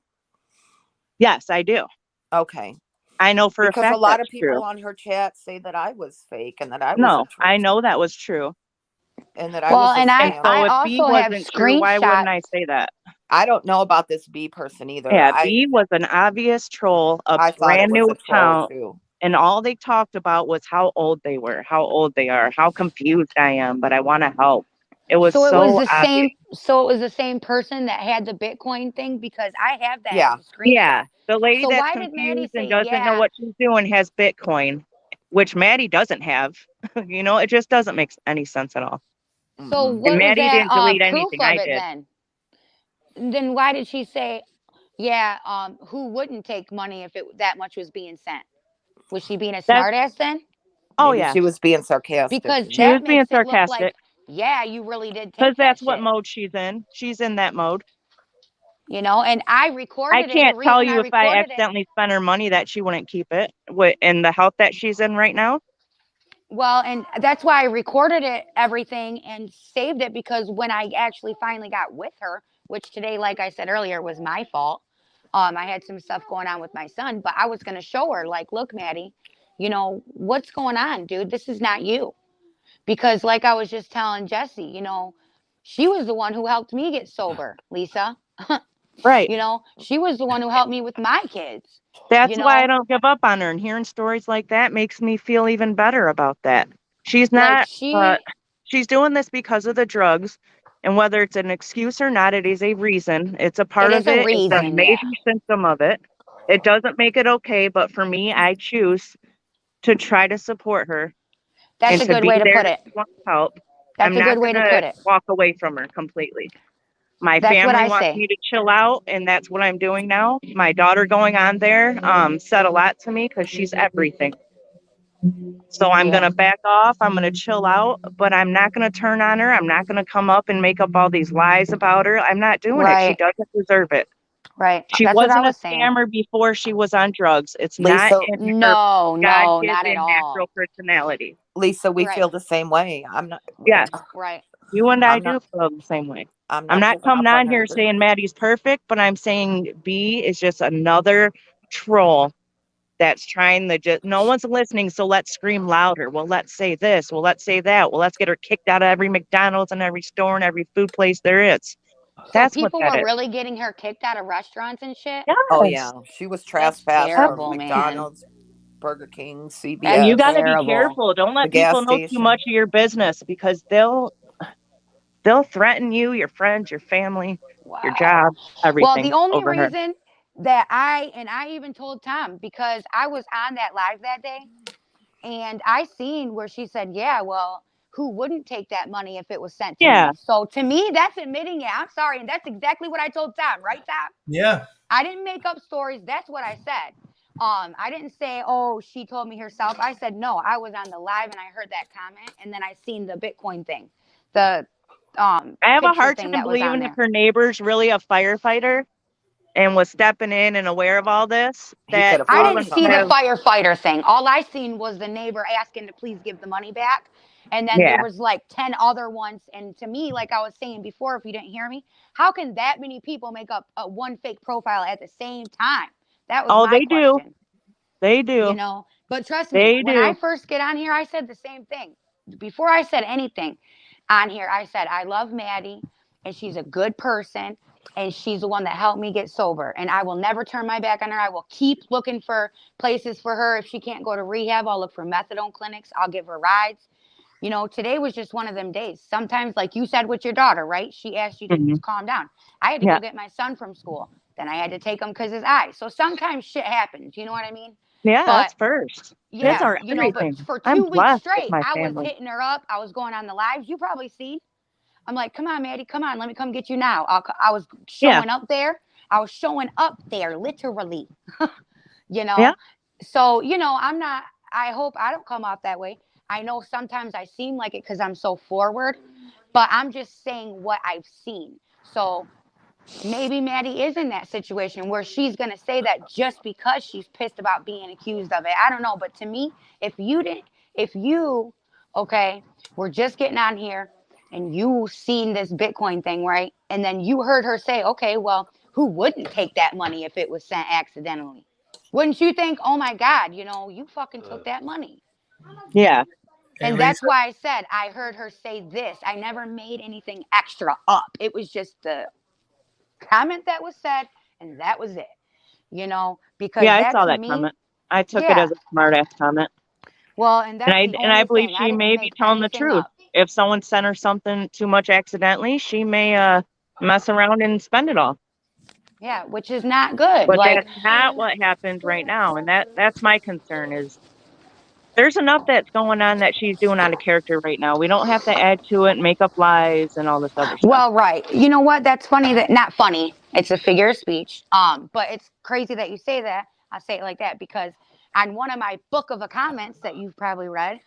Yes, I do. Okay. I know for Because a fact a lot that's of people true. on her chat say that I was fake and that I was No, a troll I know that was true. and that I Well, was a and And scam. so I if B also have wasn't true, why wouldn't screenshots. I say that? I don't know about this B person either. Yeah, B was an obvious troll, a I thought it brand was new a troll account, too. and all they talked about was how old they were, how old they are, how confused I am, but I want to help. It was So it was so the obvious. same. So it was the same person that had the Bitcoin thing because I have that Yeah. as a screenshot. Yeah, the lady So that's why did Maddie confused and say, doesn't know yeah? what she's doing has Bitcoin, which Maddie doesn't have. You know, it just doesn't make any sense at all. So Mhm. And what was Maddie that didn't delete proof anything of I it did. then? Then why did she say, yeah? Who wouldn't take money if that much was being sent? Was she being a That's smartass then? oh Maybe yeah, she was being sarcastic. Because she was that being makes it look like, sarcastic yeah, you really did because take that that's what shit. mode she's in. She's in that mode. You know, and I I recorded it. can't The tell reason I you if I recorded it. accidentally spent her money that she wouldn't keep it in the health that she's in right now. Well, and that's why I recorded it, everything, and saved it because when I actually finally got with her, which today, like I said earlier, was my fault. I had some stuff going on with my son, but I was going to show her, like, look, Maddie, what's going on, dude? This is not you. Because, like I was just telling Jessie, she was the one who helped me get sober, Lisa. Right. She was the one who helped me with my kids. That's why I don't give up on her. And hearing stories like that makes me feel even better about that. She's Like not, she's doing this because of the drugs. And whether it's an excuse or not, it is a reason. It's a part is of a it. It's a reason, major yeah. symptom of it. It doesn't make it okay, but for me, I choose to try to support her That's and a to good be way to there put to it. want help. That's I'm a good not way to gonna put it. walk away from her completely. My That's what family I wants say. me to chill out, and that's what I'm doing now. My daughter going on there said a lot to me because she's everything. So I'm Yeah. gonna back off. I'm gonna chill out, but I'm not gonna turn on her. I'm not gonna come up and make up all these lies about her. I'm not doing it. She Right. doesn't deserve it. Right. She That's what I wasn't a was saying. scammer before she was on drugs. It's not Lisa, in her No, no, not at God-given all. natural personality. Lisa, we Right. feel the same way. I'm not. Yes, Right. you and I I'm do not. feel the same way. I'm I'm not not giving coming up on on her here either. saying Maddie's perfect, but I'm saying B is just another troll that's trying to just, no one's listening, so let's scream louder. Well, let's say this. Well, let's say that. Well, let's get her kicked out of every McDonald's and every store and every food place there is. So That's what people that were is. really getting her kicked out of restaurants and shit? Oh Yes. yeah, she was That's trespassed from terrible, man. McDonald's, Burger King, And That's you CVS, got to be terrible. careful. Don't the let gas people know too station. much of your business because they'll threaten you, your friends, your family, your Wow. job, Well, the everything only over her. reason that I even told Tom, because I was on that live that day and I seen where she said, yeah, well, who wouldn't take that money if it was sent to Yeah. me? So to me, that's admitting, yeah, I'm sorry. And that's exactly what I told Tom, right, Tom? Yeah. I didn't make up stories. That's what I said. I didn't say, oh, she told me herself. I said, no, I was on the live and I heard that comment and then I seen the Bitcoin thing, the I have a picture hard thing time that was on believing if there. her neighbor's really a firefighter and was stepping in and aware of all this, He could that have I they fought didn't wouldn't see the have. somebody. firefighter thing. All I seen was the neighbor asking to please give the money back. And then there Yeah. was like 10 other ones. And to me, like I was saying before, if you didn't hear me, how can that many people make up one fake profile at the same time? That was Oh, my they do. question. They do. But trust me, They when I do. first get on here, I said the same thing. Before I said anything on here, I said, I love Maddie and she's a good person and she's the one that helped me get sober. And I will never turn my back on her. I will keep looking for places for her. If she can't go to rehab, I'll look for methadone clinics. I'll give her rides. Today was just one of them days. Sometimes, like you said with your daughter, right? She asked you to Hmm. calm down. I had to Yeah. go get my son from school. Then I had to take him because his eye. So sometimes shit happens. You know what I mean? Yeah, But that's first. That's yeah, our but everything. for I'm 2 weeks blessed with straight, my I was family. hitting her up. I was going on the lives. You probably seen. I'm like, come on, Maddie, come on, let me come get you now. I was Yeah. showing up there. I was showing up there, literally. you Yeah. know. So I'm not. I hope I don't come off that way. I know sometimes I seem like it because I'm so forward, but I'm just saying what I've seen. So maybe Maddie is in that situation where she's going to say that just because she's pissed about being accused of it. I don't know. But to me, if you, okay, were just getting on here and you seen this Bitcoin thing, right? And then you heard her say, okay, well, who wouldn't take that money if it was sent accidentally? Wouldn't you think, oh my God, you fucking took that money? Yeah. Hey, And that's Lisa. why I said I heard her say this. I never made anything extra up. It was just the comment that was said, and that was it. Because Yeah, I that saw to that me, comment. I took it yeah. as a smart ass comment. Well, and And that's I the and I only believe thing. I she didn't may be make telling the anything truth. up. If someone sent her something too much accidentally, she may mess around and spend it all. Yeah, which is not good. But Like, that's not what happened right now. And that's my concern is there's enough that's going on that she's doing out of character right now. We don't have to add to it and make up lies and all this other stuff. well, right. You know what? That's funny that not funny. It's a figure of speech. But it's crazy that you say that. I say it like that because on one of my book of comments that you've probably read,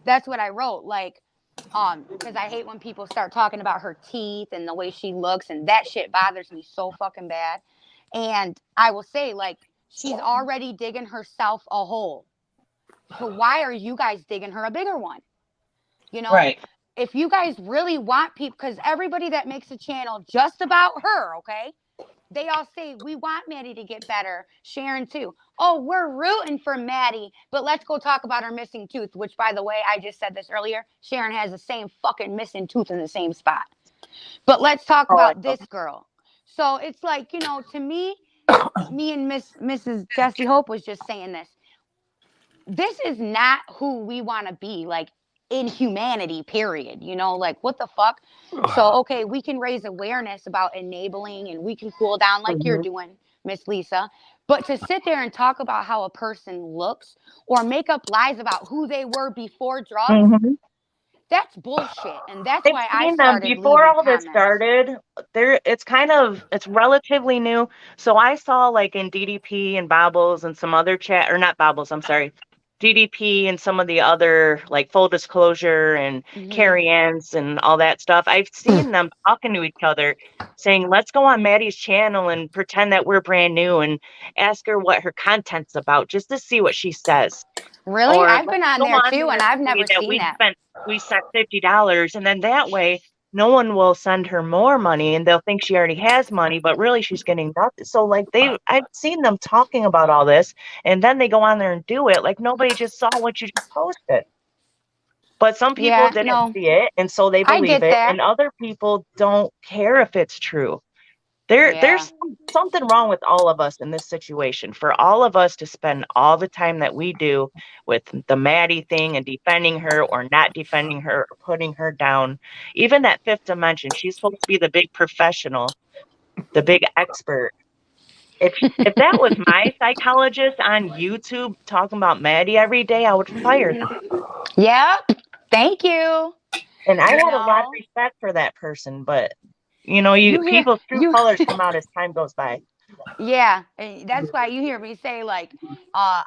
that's what I wrote. Like, because I hate when people start talking about her teeth and the way she looks, and that shit bothers me so fucking bad. And I will say, like, she's already digging herself a hole. So why are you guys digging her a bigger one? You know, Right. if you guys really want people, because everybody that makes a channel just about her, okay, they all say, we want Maddie to get better. Sharon, too. Oh, we're rooting for Maddie, but let's go talk about her missing tooth, which, by the way, I just said this earlier. Sharon has the same fucking missing tooth in the same spot. But let's talk Oh, I about know. this girl. So it's like, to me and Mrs. Jessie Hope was just saying this. This is not who we want to be. Like, inhumanity, period. You know, like what the fuck? So, okay, we can raise awareness about enabling and we can cool down like you're doing, Miss Lisa. But to sit there and talk about how a person looks or make up lies about who they were before drugs, that's bullshit. And that's I've why I seen them started before leaving all this comments. started. It's relatively new. So I saw like in DDP and Bobbles and some other chat, or not Bobbles, I'm sorry, DDP and some of the other like full disclosure and Carrie Ann's and all that stuff. I've seen them talking to each other saying, let's go on Maddie's channel and pretend that we're brand new and ask her what her content's about just to see what she says. Really? Or I've let's been on go there on too, there and and I've say never that seen that. we sent $50, and then that way no one will send her more money and they'll think she already has money, but really she's getting nothing. So like I've seen them talking about all this, and then they go on there and do it like nobody just saw what you just posted. But some people Yeah, didn't no, see it, and so they I believe get it, that. and other people don't care if it's true. Yeah. There's something wrong with all of us in this situation. For all of us to spend all the time that we do with the Maddie thing and defending her or not defending her or putting her down, even that fifth dimension, she's supposed to be the big professional, the big expert. If that was my psychologist on YouTube talking about Maddie every day, I would fire them. Yep. Thank you. And I You had a lot of know, respect for that person, but you hear people's true you. colors come out as time goes by. Yeah, and that's why you hear me say like,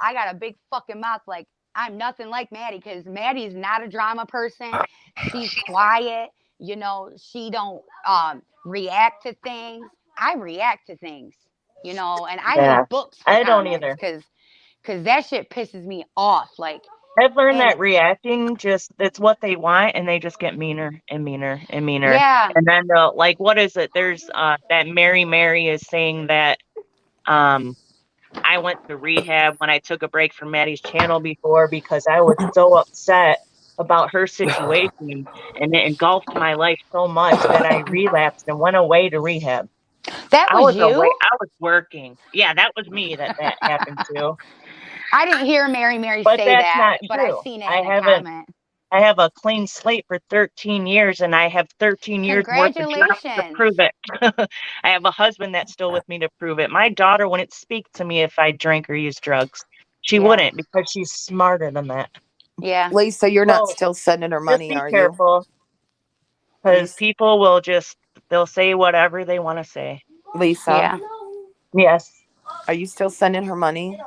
I got a big fucking mouth. Like I'm nothing like Maddie because Maddie's not a drama person. She's quiet. You know, she don't react to things. I react to things. You know, and I Yeah, make books for I don't comments either. because that shit pisses me off. Like, I've learned and that reacting just it's what they want and they just get meaner and meaner and meaner. yeah, And then they'll like what is it? There's that Mary is saying that um I went to rehab when I took a break from Maddie's channel before because I was so upset about her situation and it engulfed my life so much that I relapsed and went away to rehab. that I was was away. you. I was working. Yeah, that was me that happened to. I didn't hear Mary But say that's that, not but I true. seen it in a comment. I have a clean slate for 13 years and I have 13 years worth of jobs to Congratulations. prove it. I have a husband that's still with me to prove it. My daughter wouldn't speak to me if I drank or used drugs. She Yeah. wouldn't because she's smarter than that. Yeah. Lisa, you're not So still sending her just money, be are you? careful because Lisa, people will they'll say whatever they want to say. Lisa, Yeah. Yes. are you still sending her money?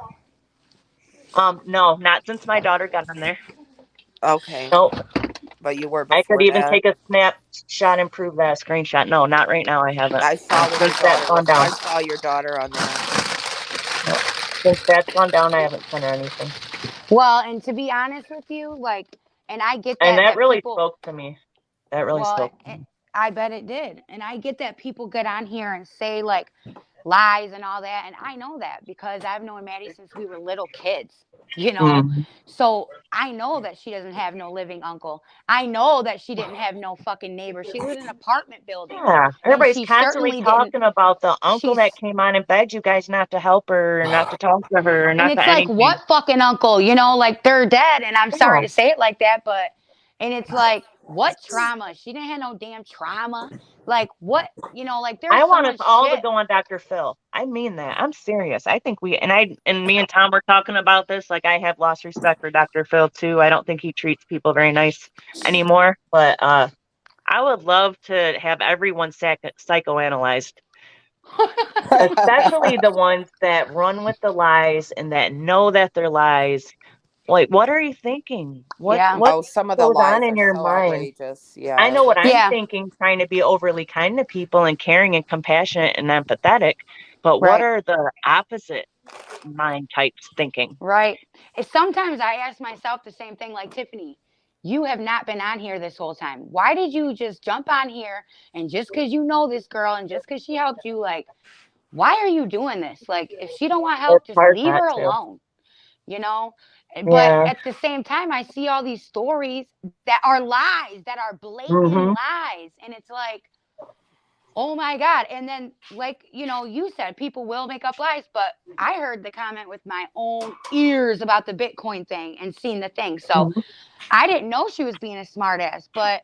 No, not since my daughter got on there. Okay, Nope. but you were I could before even that. take a snapshot and prove that screenshot. No, not right now. I haven't. I saw when your Since that's daughter gone was. down. I saw your daughter on there. No. Since that's gone down, I haven't sent her anything. Well, and to be honest with you, like, and I get And that that really people, spoke to me. That really well, spoke to me. I bet it did. And I get that people get on here and say like lies and all that. And I know that because I've known Maddie since we were little kids, you know? Mm. So I know that she doesn't have no living uncle. I know that she didn't have no fucking neighbor. She lived in an apartment building. Yeah, And everybody's she constantly certainly didn't. talking about the uncle She's that came on and begged you guys not to help her, or not to talk to her, or And not to it's like, anything. what fucking uncle? You know, like they're dead. And I'm sorry Yeah. to say it like that, but, and it's like, what trauma? She didn't have no damn trauma. Like, what? You know, like I there's so want us much all to shit. go on Dr. Phil. I mean that. I'm serious. I think and me and Tom were talking about this. Like, I have lost respect for Dr. Phil too. I don't think he treats people very nice anymore. But I would love to have everyone psychoanalyzed, especially the ones that run with the lies and that know that they're lies. Like, what are you thinking? Yeah. What Oh, some of the goes on lies in are your so mind? outrageous. I Yeah. know what I'm Yeah. thinking, trying to be overly kind to people and caring and compassionate and empathetic. But what Right. are the opposite mind types thinking? Right. And sometimes I ask myself the same thing, like Tiffany, you have not been on here this whole time. Why did you just jump on here and just because you know this girl and just because she helped you, like, why are you doing this? Like, if she don't want help, It's just hard leave not her to. alone, you know? But Yeah. at the same time, I see all these stories that are lies, that are blatant Hmm. lies. And it's like, Oh my God. And then, like, you said people will make up lies, but I heard the comment with my own ears about the Bitcoin thing and seen the thing. So I didn't know she was being a smartass. But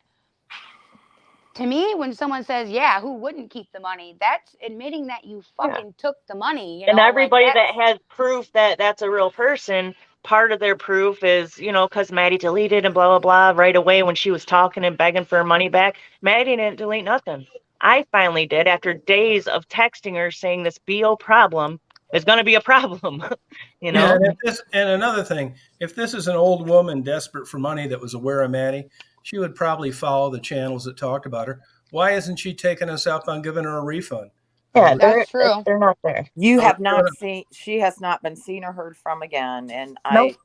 to me, when someone says, yeah, who wouldn't keep the money? That's admitting that you fucking took the money, And everybody like that has proof that that's a real person, part of their proof is, because Maddie deleted and blah, blah, blah right away when she was talking and begging for her money back. Maddie didn't delete nothing. I finally did after days of texting her saying this BO problem is going to be a problem, Yeah, and another thing, if this is an old woman desperate for money that was aware of Maddie, she would probably follow the channels that talked about her. Why isn't she taking us up on giving her a refund? Yeah, that's true. they're not there. You So have not seen. She has not been seen or heard from again, and Nope.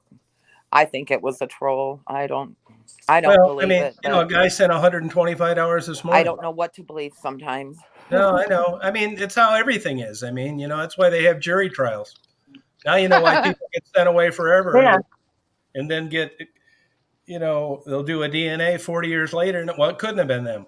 I think it was a troll. I don't well, I believe mean, it, a but guy sent $125 this morning. I don't know what to believe sometimes. No, I know. I mean, it's how everything is. I mean, that's why they have jury trials. Now you know why people get sent away forever Yeah. and then get, they'll do a DNA 40 years later and it couldn't have been them.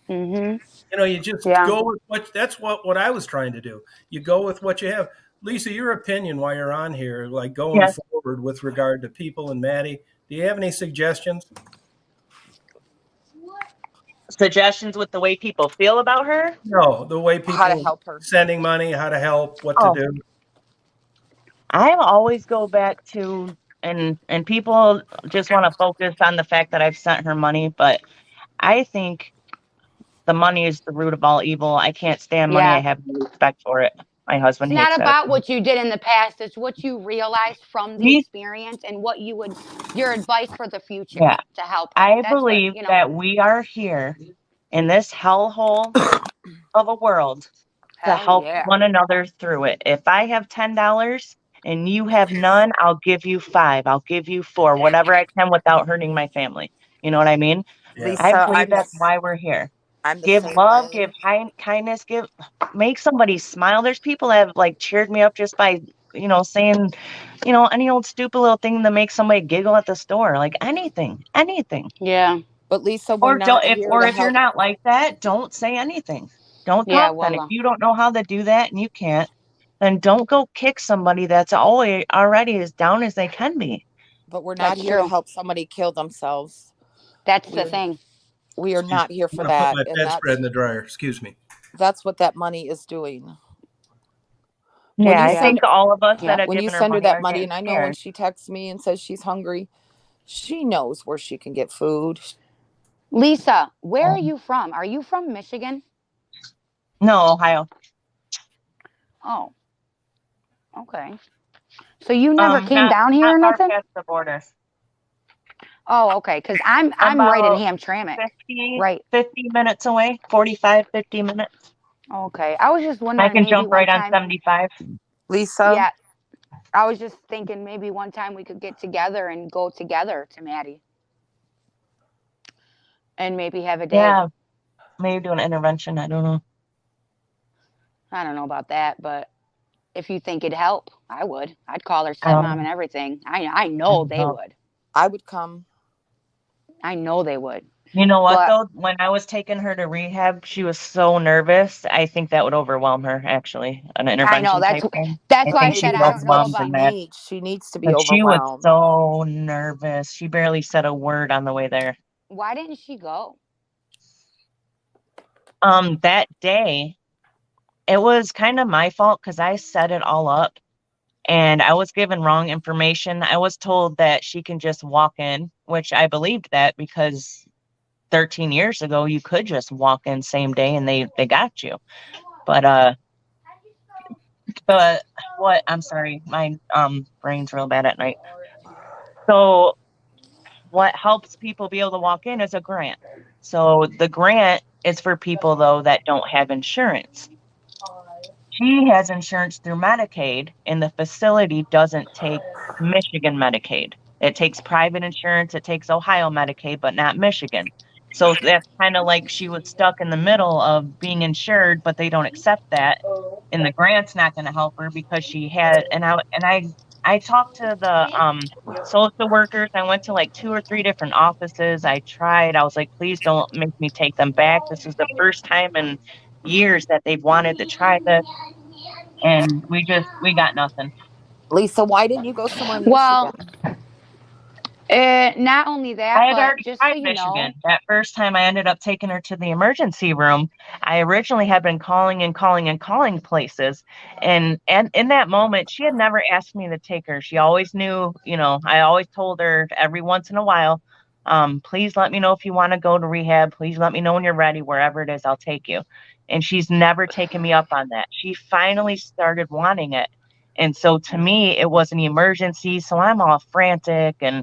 Mm-hmm. You just go with that's what I was trying to do. You go with what you have. Lisa, your opinion while you're on here, like going Yes. forward with regard to people and Maddie, do you have any suggestions? Suggestions with the way people feel about her? No, the way people How to help her. sending money, how to help, what to do. I always go back to and people just want to focus on the fact that I've sent her money, but I think the money is the root of all evil. I can't stand money. Yeah. I have no respect for it. My husband It's hates not it. about what you did in the past. It's what you realized from the experience and what your advice for the future to help her. I That's believe that we are here in this hellhole of a world to help one another through it. If I have $10 and you have none, I'll give you 5. I'll give you 4, whatever I can without hurting my family. You know what I mean? Yeah. I Lisa, believe that's why we're here. I'm the Give same love, way. give kindness, make somebody smile. There's people that have like cheered me up just by, saying, any old stupid little thing that makes somebody giggle at the store, like anything. Yeah. But Lisa, we're not here to If you're help. not like that, don't say anything. Don't talk then. If you don't know how to do that and you can't, then don't go kick somebody that's already as down as they can be. But we're not here to help somebody kill themselves. That's the thing. We are not here for I'm that. gonna put my bedspread in the dryer. Excuse me. That's what that money is doing. Yeah, I think all of us that have when you given her send her money that are money, getting and I know when scared. she texts me and says she's hungry, she knows where she can get food. Lisa, where are you from? Are you from Michigan? No, Ohio. Oh, okay. So you never came down here or nothing? Past the border. Oh, okay. Because I'm right in Hamtramck. 50 minutes away. 45, 50 minutes. Okay. I was just wondering. I can jump right on 75. Lisa? Yeah. I was just thinking maybe one time we could get together and go together to Maddie. And maybe have a day. Yeah. Maybe do an intervention. I don't know. I don't know about that, but if you think it'd help, I would. I'd call her stepmom and everything. I know they would. I would come. I know they would. You know what, though? When I was taking her to rehab, she was so nervous. I think that would overwhelm her, actually, an intervention. I know. That's why I said I don't know about that. She needs to be overwhelmed. She was so nervous. She barely said a word on the way there. Why didn't she go? That day, it was kind of my fault because I set it all up and I was given wrong information. I was told that she can just walk in, which I believed that because 13 years ago, you could just walk in same day and they got you. But what, I'm sorry, my brain's real bad at night. So what helps people be able to walk in is a grant. So the grant is for people, though, that don't have insurance. She has insurance through Medicaid, and the facility doesn't take Michigan Medicaid. It takes private insurance. It takes Ohio Medicaid, but not Michigan. So that's kind of like she was stuck in the middle of being insured, but they don't accept that. And the grant's not going to help her because she had, I talked to the social workers. I went to like 2 or 3 different offices. I was like, please don't make me take them back. This is the first time in years that they've wanted to try this, and we got nothing. Lisa, why didn't you go somewhere in Well, Michigan? not only I that, had but already just so tried you Michigan. know, That first time I ended up taking her to the emergency room, I originally had been calling and calling and calling places. And in that moment, she had never asked me to take her. She always knew, I always told her every once in a while, please let me know if you want to go to rehab. Please let me know when you're ready. Wherever it is, I'll take you. And she's never taken me up on that. She finally started wanting it. And so to me, it was an emergency. So I'm all frantic and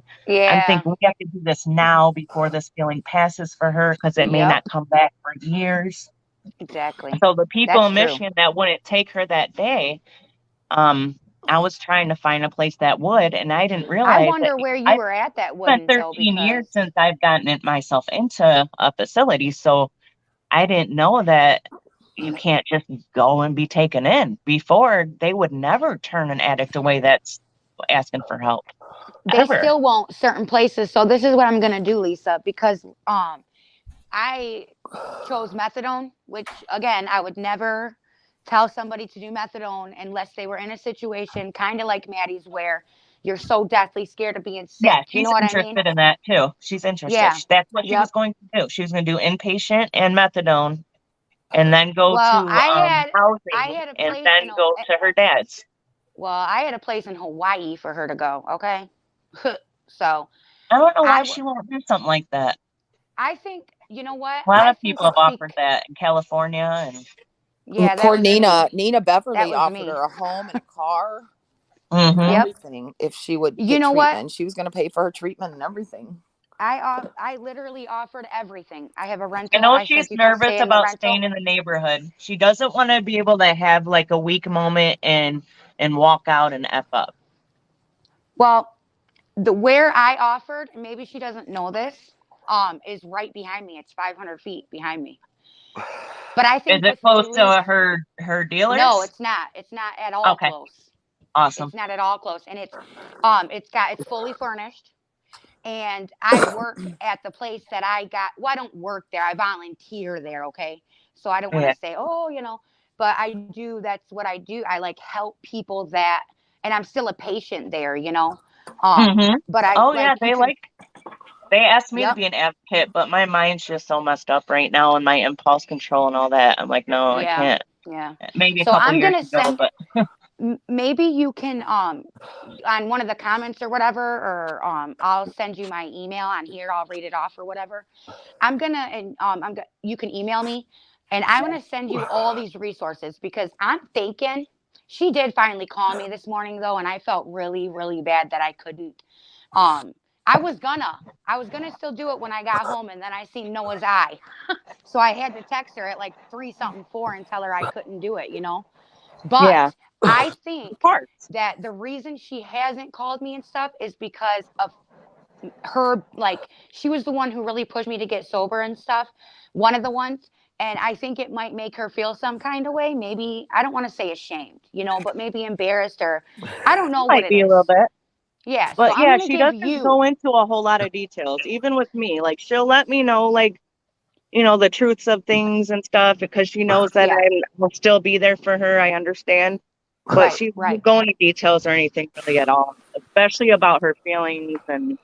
I'm yeah, thinking we have to do this now before this feeling passes for her because it may yep, not come back for years. exactly. So the people That's in true. Michigan that wouldn't take her that day, I was trying to find a place that would, and I didn't I realize that wonder where you I've were at that spent wouldn't though, 13 years because since I've gotten myself into a facility. So I didn't know that you can't just go and be taken in. Before, they would never turn an addict away that's asking for help, they ever. still won't certain places. So this is what I'm gonna do, Lisa, because I chose methadone, which again, I would never tell somebody to do methadone unless they were in a situation kind of like Maddie's where you're so deathly scared of being Yeah, sick. You know she's what I mean? interested in that too. She's interested. Yeah. That's what she was Yep. going to do. She was going to do inpatient and methadone and then go Well, to I housing had a and place then go to her dad's. I had a place in Hawaii for her to go, okay? So, I don't know I why w- she won't do something like that. I think, you know what? A lot I of think people have it's offered that in California and yeah, that Poor was me. Nina That Beverly was offered me. her a home and a car and mm-hmm. Yep. everything if she would You get know what? treatment. She was going to pay for her treatment and everything. I literally offered everything. I have a I rental. know I she's said you can nervous stay in the about rental. staying in the neighborhood. She doesn't want to be able to have like a weak moment and walk out and F up. Well, the where I offered, and maybe she doesn't know this, is right behind me. It's 500 feet behind me. But I Is think it with close Julie's, to her no, dealers? it's not. It's not at all Okay, close. awesome. It's not at all close, and it's fully furnished. And I work at the place that I got. Well, I don't work there. I volunteer there. Okay, so I don't want Yeah. to say, oh, but I do. That's what I do. I like help people that, and I'm still a patient there. Mm-hmm. But I Oh yeah, like you can. they asked me to Yep. be an advocate, but my mind's just so messed up right now and my impulse control and all that. I'm like, no, I Yeah. can't. Yeah. Maybe a So couple I'm years gonna ago, send. but Maybe you can on one of the comments or whatever, or I'll send you my email on here. I'll read it off or whatever. I'm gonna and you can email me, and I'm gonna send you all these resources because I'm thinking she did finally call me this morning though, and I felt really really bad that I couldn't. Um, I was gonna still do it when I got home, and then I seen Noah's eye, so I had to text her at like 3 something 4 and tell her I couldn't do it. But yeah, I of think course. that the reason she hasn't called me and stuff is because of her, like she was the one who really pushed me to get sober and stuff, one of the ones. And I think it might make her feel some kind of way, maybe. I don't want to say ashamed, but maybe embarrassed, or I don't know what Might it be a little is. bit. Yeah, so But I'm yeah, going to she give doesn't go you. into a whole lot of details, even with me. Like she'll let me know like, the truths of things and stuff because she knows that Yeah, I will still be there for her. I understand. But right, she right. won't go into details or anything really at all, especially about her feelings. And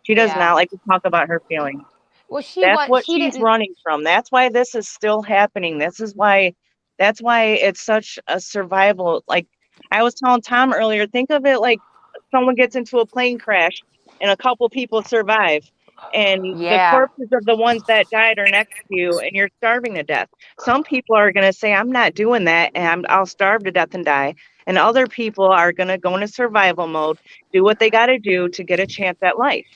she does Yeah. not like to talk about her feelings. Well, That's what she she's didn't. running from. That's why this is still happening. That's why it's such a survival. Like I was telling Tom earlier, think of it like someone gets into a plane crash and a couple people survive. And the Yeah, corpses of the ones that died are next to you and you're starving to death. Some people are going to say, I'm not doing that and I'll starve to death and die. And other people are going to go into survival mode, do what they got to do to get a chance at life.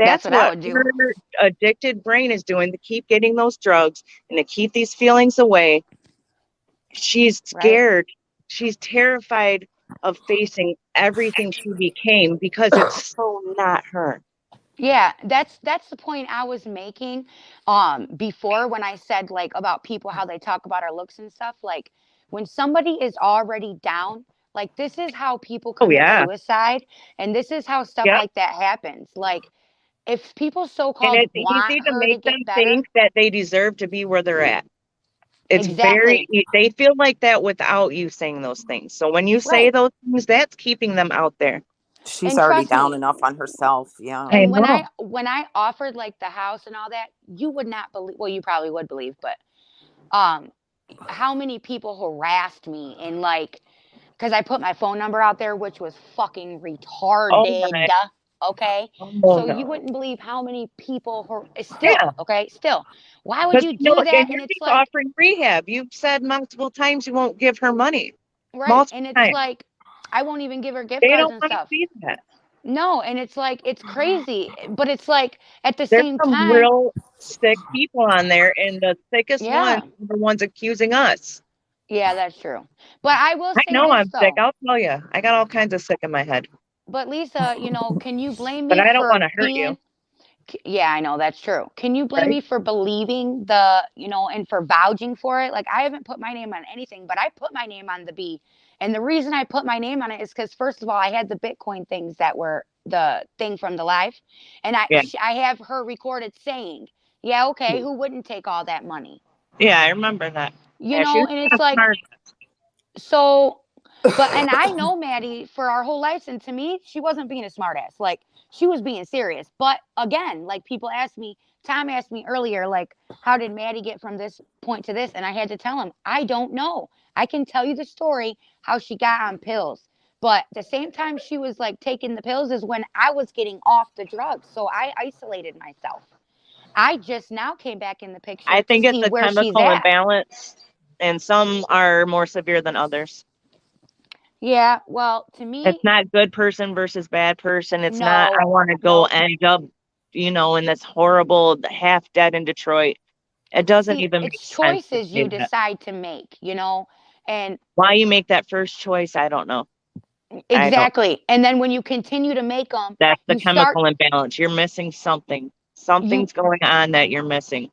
that's That's what I what would do. her addicted brain is doing to keep getting those drugs and to keep these feelings away. She's Right. scared. She's terrified of facing everything she became because it's so not her. Yeah, that's the point I was making before when I said like about people how they talk about our looks and stuff. Like when somebody is already down, like this is how people Oh commit yeah. suicide, and this is how stuff Yep. like that happens. Like if people And so-called it's want easy to her to make them get better, think that they deserve to be where they're at. It's Exactly. they feel like that without you saying those things. So when you say Right. those things, that's keeping them out there. She's And already trust down me, enough on herself. Yeah. I and know. when I offered like the house and all that, you would not believe, well, you probably would believe, but um how many people harassed me and like, because I put my phone number out there, which was fucking Oh retarded. my. Okay. Oh So you no. wouldn't believe how many people still, Yeah. okay, still. Why would Because you do that? and And you're it's just like, offering rehab. You've said multiple times you won't give her money. right. Multiple And it's times. like, I won't even give her gift They cards don't and want to stuff. see that. No. And it's like, it's crazy. But it's like, at the There's same some time, real sick people on there, and the sickest ones yeah. are the ones accusing us. Yeah, that's true. But I will I say know this I'm sick. though. I'll tell you. I got all kinds of sick in my head, But Lisa, can you blame but me I don't want for to hurt you, being, yeah, I know that's true. Can you blame right? me for believing and for vouching for it? Like, I haven't put my name on anything, but I put my name on the B. And the reason I put my name on it is because, first of all, I had the Bitcoin things that were the thing from the live. And Yeah. I have her recorded saying, yeah, okay, who wouldn't take all that money? Yeah, I remember that. Yeah, she was And kind it's of like, smart. so, and I know Maddie for our whole lives, and to me, she wasn't being a smartass. Like, she was being serious. But again, like, people asked me, Tom asked me earlier, like, how did Maddie get from this point to this? And I had to tell him, I don't know. I can tell you the story how she got on pills. But the same time she was like taking the pills is when I was getting off the drugs. So I isolated myself. I just now came back in the picture I to think it's see a where she's chemical at. imbalance, and some are more severe than others. Yeah, well, to me, It's not good person versus bad person. It's not, I no, want to go no. end up, in this horrible half dead in Detroit. It doesn't See, even make it's sense to choices say you that. decide to make, and Why you make that first choice, I don't know. I don't. exactly. And then when you continue to make them, That's the you start, chemical imbalance. You're missing something. you Something's going on that you're missing.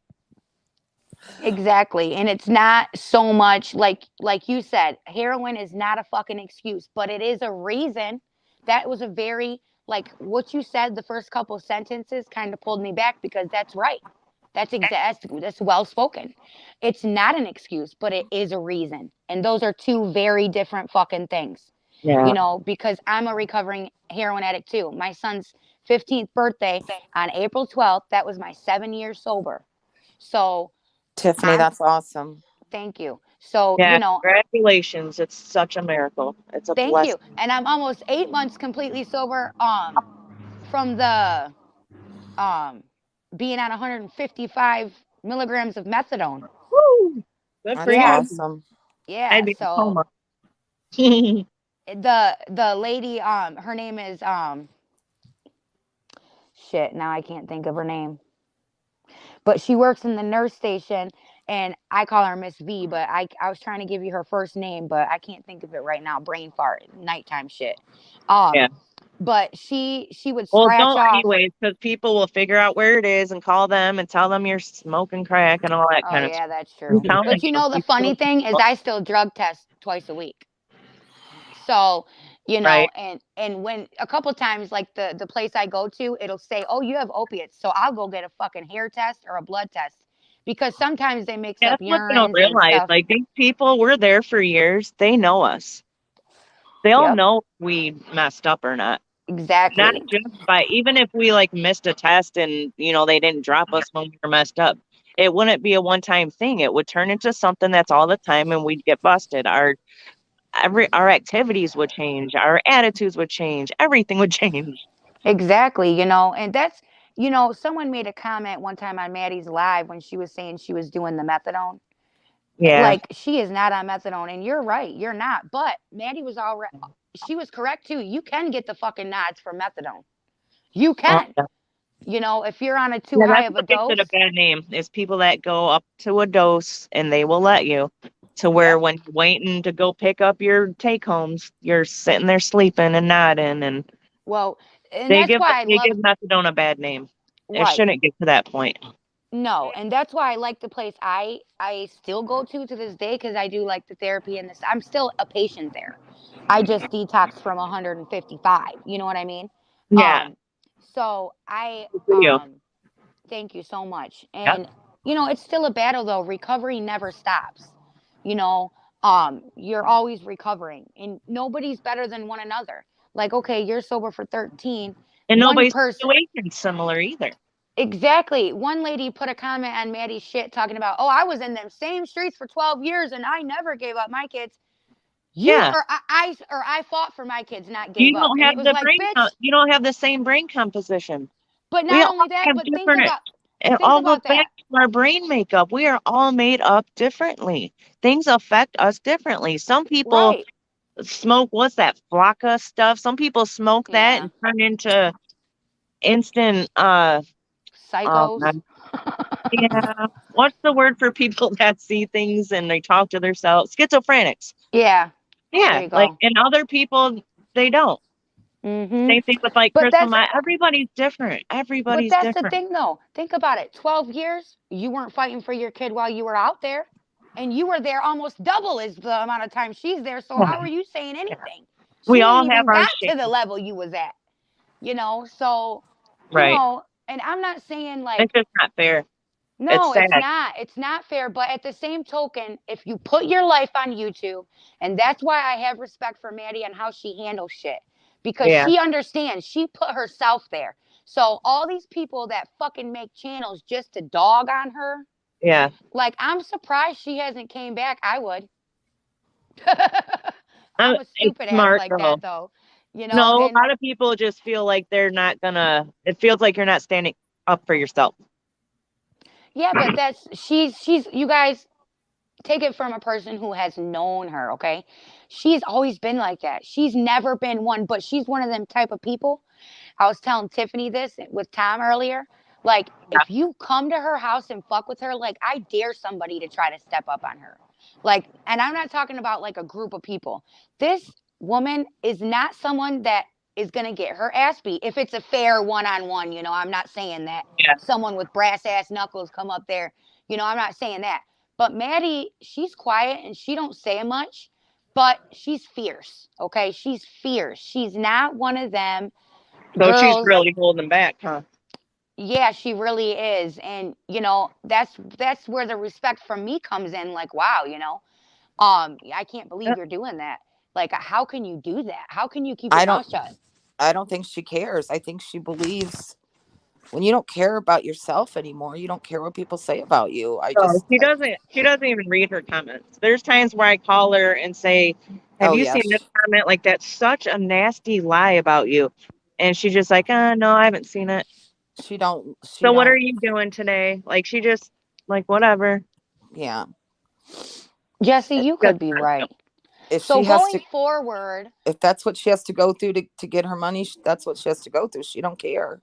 exactly. And it's not so much like you said, heroin is not a fucking excuse, but it is a reason. That was a very, like what you said, the first couple sentences kind of pulled me back because that's right. That's well spoken. It's not an excuse, but it is a reason. And those are two very different fucking things. Yeah. Because I'm a recovering heroin addict too. My son's 15th birthday on April 12th, that was my 7 years sober. So, Tiffany, I'm that's awesome. thank you. So, Yeah. Congratulations. It's such a miracle. It's a thank blessing. you. And I'm almost 8 months completely sober from the being on 155 milligrams of methadone. Woo! Good for That's Yeah. you. awesome. I'd Yeah. be in a So coma. the lady, her name is shit, now I can't think of her name. But she works in the nurse station and I call her Miss V, but I was trying to give you her first name, but I can't think of it right now. Brain fart, nighttime shit. Yeah. But she would Well, scratch don't off. anyways, because people will figure out where it is and call them and tell them you're smoking crack and all that Oh kind of yeah, stuff. that's I'm true. telling But you, the people, funny thing is I still drug test twice a week. So, right? and when a couple times like the place I go to, it'll say, "Oh, you have opiates." So I'll go get a fucking hair test or a blood test because sometimes they mix Yeah, up that's what they don't urines and realize. stuff. Like these people, we're there for years. They know us. They'll Yep, know if we messed up or not. Not exactly. just by even if we like missed a test and they didn't drop us when we were messed up. It wouldn't be a one-time thing. It would turn into something that's all the time and we'd get busted. Our activities would change, our attitudes would change, everything would change. Exactly, and that's, someone made a comment one time on Maddie's live when she was saying she was doing the methadone. Yeah. Like, she is not on methadone, and you're right, you're not. But Maddie was already, she was correct too. You can get the fucking nods for methadone. You can. Yeah. If you're on a too Yeah, high that's of a what makes it dose. a bad name is people that go up to a dose and they will let you to where Yep. when you're waiting to go pick up your take homes, you're sitting there sleeping and nodding and Well, and they that's give why I they love, give methadone a bad name. It right. shouldn't get to that point. No, and that's why I like the place I still go to this day because I do like the therapy and this. I'm still a patient there. I just detoxed from 155. You know what I mean? Yeah. Um, so I Good for you. thank you so much. Yep. And it's still a battle though. Recovery never stops. You know, you're always recovering, and nobody's better than one another. Like, okay, you're sober for 13. And One nobody's person, situation's similar either. exactly. One lady put a comment on Maddie's shit talking about, oh, I was in them same streets for 12 years and I never gave up my kids. Yeah. I fought for my kids, not You gave up. don't And have it was the like, bitch. you don't have the same brain composition. But We not all only that, have but different. It all goes back to our brain makeup. We are all made up differently. Things affect us differently. Some people Right. smoke, what's that, flocka stuff? Some people smoke that Yeah. and turn into instant Psychos. yeah. What's the word for people that see things and they talk to themselves? Schizophrenics. Yeah. There Yeah. you Like, go. and other people, they don't. Mm-hmm. Same thing with like But crystal that's meth. Everybody's different. but Everybody's that's the different. thing though. Think about it. 12 years, you weren't fighting for your kid while you were out there. And you were there almost double as the amount of time she's there. So how are you saying anything? We She all ain't have even our got shit. to the level you was at. So Right. and I'm not saying like It's just not fair. no, It's sad. it's not fair. But at the same token, if you put your life on YouTube, and that's why I have respect for Maddie and how she handles shit. Because Yeah. she understands, she put herself there. So all these people that fucking make channels just to dog on her, Yeah. like I'm surprised she hasn't came back. I would. I'm I'm a a stupid ass smart like girl. that though. No, a And lot of people just feel like they're not gonna, it feels like you're not standing up for yourself. yeah, but she's you guys take it from a person who has known her, okay? She's always been like that. She's never been one, but she's one of them type of people. I was telling Tiffany this with Tom earlier. Like, Yeah. if you come to her house and fuck with her, like, I dare somebody to try to step up on her. Like, and I'm not talking about like a group of people. This woman is not someone that is going to get her ass beat. If it's a fair one-on-one, I'm not saying that Yeah. someone with brass ass knuckles come up there. I'm not saying that. But Maddie, she's quiet and she don't say much, but she's fierce. Okay, she's fierce. She's not one of them So she's girls. really holding back, huh? Yeah, she really is, and that's where the respect from me comes in. Like, wow, I can't believe you're doing that. Like, how can you do that? How can you keep your I don't mouth shut? I don't think she cares. I think she believes when you don't care about yourself anymore, you don't care what people say about you. So she doesn't even read her comments. There's times where I call her and say, have Oh you seen yes. this comment? Like, that's such a nasty lie about you. And she's just like, no, I haven't seen it. She don't So what are you doing today? Like, she just like, whatever. yeah. Jesse, you could Just- be right. If So she has going to forward, if that's what she has to go through to get her money, that's what she has to go through. She don't care.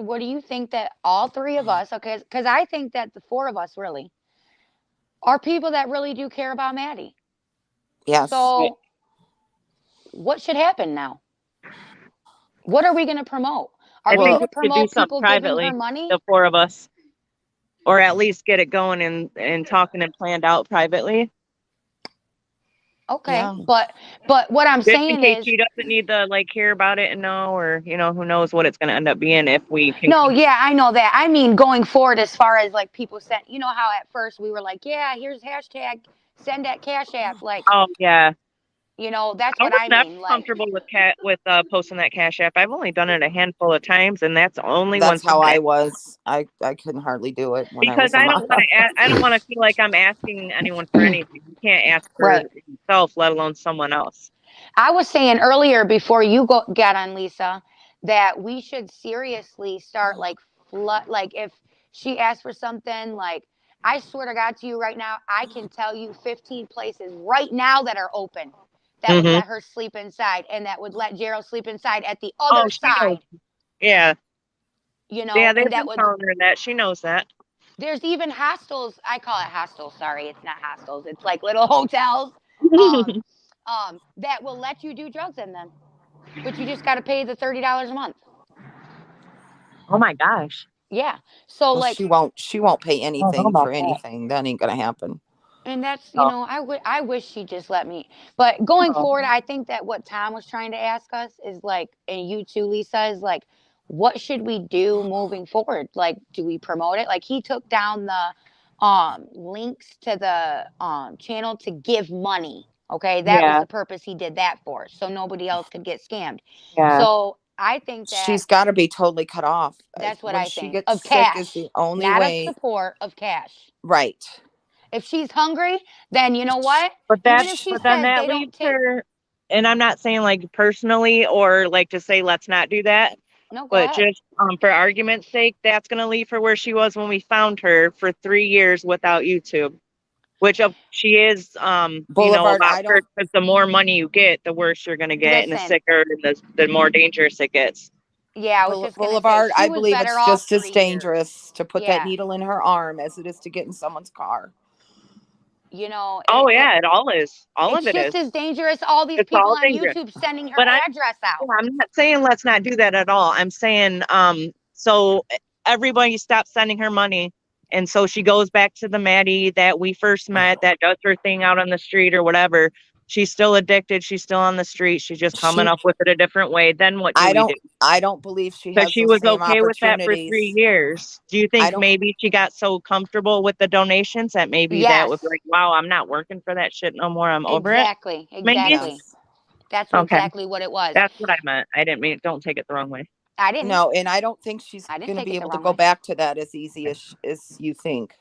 what do you think that all three of us, okay, because I think that the four of us really are people that really do care about Maddie. Yes. So what should happen now? What are we going to promote? Are I we think going to we should do promote something people giving privately, her money? the four of us, or at least get it going and talking and planned out privately. Okay, Yeah. but what I'm Just in saying case is, she doesn't need to like hear about it and know, or who knows what it's going to end up being if we can. no, yeah, I know that. I mean, going forward, as far as like people sent, how at first we were like, yeah, here's hashtag send that cash app, like, Oh yeah, that's I what was I never mean, like, comfortable with posting that Cash App. I've only done it a handful of times, and that's only when That's how someone I was. I couldn't hardly do it when I because was a mom. I don't want to feel like I'm asking anyone for anything. You can't ask for right. yourself, let alone someone else. I was saying earlier before you got on, Lisa, that we should seriously start like like if she asks for something, like I swear to God to you right now, I can tell you 15 places right now that are open that would Mm-hmm. let her sleep inside and that would let Gerald sleep inside at the Oh, other she knows. side. Yeah, yeah, they've And that been would telling her that. She knows that. there's even hostels. I call it hostels. Sorry, it's not hostels. It's like little hotels that will let you do drugs in them. But you just got to pay the $30 a month. Oh my gosh. Yeah. So Well, like, she won't pay I don't know anything about for that. anything. That ain't gonna happen. and that's Oh, I wish she just let me. But going oh. forward, I think that what Tom was trying to ask us is like, and you too, Lisa, is like, what should we do moving forward? Like, do we promote it? Like, he took down the links to the channel to give money. Okay, that was Yeah, the purpose he did that for, so nobody else could get scammed. yeah. So I think that She's got to be totally cut off. that's what When I she think. gets Of sick is cash, the only not of way. support, of cash. Right. If she's hungry, then you know what? But Even if she but then says that they don't leaves take, her, and I'm not saying like personally or like to say let's not do that, no, go but ahead. just for argument's sake, that's gonna leave her where she was when we found her for 3 years without YouTube. Which she is, a Boulevard, lot I worse don't because the more money you get, the worse you're gonna get, and the Listen, sicker and the more dangerous it gets. yeah, I was just gonna say Boulevard, she I was believe better it's off just as 3 years. dangerous to put that Yeah, needle in her arm as it is to get in someone's car. you know, Oh yeah, it all is. All it's of it just is. as dangerous. All these It's people all on dangerous. YouTube sending her But address out. I'm not saying let's not do that at all. I'm saying, so everybody stops sending her money. And so she goes back to the Maddie that we first met that does her thing out on the street or whatever. She's still addicted. She's still on the street. She's just coming up with it a different way. Then what do we do? I don't believe she Because has she those was same okay with that for 3 opportunities. years. Do you I think don't. maybe she got so comfortable with the donations that maybe that was Yes, like, wow, I'm not working for that shit no more. I'm over it. exactly, Maybe. exactly. Yes. That's Okay. exactly what it was. That's what I meant. I didn't mean, don't take it the wrong way. I didn't. No, and I don't think she's I didn't going to take be it the able to wrong go way. back to that as easy as you think.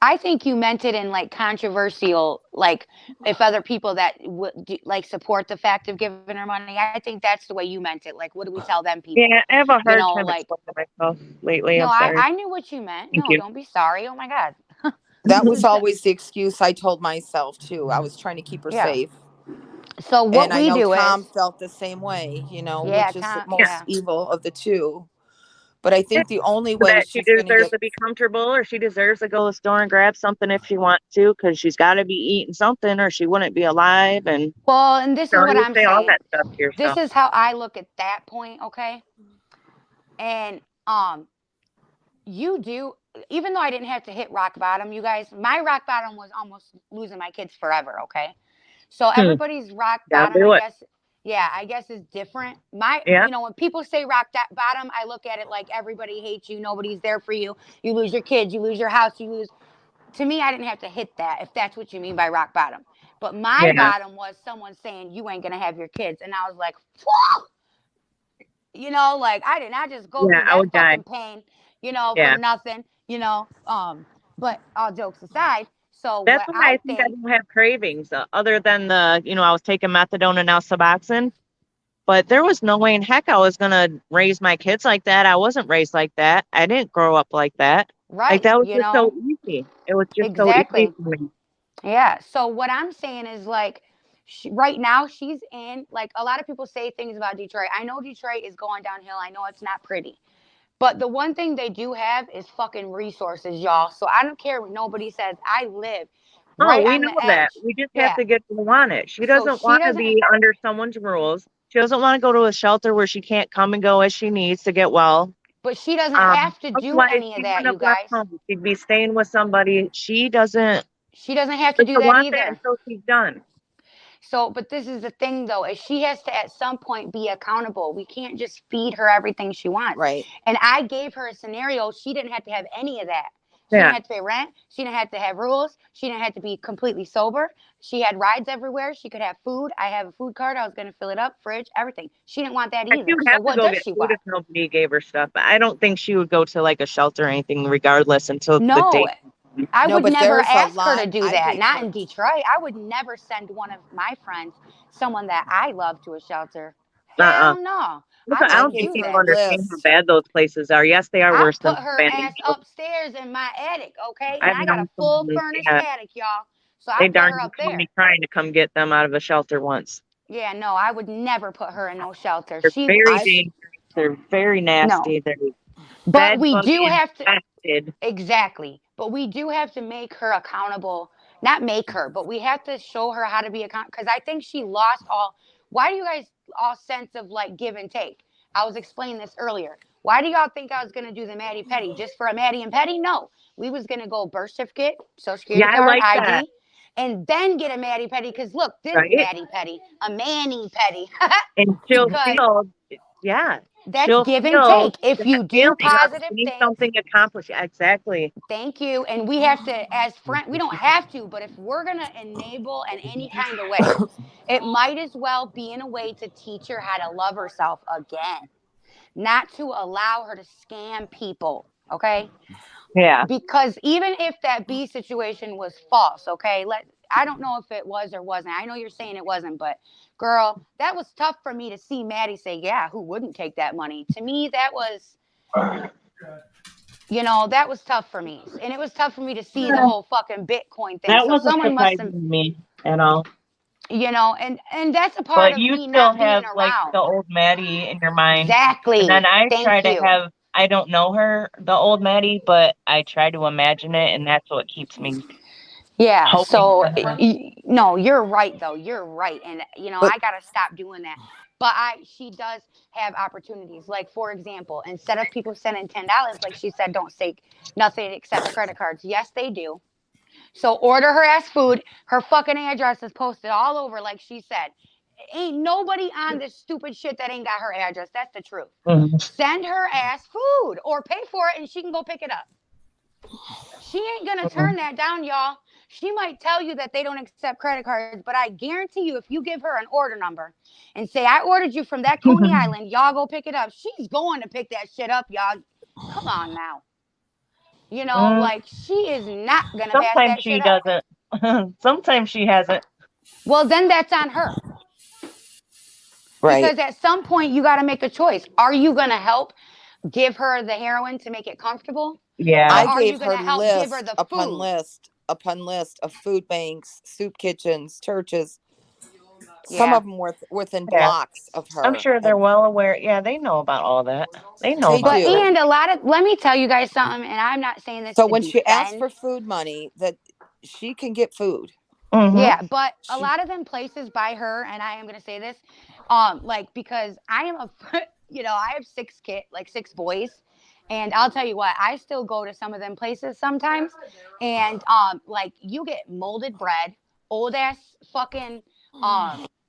I think you meant it in like controversial, like if other people that would like support the fact of giving her money. I think that's the way you meant it. Like, what do we tell them people? Yeah, I have a hard time like explaining myself lately. no, I'm sorry. I knew what you meant. Thank No, you. don't be sorry. Oh my God. That was always the excuse I told myself too. I was trying to keep her safe. So what And I we know do Tom is, felt the same way, yeah, which is the Tom, most yeah. evil of the two. But I think the only way That she she's going to deserves get. to be comfortable, or she deserves to go to the store and grab something if she wants to, because she's got to be eating something, or she wouldn't be alive. And Well, and this is what you I'm say all saying. that stuff to yourself. This is how I look at that point, okay? And you do, even though I didn't have to hit rock bottom, you guys, my rock bottom was almost losing my kids forever, okay? So everybody's rock Gotta bottom, do I it. guess, I guess is different. Yeah. When people say rock bottom, I look at it like everybody hates you, nobody's there for you. You lose your kids, you lose your house, you lose. To me, I didn't have to hit that, if that's what you mean by rock bottom. But my Yeah. bottom was someone saying you ain't gonna have your kids, and I was like, whoa! Like I did not just go Yeah, through I that would die. fucking pain, Yeah. for nothing, But all jokes aside, so That's what why I I think I think, don't have cravings, other than I was taking methadone and now Suboxone. But there was no way in heck I was gonna raise my kids like that. I wasn't raised like that. I didn't grow up like that. Like right, that was just so easy. It was just so easy exactly. for me. Yeah. So what I'm saying is like, right now she's in, like, a lot of people say things about Detroit. I know Detroit is going downhill. I know it's not pretty. But the one thing they do have is fucking resources, y'all. So I don't care what nobody says. I live Oh, right we on know the that. edge. We just have Yeah. to get to want it. She So doesn't she want to doesn't, be under someone's rules. She doesn't want to go to a shelter where she can't come and go as she needs to get well. but she doesn't have to do Otherwise, any of she that, wouldn't you have left guys. home. She'd be staying with somebody. She doesn't have to do that want that either. until she's done. So, but this is the thing though, is she has to at some point be accountable. We can't just feed her everything she wants. Right. And I gave her a scenario. She didn't have to have any of that. She Yeah. didn't have to pay rent. She didn't have to have rules. She didn't have to be completely sober. She had rides everywhere. She could have food. I have a food card. I was going to fill it up, fridge, everything. She didn't want that She either. would So have to what go does get she food want? if nobody gave her stuff. I don't think she would go to like a shelter or anything regardless until the No, date. I No, would but never there's a ask her lot. to do I that. hate Not to. in Detroit. I would never send one of my friends, someone that I love, to a shelter. Hell no. I I My don't wouldn't think kids do are people that. on understand how list. bad those places are. Yes, they are I worse than put her abandoned ass shelters. upstairs in my attic, okay? And I've I got a known full someone, furnished yeah, attic, y'all. So I they put darn her near up called there. me trying to come get them out of a shelter once. Yeah, no, I would never put her in no shelter. They're She's very I've dangerous. They're very no. nasty. They're But bed we bug do have to, infested. exactly. But we do have to make her accountable. Not make her, but we have to show her how to be accountable. Because I think she lost all. Why do you guys all sense of like give and take? I was explaining this earlier. Why do y'all think I was going to do the Maddie Petty just for a Maddie and Petty? No, we was going to go birth certificate, social security Yeah, I card, like that. ID, and then get a Maddie Petty. Because look, this Right? Maddie Petty, a Manny Petty. And she'll Because feel, yeah. That's she'll give and feel take. If that you do feeling of positive getting things, something accomplished. Exactly. thank you. And we have to, as friends, we don't have to, but if we're going to enable in any kind of way, it might as well be in a way to teach her how to love herself again, not to allow her to scam people. Okay. Yeah. Because even if that B situation was false, okay, I don't know if it was or wasn't. I know you're saying it wasn't, but girl, that was tough for me to see Maddie say, yeah, who wouldn't take that money? To me, that was, that was tough for me. And it was tough for me to see the whole fucking Bitcoin thing. That So wasn't someone must surprising have, to me at all. and that's a part But of you me still not being have like around. the old Maddie in your mind. And then Exactly. I try Thank to you. have, I don't know her, the old Maddie, but I try to imagine it, and that's what keeps me Yeah. hoping So, for her. no, you're right though. You're right. And But I got to stop doing that. But she does have opportunities. Like, for example, instead of people sending $10, like she said, don't say nothing accepts credit cards. Yes, they do. So order her ass food. Her fucking address is posted all over, like she said. Ain't nobody on this stupid shit that ain't got her address. That's the truth. Mhm. Send her ass food or pay for it and she can go pick it up. She ain't gonna turn that down, y'all. She might tell you that they don't accept credit cards, but I guarantee you, if you give her an order number and say, I ordered you from that Coney Island, y'all go pick it up, she's going to pick that shit up, y'all. Come on now. Mm, Like she is not gonna pass sometimes that she shit up. doesn't. Sometimes she hasn't. Well, then that's on her. right. Because at some point you gotta make a choice. Are you gonna help give her the heroin to make it comfortable? Or I Yeah. are you gave gonna her help give her list the upon food? list upon list of food banks, soup kitchens, churches. Some Yeah. of them were within Yeah. blocks of I'm her, sure they're and well aware. Yeah, they know about all that. They know they about But that. do. and a lot of let me tell you guys something, and I'm not saying this So to when she asks defend. for food money, that she can get food. Mm-hmm. Yeah, but a She lot of them places by her, and I am gonna say this, like because I am a, I have like 6 boys, and I'll tell you what, I still go to some of them places sometimes, and like you get molded bread, old ass fucking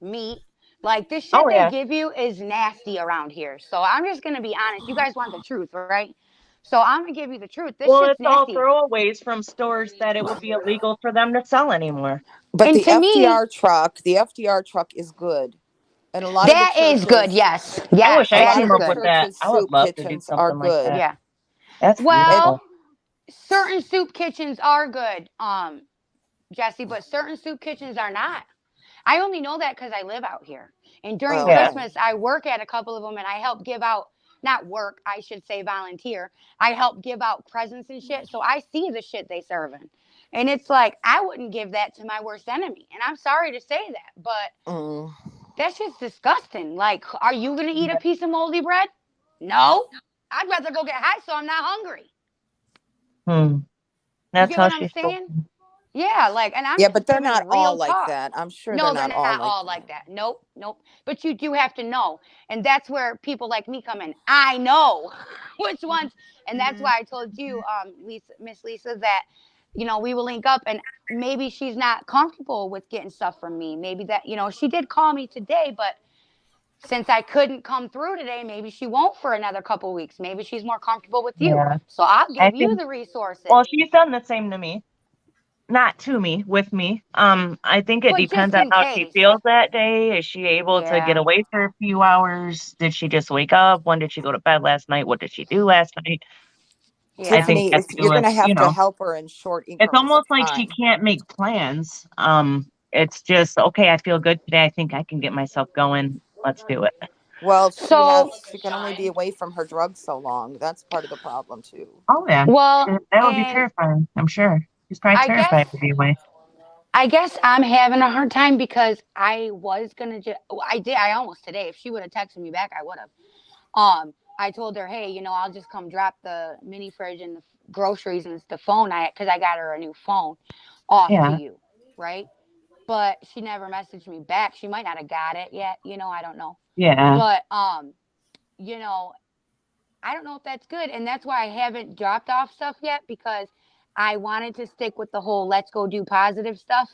meat. Like this shit Oh they yeah. give you is nasty around here. So I'm just gonna be honest. You guys want the truth, right? So I'm gonna give you the truth. This Well, shit's it's all nasty. throwaways from stores that it would be illegal for them to sell anymore. But And to me, The FDR truck is good. And that is good. Yes. I wish A Yes, I that lot came of is the up good. with that. churches' I would soup love to do kitchens are something like that. good. Yeah. That's Well, beautiful. certain soup kitchens are good, Jesse, but certain soup kitchens are not. I only know that because I live out here. And during Oh, Yeah. okay. Christmas, I work at a couple of them and I help give out, not work, I should say volunteer. I help give out presents and shit. So I see the shit they serving. And it's like, I wouldn't give that to my worst enemy. And I'm sorry to say that, but Mm. that's just disgusting. Like, are you going to eat a piece of moldy bread? No. I'd rather go get high so I'm not hungry. Hmm. You That's get how what I'm she's supposed saying? to. Yeah, like, and I'm Yeah, just but they're giving not all real like talk. that. I'm sure they're No, they're not all not like all like that. that. Nope, nope. But you do have to know. And that's where people like me come in. I know which ones. And that's why I told you, Miss Lisa, that, we will link up and maybe she's not comfortable with getting stuff from me. Maybe that, she did call me today, but since I couldn't come through today, maybe she won't for another couple weeks. Maybe she's more comfortable with you. Yeah. So I'll I give you think. the resources. Well, she's done the same to me. Not to me, with me. I think it But depends just on in how she case. feels that day. Is she able to get Yeah. away for a few hours? Did she just wake up? When did she go to bed last night? What did she do last night? I Yeah. think Tiffany, it has it's, to do you're going with, to have to help her in short it's increments of almost like she time. can't make plans. It's just, okay, I feel good today. I think I can get myself going. Let's do it. Well, So, she can only be away from her drugs so long. That's part of the problem too. Oh, yeah. well, That would be and terrifying, I'm sure. She's probably I guess terrified to be away. I guess I'm having a hard time because I was gonna just I almost today. If she would have texted me back, I would have. I told her, hey, I'll just come drop the mini fridge and the groceries and the phone because I got her a new phone off to Yeah. you, right? But she never messaged me back. She might not have got it yet, I don't know. Yeah. But you know, I don't know if that's good. And that's why I haven't dropped off stuff yet because I wanted to stick with the whole let's go do positive stuff.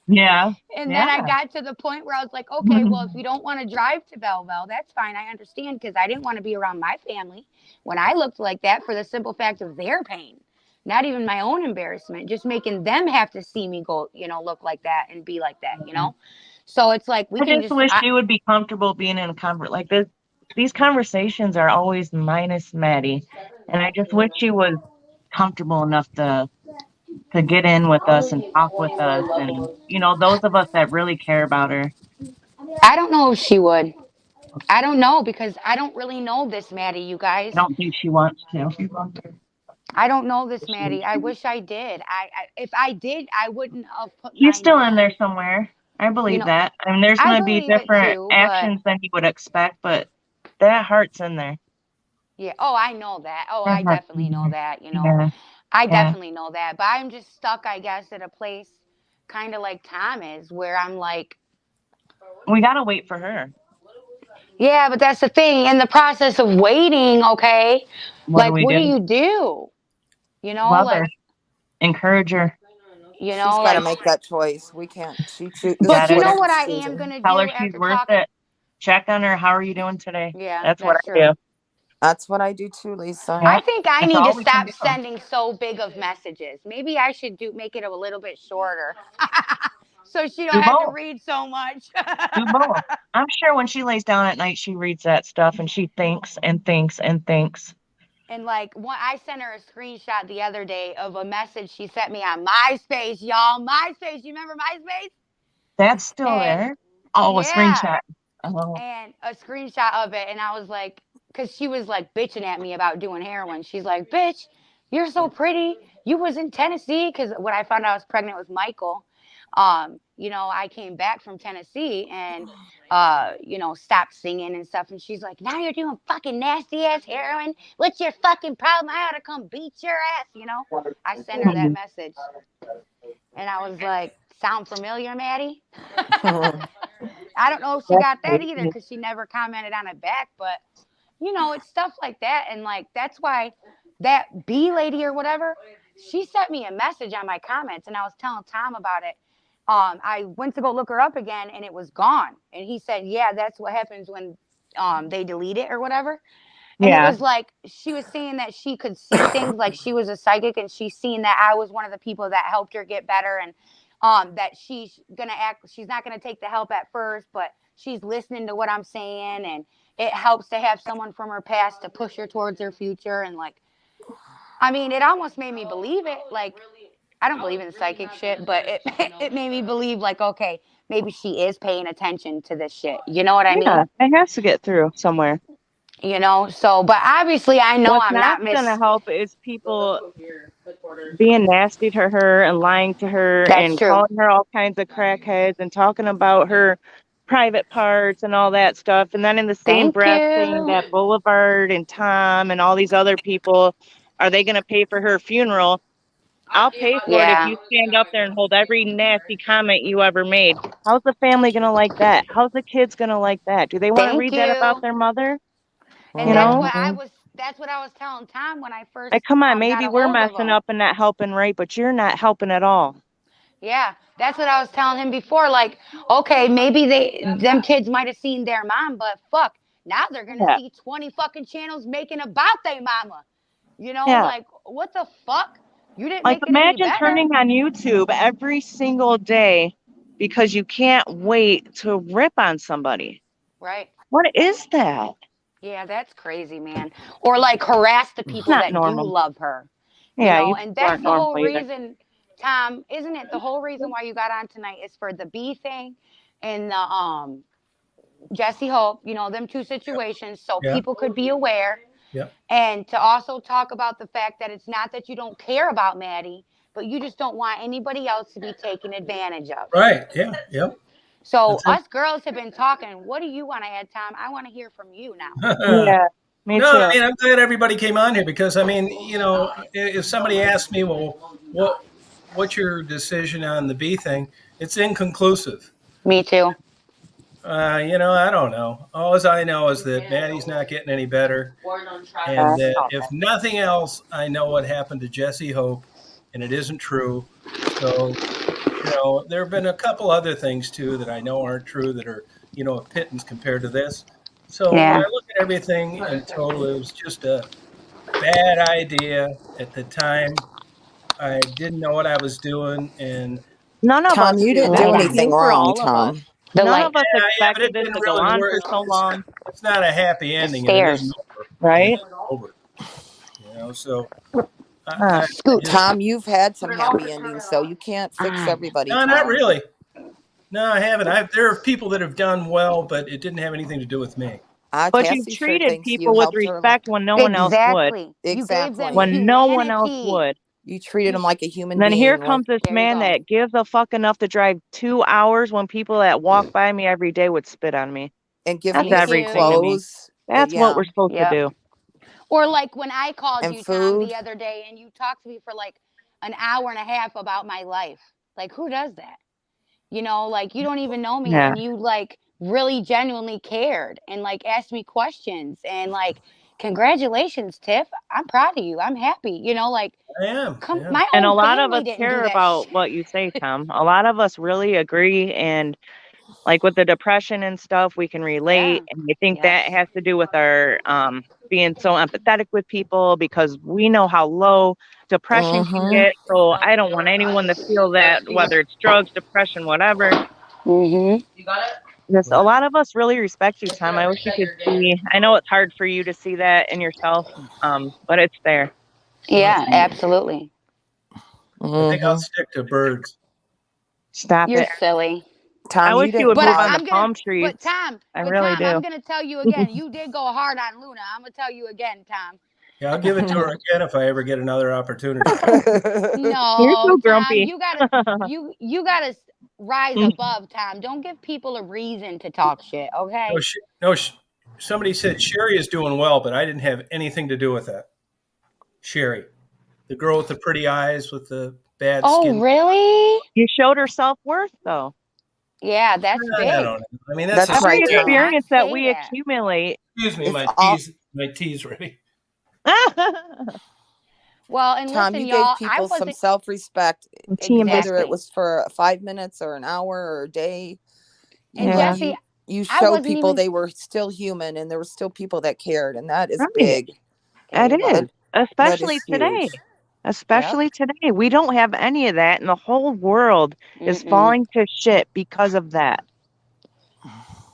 Yeah. And then I Yeah. got to the point where I was like, okay, well, if you don't want to drive to Belleville, that's fine. I understand, because I didn't want to be around my family when I looked like that, for the simple fact of their pain. Not even my own embarrassment, just making them have to see me go, look like that and be like that. So it's like we I can just just, wish you would be comfortable being in a like this. These conversations are always minus Maddie, and I just wish she was comfortable enough to get in with us and talk with us, and those of us that really care about her. I don't know if she would. I don't know, because I don't really know this Maddie, you I guys. don't think she wants to. I don't know this Maddie. I wish I did. If I did, I wouldn't have put She's my still in name. there somewhere. I You believe know, that. I mean, there's I going to be believe it different too, but actions than you would expect, but that heart's in there. yeah. Oh, I know that. Oh, That I heart's definitely in know there. that. Yeah, I yeah. definitely know that. But I'm just stuck, I guess, at a place kind of like Tom is, where I'm like, We got to wait for her. yeah, but that's the thing. In the process of waiting, okay, What do like, we what do do? you do? Love Like, her. Encourage her. She's got to like. make that choice. We can't. This But is Gotta you what know do. what she's I am choosing. gonna Tell her do she's after worth talking? it. Check on her. How are you doing today? Yeah, That's what that's I true. do. That's what I do too, Lisa. I Yep. think I That's need to all we can stop do. sending so big of messages. Maybe I should make it a little bit shorter, so she don't Do have to both. read so much. Do both. I'm sure when she lays down at night, she reads that stuff and she thinks and thinks and thinks. And like, I sent her a screenshot the other day of a message she sent me on MySpace, y'all. MySpace, you remember MySpace? That's still And there. Oh, a yeah, screenshot. Oh, and a screenshot of it, and I was like, because she was like bitching at me about doing heroin. She's like, bitch, you're so pretty, you was in Tennessee, because when I found out I was pregnant with Michael, I came back from Tennessee and stopped singing and stuff, and she's like, now you're doing fucking nasty ass heroin, what's your fucking problem, I ought to come beat your ass. I sent her that message, and I was like, sound familiar, Maddie? I don't know if she that's got that either, crazy. because she never commented on it back. But it's stuff like that, and like that's why that B lady or whatever, she sent me a message on my comments, and I was telling Tom about it. I went to go look her up again, and it was gone. And he said, "Yeah, that's what happens when they delete it or whatever." And it Yeah. was like she was saying that she could see things, like she was a psychic, and she's seen that I was one of the people that helped her get better, and that she's not gonna take the help at first, but she's listening to what I'm saying, and it helps to have someone from her past to push her towards her future. And like, I mean, it almost made me believe it. Like, I don't believe in psychic shit, but it it made me believe, like, okay, maybe she is paying attention to this shit. You know what I Yeah. mean? It has to get through somewhere. So, but obviously I know What's I'm not not going to help is people being nasty to her and lying to her That's and true. calling her all kinds of crackheads and talking about her private parts and all that stuff. And then in the same Thank breath saying you. that Boulevard and Tom and all these other people, are they going to pay for her funeral? I'll pay for it if Yeah. you stand up there and hold every nasty comment you ever made. How's the family going to like that? How's the kids going to like that? Do they want to Thank read that about you. their mother? And You know? that's what I was telling Tom when I first Like, come on, got maybe a we're hold of messing him. up and not helping right, but you're not helping at all. Yeah, that's what I was telling him before. Like, okay, maybe them kids might have seen their mom, but fuck, now they're gonna Yeah. see 20 fucking channels making about their mama. Yeah. Like, what the fuck? You didn't Like, make it any imagine better. turning on YouTube every single day because you can't wait to rip on somebody. Right. What is that? Yeah, that's crazy, man. Or like harass the people Not that do normal. love her. Yeah, you And people that's aren't the normal whole either. reason, Tom, isn't it? The whole reason why you got on tonight is for the B thing and the Jessie Hope, them two situations, so Yeah. people could be aware. Yeah. And to also talk about the fact that it's not that you don't care about Maddie, but you just don't want anybody else to be taken advantage of. Right. Yeah. Yep. So That's us girls have been talking. What do you want to add, Tom? I want to hear from you now. it. Yeah, me No, I too. mean, I'm glad everybody came on here because, I mean, if somebody asked me, well, what's your decision on the B thing? It's inconclusive. Me too. I don't know. All I know is that Maddie's not getting any better, and that if nothing else, I know what happened to Jessie Hope, and it isn't true. So there have been a couple other things too that I know aren't true that are, a pittance compared to this. So when Yeah. I look at everything in total, it was just a bad idea at the time. I didn't know what I was doing, and None of us Tom, you do. didn't Oh, do I'm yeah. anything speaking for wrong, all of us. Tom. The None of light. us yeah, but it expected this didn't to go really on work. for so long, It's not a happy The ending, and it isn't stairs. over. right? Over. So Huh. I just Tom, you've had some happy endings, so you can't fix everybody, no, not Tom. really. No, I haven't. There are people that have done well, but it didn't have anything to do with me. But you've Tassie sure treated thinks you people with helped her a lot. respect when no one else would. Exactly. You gave them Exactly. When no one else humanity. would. You treated him like a human And then here being. comes this There you man go. that gives a fuck enough to drive 2 hours when people that walk by me every day would spit on me. And give That's me some everything to me. clothes. That's what we're supposed to Yep. do. Or like when I called And you, Tom, food. the other day, and you talked to me for like an hour and a half about my life. Like, who does that? Like you don't even know me, Yeah. and you like really genuinely cared and like asked me questions and like, congratulations, Tiff. I'm proud of you. I'm happy. Like, I am. come, Yeah. my And a own lot of family us didn't do care that about shit. what you say, Tom. A lot of us really agree, and like with the depression and stuff, we can relate. Yeah. And I think Yes. that has to do with our being so empathetic with people because we know how low depression can get. So I don't want anyone to feel that, whether it's drugs, depression, whatever. Mm-hmm. You got it? Just a lot of us really respect you, Tom. I wish you could see. I know it's hard for you to see that in yourself, but it's there. Yeah, absolutely. I think I'll stick to birds. Stop You're it. silly. I Tom, wish you you didn't would But move call. on the palm trees. I really do. I'm gonna tell you again. You did go hard on Luna. I'm gonna tell you again, Tom. Yeah, I'll give it to her again if I ever get another opportunity. You're No, so Tom, grumpy. you gotta rise above, Tom. Don't give people a reason to talk shit, okay? Somebody said Sherry is doing well, but I didn't have anything to do with that. Sherry, the girl with the pretty eyes with the bad Oh, skin. really? You showed her self-worth, though. Yeah, that's I big. don't know. I mean, that's That's a Every right, scary. Tom. experience that Say we that. accumulate. Excuse me, It's my tea's ready. Well, and Tom, listen, you gave y'all, I people some wasn't self-respect, Team whether exactly. it was for 5 minutes or an hour or a day. And Yeah. Jessie, You I showed wasn't people even they were still human, and there were still people that cared, and that is Right. big. there It you go. is. Especially is today. huge. Especially today. We don't have any of that, and the whole world is Mm-mm. falling to shit because of that.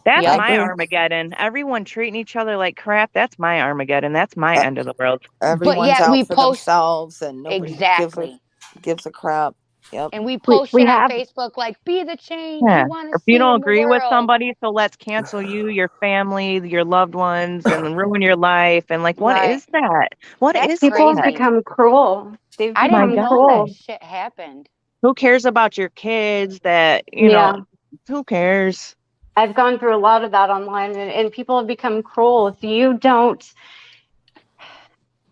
That's Yep. my Every- Armageddon. Everyone treating each other like crap. That's my Armageddon. That's my e- end of the world. But Everyone's yet we out for post themselves, and nobody exactly. gives a crap. Yep. And we post We shit on have Facebook like, be the change Yeah. you want If to you see don't in the agree with world. somebody, so let's cancel you, your family, your loved ones, and ruin your life. And like, what Right. is that? What That's is people have that? crazy. become cruel. They've I My become didn't God. know that cruel. shit happened. Who cares about your kids that, Yeah. who cares? I've gone through a lot of that online, and people have become cruel.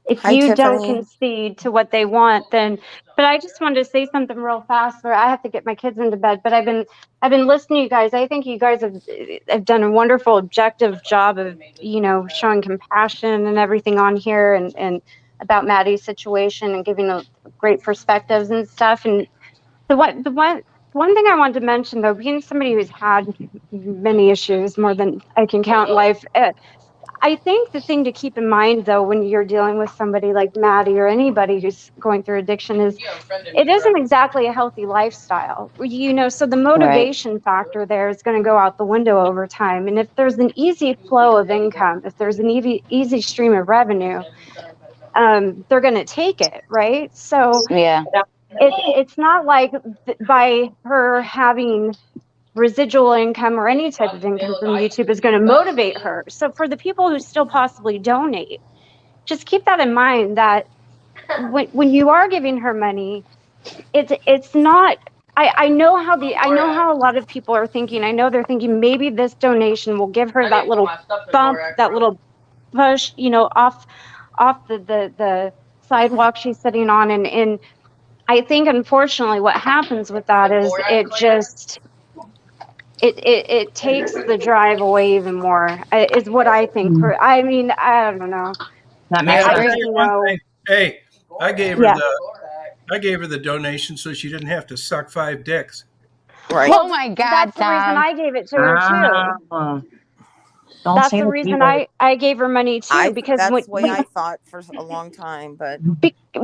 If Hi, you don't Tiffany. concede to what they want, then. But I just wanted to say something real fast. Where I have to get my kids into bed. But I've been listening to you guys. I think you guys have done a wonderful, objective job of showing compassion and everything on here, and about Maddie's situation and giving great perspectives and stuff. And the one thing I wanted to mention, though, being somebody who's had many issues, more than I can count in life, I think the thing to keep in mind, though, when you're dealing with somebody like Maddie or anybody who's going through addiction is it isn't exactly a healthy lifestyle. So the motivation factor there is going to go out the window over time. And if there's an easy flow of income, if there's an easy stream of revenue, they're going to take it, right? So Yeah. it's not like by her having residual income or any type of income from YouTube is going to motivate her. So for the people who still possibly donate, just keep that in mind, that when you are giving her money, it's not. I know how a lot of people are thinking. I know they're thinking maybe this donation will give her that little bump, that little push, off the sidewalk she's sitting on, and I think unfortunately what happens with that is it takes the drive away even more, is what I think. I don't know. Not May I my tell agree. you one thing? Hey, I gave her Yeah. I gave her the donation so she didn't have to suck 5 dicks. Right. Oh my God, That's the reason Tom. I gave it to her too. Don't That's say the the reason word. I gave her money too, because That's the way I thought for a long time, but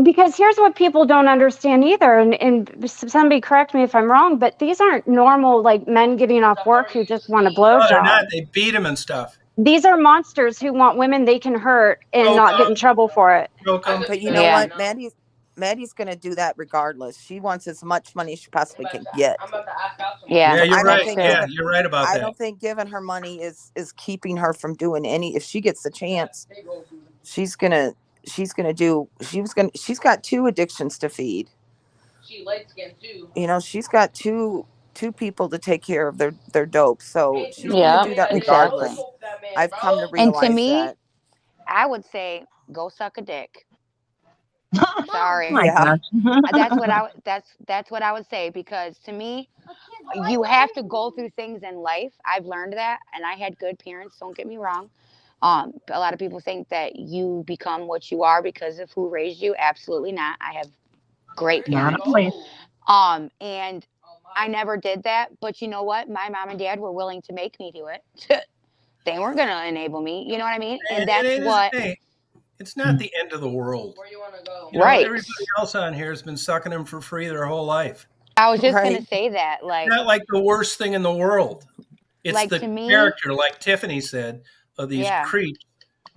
because here's what people don't understand either, and somebody correct me if I'm wrong, but these aren't normal like men getting off work who just want a No, they're blowjob. not. They beat him and stuff. These are monsters who want women they can hurt and Choke not get 'em. in trouble for it. Choke 'em. but you know Yeah. what? Maddie's gonna do that regardless. She wants as much money as she possibly can get. Yeah, Yeah, you're I don't right. think true. Yeah, you're right about I that. don't think giving her money is keeping her from doing any. If she gets the chance, she's got 2 addictions to feed. She light skinned too. You know, she's got two people to take care of their dope, so she's Yeah, gonna do that exactly. regardless. I've come to And realize to me, that. I would say go suck a dick. Oh Sorry. my Yeah. gosh. That's what I would say, because to me, you have to go through things in life. I've learned that, and I had good parents, don't get me wrong. A lot of people think that you become what you are because of who raised you. Absolutely not. I have great Not parents. always. And I never did that, but you know what? My mom and dad were willing to make me do it. They weren't going to enable me. You know what I mean? And that's it is, what. hey, it's not the end of the world. Where you want to go? You know, Right. everybody else on here has been sucking them for free their whole life. I was just going Right. to say that. Like, Not like the worst thing in the world. It's Like, the to me- character, like Tiffany said, of these Yeah. creeps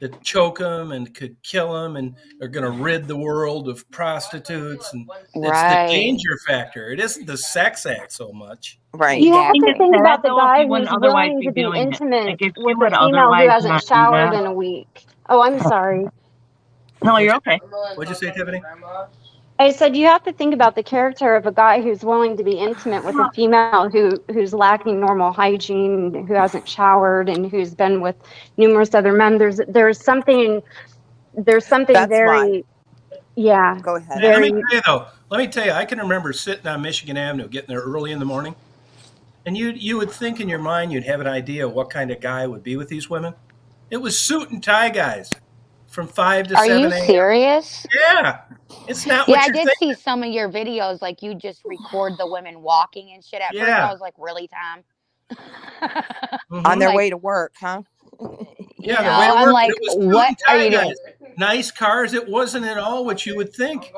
that choke them and could kill them and are going to rid the world of prostitutes. And it's Right. the danger factor. It isn't the sex act so much. Right. You have Exactly. to think about the Though, if guy you wouldn't who's otherwise willing be to be doing it. intimate Like, if you with would a female who otherwise hasn't not do showered that. in a week. Oh, I'm sorry. No, you're okay. What'd you say, Tiffany? I said you have to think about the character of a guy who's willing to be intimate with a female who's lacking normal hygiene, who hasn't showered, and who's been with numerous other men. There's something That's very, yeah, Go ahead. Yeah, let very. me tell you, I can remember sitting on Michigan Avenue, getting there early in the morning, and you would think in your mind you'd have an idea of what kind of guy would be with these women. It was suit and tie guys from 5 to Are 7 you a.m. serious? Yeah, it's not Yeah, what I you're did thinking. see some of your videos. Like, you just record the women walking and shit. At first, Yeah. I was like, really, Tom? Mhm. On their Like- way to work, huh? Yeah, You the way to know, I'm work, like, it was suit what and are tie you guys. doing? Nice cars. It wasn't at all what you would think.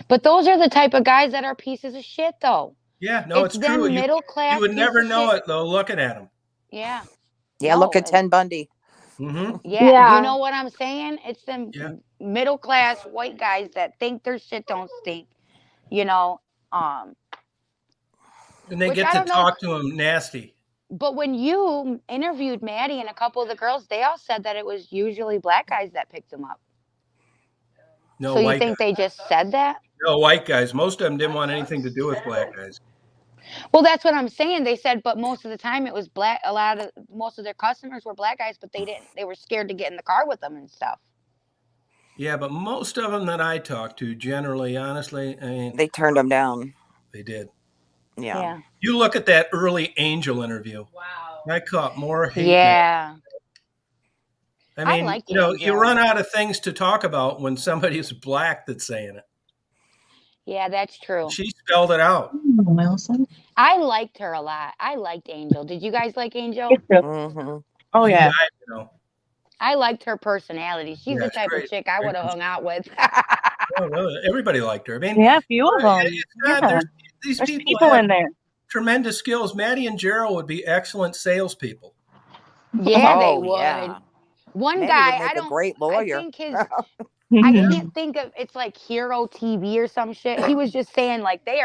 But those are the type of guys that are pieces of shit, though. Yeah, no, it's them true. middle class. You would never pieces of know shit. it though, looking at them. Yeah. Yeah, No, look at Ted Bundy. Mm-hmm. Yeah, Yeah. you know what I'm saying? It's them Yeah. middle class white guys that think their shit don't stink. You know, And they Which get I to don't know. talk to him nasty. but when you interviewed Maddie and a couple of the girls, they all said that it was usually black guys that picked them up. No So you white think guys. they just said that? No white guys. Most of them didn't want anything to do with black guys. Well, that's what I'm saying. They said, but most of the time it was black. Most of their customers were black guys, but they didn't. They were scared to get in the car with them and stuff. Yeah, but most of them that I talked to, generally, honestly, I mean, They turned him down. they did. Yeah. You look at that early Angel interview. Wow. I caught more hate. Yeah. I mean, liked you know, Angel. you run out of things to talk about when somebody's black that's saying it. Yeah, that's true. She spelled it out. Wilson. I liked her a lot. I liked Angel. Did you guys like Angel? Mm-hmm. Oh yeah. You know, I liked her personality. She's Yeah, the it's type great. of chick I would have hung out with. no, everybody liked her. I mean, Yeah, a few of them. it's not, Yeah. these There's people, people have in there. tremendous skills. Maddie and Gerald would be excellent salespeople. Yeah, they Oh, would. yeah. One Maddie guy, would make I a don't. great lawyer. I think I can't think of. It's like Hero TV or some shit. He was just saying like they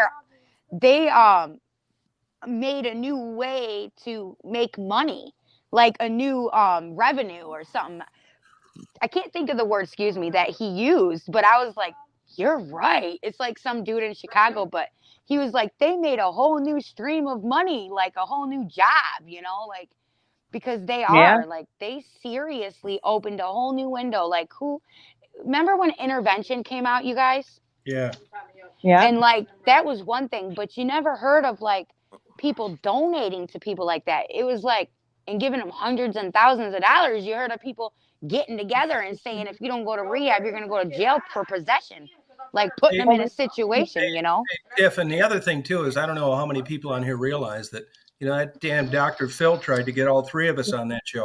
made a new way to make money, like a new revenue or something. I can't think of the word, excuse me, that he used, but I was like, you're right. It's like some dude in Chicago, but he was like, they made a whole new stream of money, like a whole new job, you know, like, because they Yeah. are like, they seriously opened a whole new window. Like, remember when Intervention came out, you guys? Yeah. Yeah. And like, that was one thing, but you never heard of like people donating to people like that. It was like, and giving them hundreds and thousands of dollars. You heard of people getting together and saying, if you don't go to rehab, you're going to go to jail for possession. like putting them in a Hey, situation, you know? Tiff, and the other thing too is I don't know how many people on here realize that that damn Dr. Phil tried to get all three of us on that show.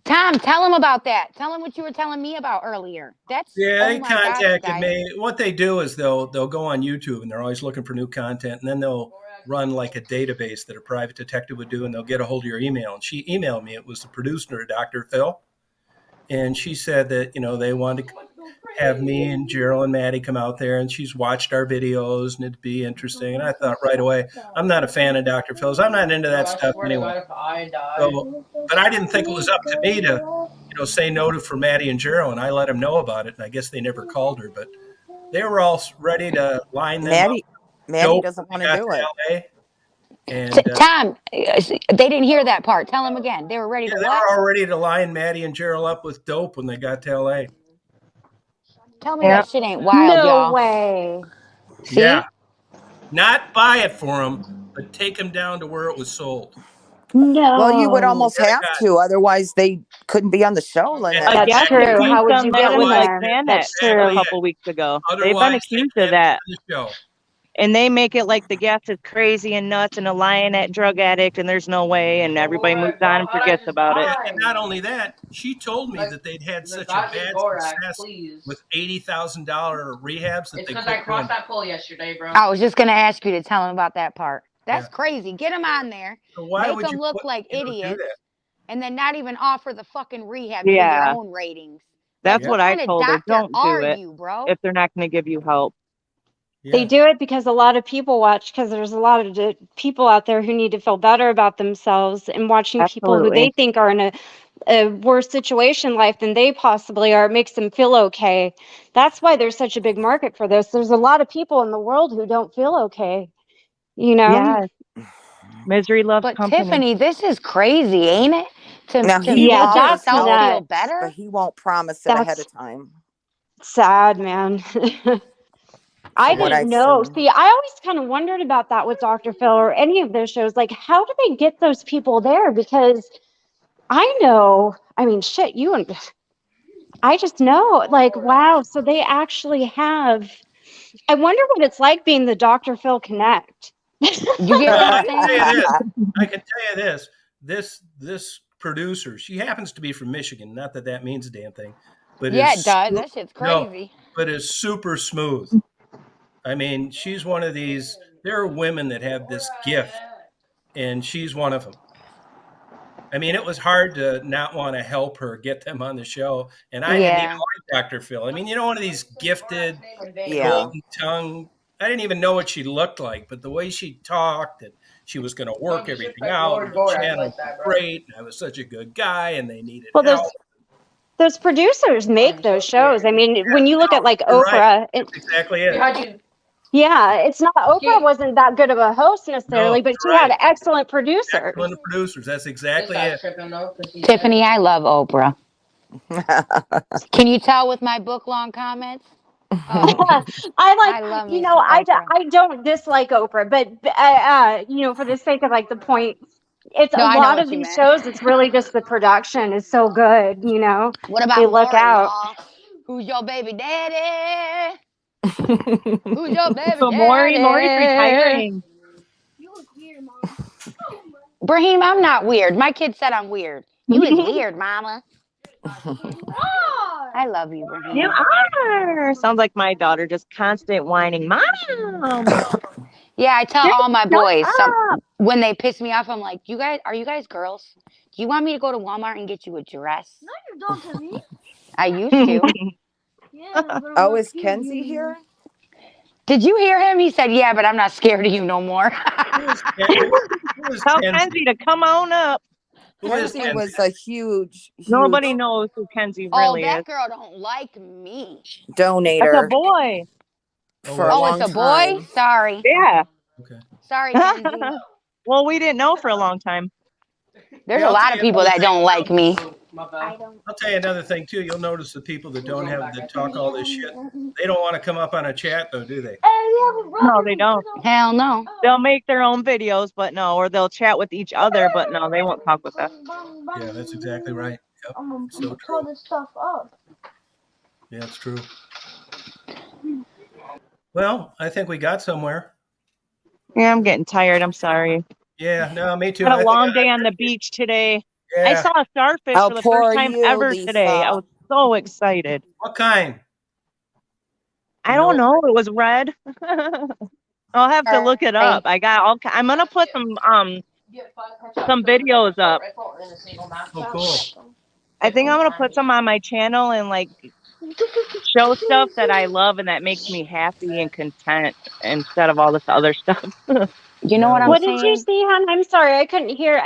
Tom, tell him about that. Tell him what you were telling me about earlier. That's Yeah, oh they my gosh, contacted guys. me. What they do is they'll go on YouTube and they're always looking for new content, and then they'll run like a database that a private detective would do, and they'll get a hold of your email. And she emailed me. It was the producer, Dr. Phil, and she said that they wanted to have me and Gerald and Maddie come out there, and she's watched our videos and it'd be interesting. And I thought right away, I'm not a fan of Dr. Phil's. I'm not into that stuff anyway. So, but I didn't think it was up to me to say no for Maddie and Gerald, and I let them know about it. And I guess they never called her, but they were all ready to line them up. Maddie doesn't want to do it. LA. And Tom, they didn't hear that part. Tell him again. They were ready to they what? were all ready to line Maddie and Gerald up with dope when they got to LA. Tell me that shit ain't wild, No y'all. way. See? Yeah. Not buy it for them, but take them down to where it was sold. No. Well, you would almost Yeah, have to, otherwise they couldn't be on the show. Yeah, That's true. How would you get them there? That's true. A couple weeks ago, they've been accused of that, and they make it like the guest is crazy and nuts and a lionette drug addict, and there's no way, and everybody moves on and forgets about it. And not only that, she told me that they'd had such a bad success with $80,000 rehabs that It's they because I put crossed in. that pole yesterday, bro. I was just gonna ask you to tell him about that part. That's crazy. Get them on there. So why make would them you look like do idiots, that? and then not even offer the fucking rehab to get your own ratings. That's what I kind of told her. doctor Don't do are it you, bro? if they're not going to give you help. They do it because a lot of people watch, because there's a lot of people out there who need to feel better about themselves, and watching people who they think are in a worse situation in life than they possibly are, it makes them feel okay. That's why there's such a big market for this. There's a lot of people in the world who don't feel okay, Yes. Misery loves But company. Tiffany, this is crazy, ain't it? Now, To he make won't yourself tell feel us, better. but he won't promise it ahead of time. Sad, man. I what didn't I've know. seen. See, I always kind of wondered about that with Dr. Phil or any of those shows. Like, how do they get those people there? Because I know, I mean, shit, you and I just know, like, wow. So they actually have. I wonder what it's like being the Dr. Phil Connect. You get what I'm saying? I can tell you this producer, she happens to be from Michigan. Not that that means a damn thing, but Yeah, it does. That shit's crazy. But is super smooth. I mean, she's one of these. There are women that have this gift, and she's one of them. I mean, it was hard to not want to help her get them on the show, and I didn't even like Dr. Phil. I mean, one of these gifted, golden tongue. I didn't even know what she looked like, but the way she talked, and she was going to work everything out. And the channel was great, and I was such a good guy, and they needed help. Those producers make those shows. I mean, when you look at like Oprah, right. That's exactly it. Yeah, it's not, Oprah wasn't that good of a host necessarily, but she had excellent producers. Excellent producers. That's exactly it. Tiffany, I love Oprah. Can you tell with my book long comments? Oh, I love me I don't dislike Oprah, but for the sake of like the point, it's No, a I know lot what of you these meant. shows. It's really just the production is so good. What about they look Maury, out. y'all? Who's your baby daddy? Who's your baby So daddy? Maury's retiring. You look weird, Mom. Brahim, I'm not weird. My kid said I'm weird. You is weird, Mama. I love you, Brahim. You are. Sounds like my daughter, just constant whining, Mom. Yeah, I tell all my boys when they piss me off, I'm like, are you guys girls? Do you want me to go to Walmart and get you a dress? No, you don't, to me. I used to. Oh, is Kenzie here? Did you hear him? He said, yeah, but I'm not scared of you no more. Tell Kenzie to come on up. Kenzie was a huge Nobody knows who Kenzie really is. Oh, that girl don't like me. Donator. That's a boy. For a long it's a time. boy? Sorry. Yeah. Okay. Sorry, Kenzie. Well, we didn't know for a long time. There's a lot of people that don't like me. I'll tell you another thing too. You'll notice the people that talk all this shit. They don't want to come up on a chat though, do they? No, they don't. Hell no. They'll make their own videos, but no, or they'll chat with each other, but no, they won't talk with us. Yeah, that's exactly right. Yep. I'm gonna call this stuff up. Yeah, it's true. Well, I think we got somewhere. Yeah, I'm getting tired. I'm sorry. Yeah, no, me too. Had I a think long day on the beach today. I yeah. saw a starfish How for the poor first are time you, ever today. I Lisa? was so excited. What kind? I You know don't know. It was red. I'll have to look it up. I got all. I'm gonna put some videos up. Oh, cool. I think I'm gonna put some on my channel and like show stuff that I love and that makes me happy and content instead of all this other stuff. You know what I'm What did you saying? see, hon? I'm sorry, I couldn't hear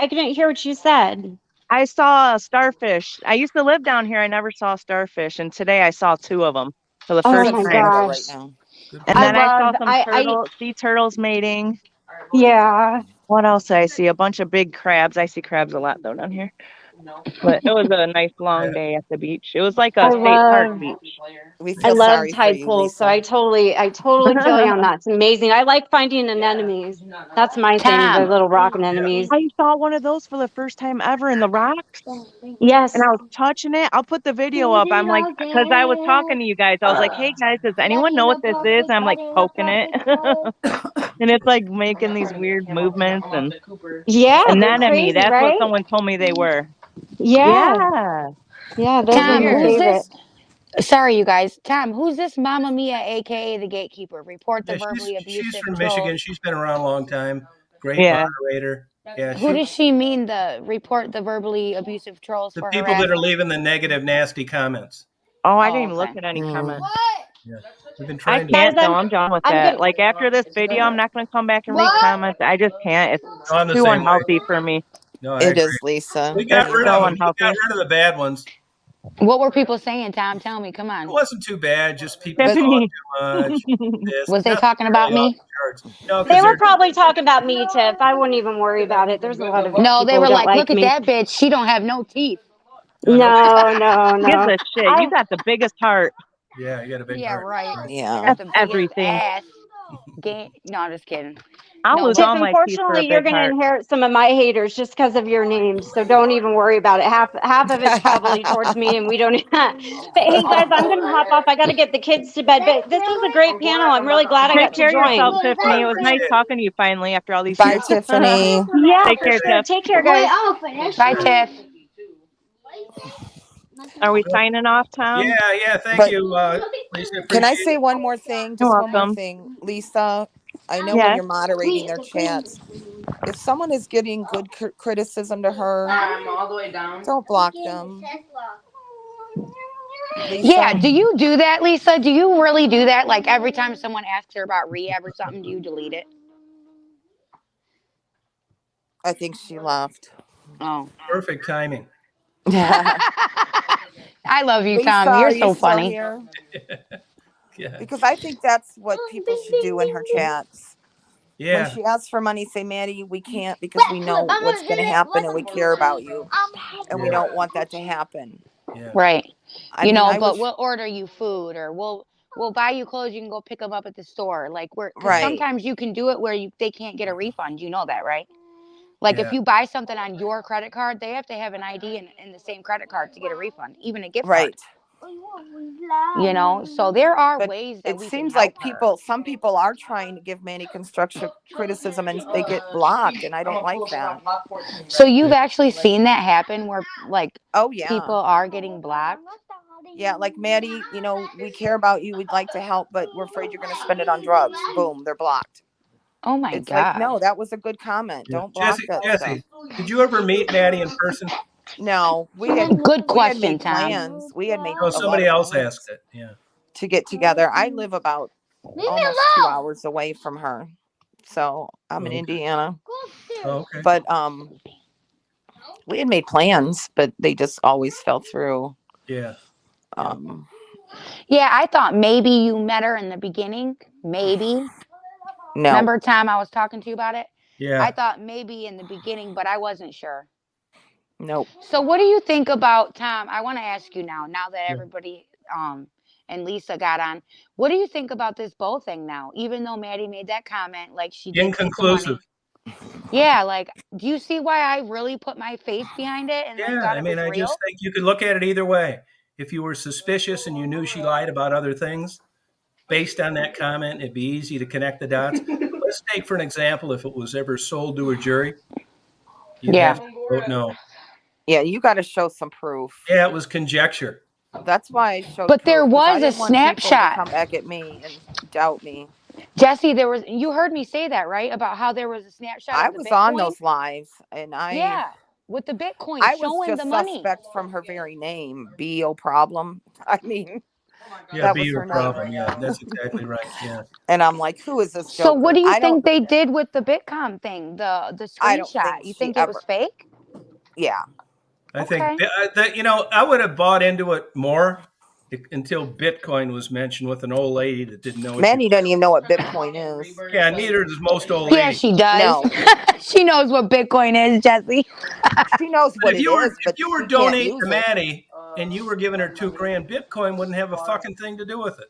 what you said. I saw a starfish. I used to live down here. I never saw a starfish, and today I saw 2 of them for the Oh She's first in my time. Florida right gosh. now. Good And for I then you. I saw love some sea turtles mating. yeah. What else did I see? A bunch of big crabs. I see crabs a lot though down here. But it was a nice long day at the beach. It was like a I state park love beach. We I feel love sorry for tide you, pools, so Lisa. I totally feel you on that. It's amazing. I like finding anemones. That's my thing, the Tom, little rock anemones. I saw one of those for the first time ever in the rocks. Yes. And I was touching it. I'll put the video up. I'm like, because I was talking to you guys. I was like, hey guys, does anyone know what this is? And I'm like poking it. And it's like making these weird movements. And Yeah, they're anemone, crazy, that's what right? someone told me they were. Yeah. Yeah. Yeah, those are Tom, my Weird. who's favorite. this? Sorry, you guys. Tom, who's this Mama Mia, aka the gatekeeper? Report the Yeah, verbally she's abusive from trolls. Michigan. She's been around a long time. Great Yeah. moderator. Yeah, Who does she mean the report the verbally abusive trolls the for people that are harassment? leaving the negative, nasty comments. Oh, I didn't Oh, even look okay. at any Mm. comments. Yeah, we've been I trying to. Guys, can't though. I'm done with I'm that. gonna Like after this video, I'm not gonna come back and read comments. I just can't. It's No, I'm the too same way. unhealthy for me. No, I It agree. is, Lisa. We got It's Me rid of so them. too. We got unhealthy. rid of the bad ones. What were people saying, Tom? Tell me. Come It on. wasn't too bad. Just people But talk Tiffany. too much. This Was they nothing talking about really off me? the charts. No, they because were they're probably talking about me, Tiff. I wouldn't even worry about it. There's a lot of No, they people who were don't like, like look at me. that bitch. She don't have no teeth. nobody. No, no, Gives no. a shit. You I got the biggest heart. Yeah, you got a big Yeah, heart. right. Right. You yeah. got That's the biggest everything. ass. No, I'm just kidding. I'll No, lose but Tiff, all my teeth for a unfortunately, you're big going to heart. inherit some of my haters just because of your name. So don't even worry about it. Half of it's probably towards me, and we don't. But hey, guys, I'm going to hop off. I got to get the kids to bed. But this was a great panel. I'm really glad I Take got to care of join. yourself, Tiffany. It was nice talking to you finally after all these Bye, years. Tiffany. Yeah, Take for care, sure. Tiff. Take care, guys. bye, Tiff. Are we signing off, Tom? Yeah. Thank But you, Lisa. can I Appreciate say it. one more thing? You're Just one more welcome. thing. Lisa, I know when Yes. you're moderating their chats, if someone is getting good criticism to her, all the way down. don't block them. Yeah, Lisa, do you do that, Lisa? Do you really do that? Like every time someone asks her about rehab or something, do you delete it? I think she left. Oh. Perfect timing. I love you, Lisa, Tom. You're are you so still funny. here? Yeah. Because I think that's what people should do in her chats. When Yeah. she asks for money, say, Maddie, we can't because we know what's going to happen and we care about you. And we Yeah. don't want that to happen. Yeah. Right. I mean, I But wish, we'll order you food or we'll buy you clothes. You can go pick them up at the store. Like because right, sometimes you can do it where they can't get a refund. You know that, right? Like if Yeah. you buy something on your credit card, they have to have an ID in the same credit card to get a refund, even a gift card. right. So there are But ways that it we can seems help like her. some people are trying to give Manny constructive criticism and they get blocked. And I don't like that. So you've actually seen that happen where like Oh, yeah. people are getting blocked? Yeah, like Maddie, we care about you. We'd like to help, but we're afraid you're going to spend it on drugs. Boom, they're blocked. Oh my It's like, God. no, that was a good comment. Yeah. Don't block that stuff. Jessie, did you ever meet Maddie in person? No, Good we had question, made Tom. plans. We had made Oh, a lot somebody of else plans asked it. Yeah. to get together. I live about almost 2 hours away from her. So I'm in Okay. Indiana. Oh, okay. But we had made plans, but they just always fell through. Yeah. Yeah, I thought maybe you met her in the beginning. Maybe. No. Remember, Tom, I was talking to you about it? Yeah. I thought maybe in the beginning, but I wasn't sure. Nope. So what do you think about, Tom? I want to ask you now that everybody and Lisa got on. What do you think about this bow thing now? Even though Maddie made that comment, like she did take the money. Inconclusive. Yeah, like, do you see why I really put my face behind it and like Yeah. thought I it mean, was I real? just think you could look at it either way. If you were suspicious and you knew she lied about other things, based on that comment, it'd be easy to connect the dots. Let's take for an example, if it was ever sold to a jury, you'd Yeah. have to vote no. Yeah, you got to show some proof. Yeah, it was conjecture. That's why I showed But proof. there 'cause I was a didn't want people to snapshot. come back at me and doubt me. Jesse, you heard me say that, right? About how there was a snapshot I of the was Bitcoin? on those lives, and Yeah, with the Bitcoin I was showing just the money. suspect from her very name, B.O. Problem. I mean, Yeah, that be was your her name. problem. Yeah, that's exactly right. Yeah. And I'm like, who is this So joker? what do you I don't, think they did with the Bitcoin thing, the I don't screenshot? think You she think it was ever. fake? Yeah, I Okay. think that I would have bought into it more until Bitcoin was mentioned with an old lady that didn't know what she. Maddie doesn't even know what Bitcoin is. Yeah, neither does most old Yeah, ladies. she does. No, She knows what Bitcoin is, Jesse. she knows But what if it you were is, but if you were she can't donating use to it. Maddie and you were giving her $2,000, Bitcoin wouldn't have a fucking thing to do with it.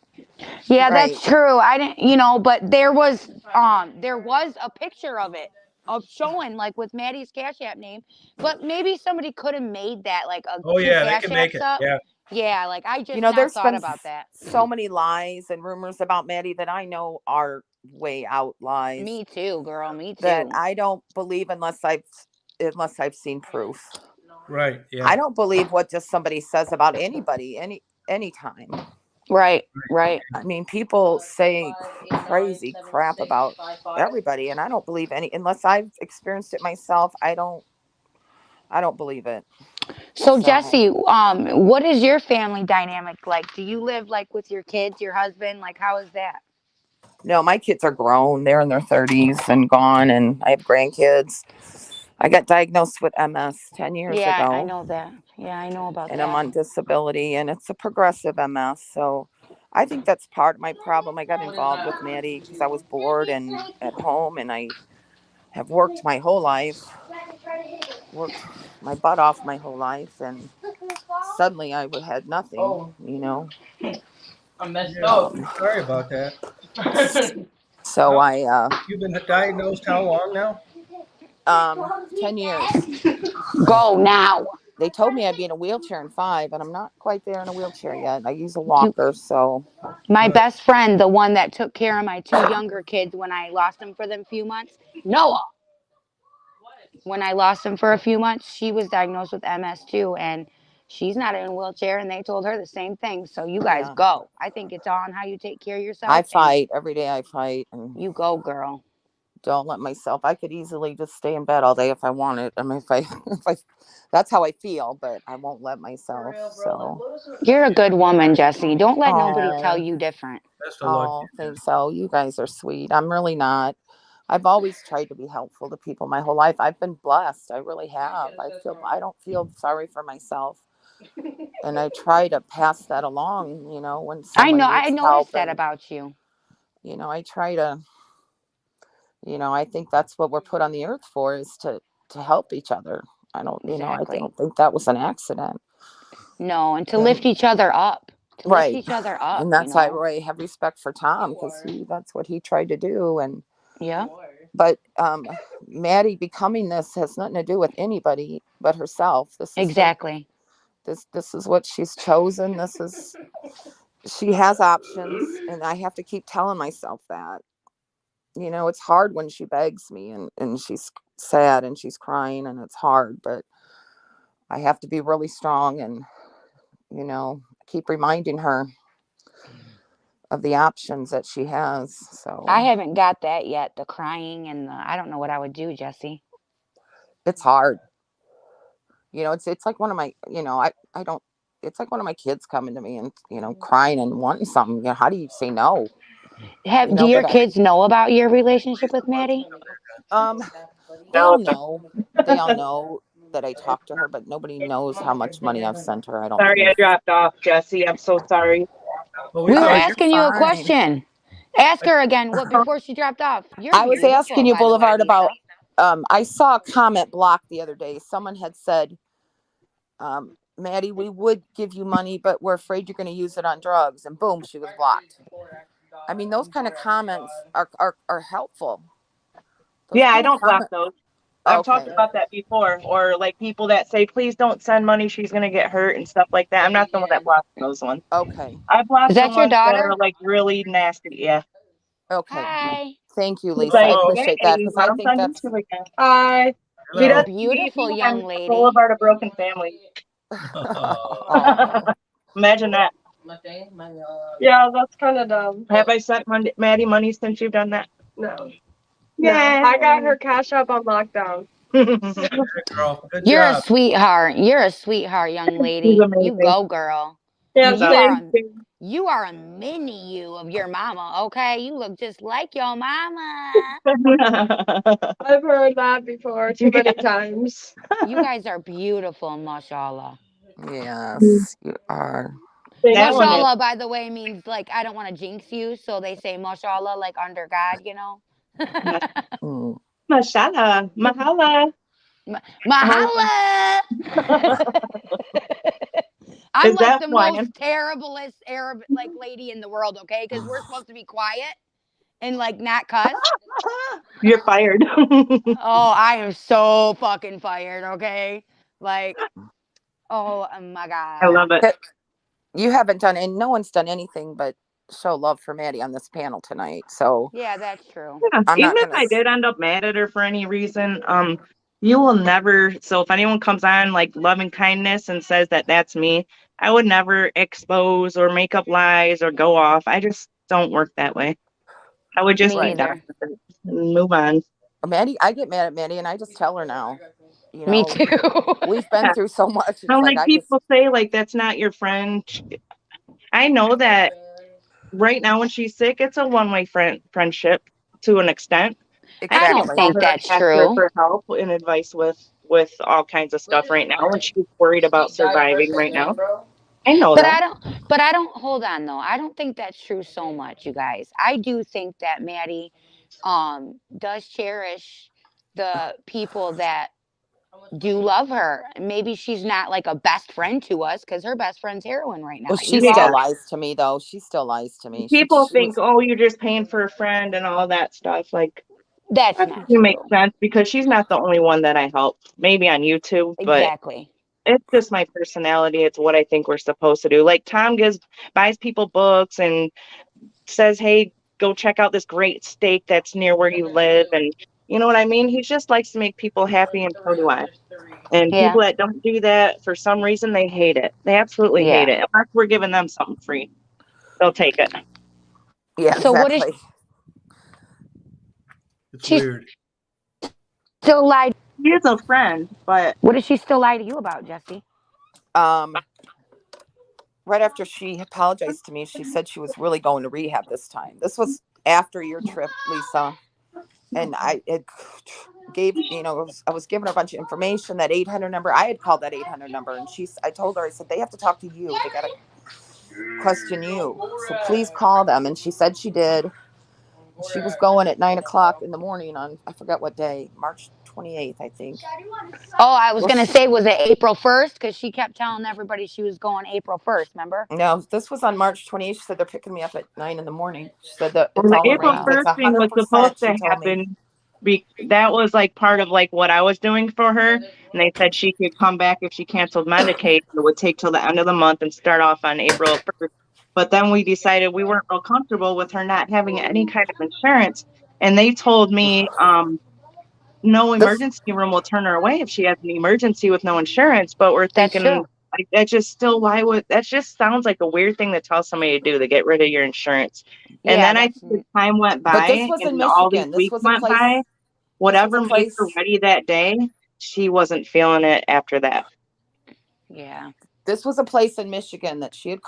Yeah, Right. that's true. I didn't, but there was a picture of it of showing like with Maddie's Cash App name, but maybe somebody could have made that like a Oh two yeah, they Cash can make Apps it. up. Yeah. Yeah, like I just now There's thought been about that. so many lies and rumors about Maddie that I know are way out lies. Me too, girl. Me too. That I don't believe unless I've seen proof. Right. Yeah. I don't believe what just somebody says about anybody anytime. Right. Right. I mean, people say crazy crap about everybody, and I don't believe any unless I've experienced it myself. I don't believe it. So Jesse, what is your family dynamic like? Do you live like with your kids, your husband? Like, how is that? No, my kids are grown. They're in their 30s and gone, and I have grandkids. I got diagnosed with MS 10 years Yeah, ago. I know that. Yeah, I know about And that. I'm on disability, and it's a progressive MS. So I think that's part of my problem. I got involved with Maddie because I was bored and at home, and I have worked my whole life, worked my butt off my whole life, and suddenly I had nothing, I messed Yeah. up. Sorry about that. So You've been diagnosed how long now? 10 years. Go now. They told me I'd be in a wheelchair in 5, and I'm not quite there in a wheelchair yet. I use a You, walker, so my Good. best friend, the one that took care of my 2 younger kids when I lost them for them few months, Noah. When I lost him for a few months, she was diagnosed with MS too, and she's not in a wheelchair, and they told her the same thing. So you guys yeah. go. I think it's all on how you take care of I yourself. fight every day. I fight, and You go, girl. don't let myself. I could easily just stay in bed all day if I wanted. I mean, if I, that's how I feel, but I won't let myself. So, You're a good woman, Jesse. Don't let nobody tell oh, you different. Best of luck. thanks. So you guys are sweet. I'm really not. I've always tried to be helpful to people my whole life. I've been blessed. I really have. I don't feel sorry for myself. And I try to pass that along, when I someone know. I needs help. noticed that And, about you. I try to, I think that's what we're put on the earth for, is to help each other. I don't, I Exactly. don't think that was an accident. No, and to And, lift each other up. To lift right. each other up, And that's why I have respect for Tom, because that's what he tried to do. And, Yeah. but Maddie becoming this has nothing to do with anybody but herself. Exactly. This is what she's chosen. She has options, and I have to keep telling myself that. It's hard when she begs me and she's sad and she's crying, and it's hard, but I have to be really strong and, keep reminding her of the options that she has. So I haven't got that yet. The crying and I don't know what I would do, Jesse. it's hard. It's like one of my, I don't, it's like one of my kids coming to me and, crying and wanting something. How do you say no? Do your But kids know about your relationship with Maddie? they all know. They all know that I talk to her, but nobody knows how much money I've sent her. I don't Sorry, I think. dropped off, Jesse. I'm so sorry. Well, We were Oh, you're asking you a fine. question. Ask her again before she dropped off. You're I was beautiful, asking you, by the way, Boulevard, about. Lisa. I saw a comment block the other day. Someone had said, Maddie, we would give you money, but we're afraid you're going to use it on drugs. And boom, she was blocked. I mean, those kind of comments are helpful. I don't block those. I've talked Okay. about that before. Or like people that say, please don't send money, she's gonna get hurt and stuff like that. I'm not the one that blocks those ones. Okay. I block Is the that your ones that daughter? are like really nasty. Yeah. Okay. Hi. Thank you, Lisa. I Like, Hello. appreciate that hey, because why I don't think send that's YouTube again? Hi. She You're Hello. doesn't meet beautiful, me. young I'm lady. Boulevard of Broken Family. oh. Imagine that. Yeah, that's kind of dumb. Have I sent Maddie money since you've done that? No. Yeah. I got her cash up on lockdown. Good girl. Good You're a job. sweetheart. You're a sweetheart, young She's lady. You amazing. go, girl. Yeah, She's You are thanks. a you are a mini you of your mama, okay? You look just like your mama. I've heard that before too many times. You guys are beautiful, mashallah. Yes, you are. That one is. Mashallah, by the way, means like I don't want to jinx you, so they say mashallah like under God, you know. Mm. Mashallah. Mahala. Mahala. I'm Is like that the why? most terriblest Arab like lady in the world, okay? Because we're supposed to be quiet and like not cuss. You're fired. Oh, I am so fucking fired, okay? Like, oh my God. I love it. That- You haven't done, and no one's done anything but show love for Maddie on this panel tonight. So Yeah, that's true. Yeah. I'm Even not if gonna. I did end up mad at her for any reason, you will never. So if anyone comes on like loving kindness and says that that's me, I would never expose or make up lies or go off. I just don't work that way. I would just Me be neither. done with it and move on. Maddie, I get mad at Maddie, and I just tell her now. You Me know, too. we've been Yeah. through so much. It's Now, like like I just. people say, like that's not your friend. I know that right now when she's sick, it's a one-way friendship to an extent. I don't Exactly. Call think her and that's ask her true. for help and advice with all kinds of stuff right now, and she's worried about surviving right now. I know But that. I don't hold on though. I don't think that's true so much, you guys. I do think that Maddie does cherish the people that do love her. Maybe she's not like a best friend to us because her best friend's heroin right now. Well, she You still all, lies to me, though. She still lies to me. People She think, was. oh, you're just paying for a friend and all that stuff. Like that's that not doesn't make true. sense because she's not the only one that I help. Maybe on YouTube, but Exactly. it's just my personality. It's what I think we're supposed to do. Like Tom buys people books and says, hey, go check out this great steak that's near where you live. And you know what I mean? He just likes to make people happy, and so do I. And Yeah. people that don't do that, for some reason, they hate it. They absolutely hate Yeah. it. Unless we're giving them something free, they'll take it. Yeah, So what is exactly. It's she weird. still lied? He is a friend, but What did she still lie to you about, Jessie? Right after she apologized to me, she said she was really going to rehab this time. This was after your trip, Lisa. And I gave, I was giving her a bunch of information, that 800 number. I had called that 800 number, and I told her, I said, they have to talk to you. They got to question you. So please call them. And she said she did. She was going at 9:00 in the morning on, I forgot what day, March 28th, I think. Oh, I was going to say, was it April 1st? Because she kept telling everybody she was going April 1st, remember? No, this was on March 28th. She said they're picking me up at 9 a.m. She said that it's well, the all April arranged. It's 1st thing was 100%. supposed to She told me. happen. That was like part of like what I was doing for her. And they said she could come back if she canceled Medicaid. It would take till the end of the month and start off on April 1st. But then we decided we weren't real comfortable with her not having any kind of insurance. And they told me, no emergency room will turn her away if she has an emergency with no insurance. But we're That's thinking, true. like, that just sounds like a weird thing to tell somebody to do, to get rid of your insurance. And Yeah, then I think as time went But by this was in and all these Michigan. This weeks was a went place. by, whatever This was a made her place. ready that day, she wasn't feeling it after that. Yeah. This was a place in Michigan that she had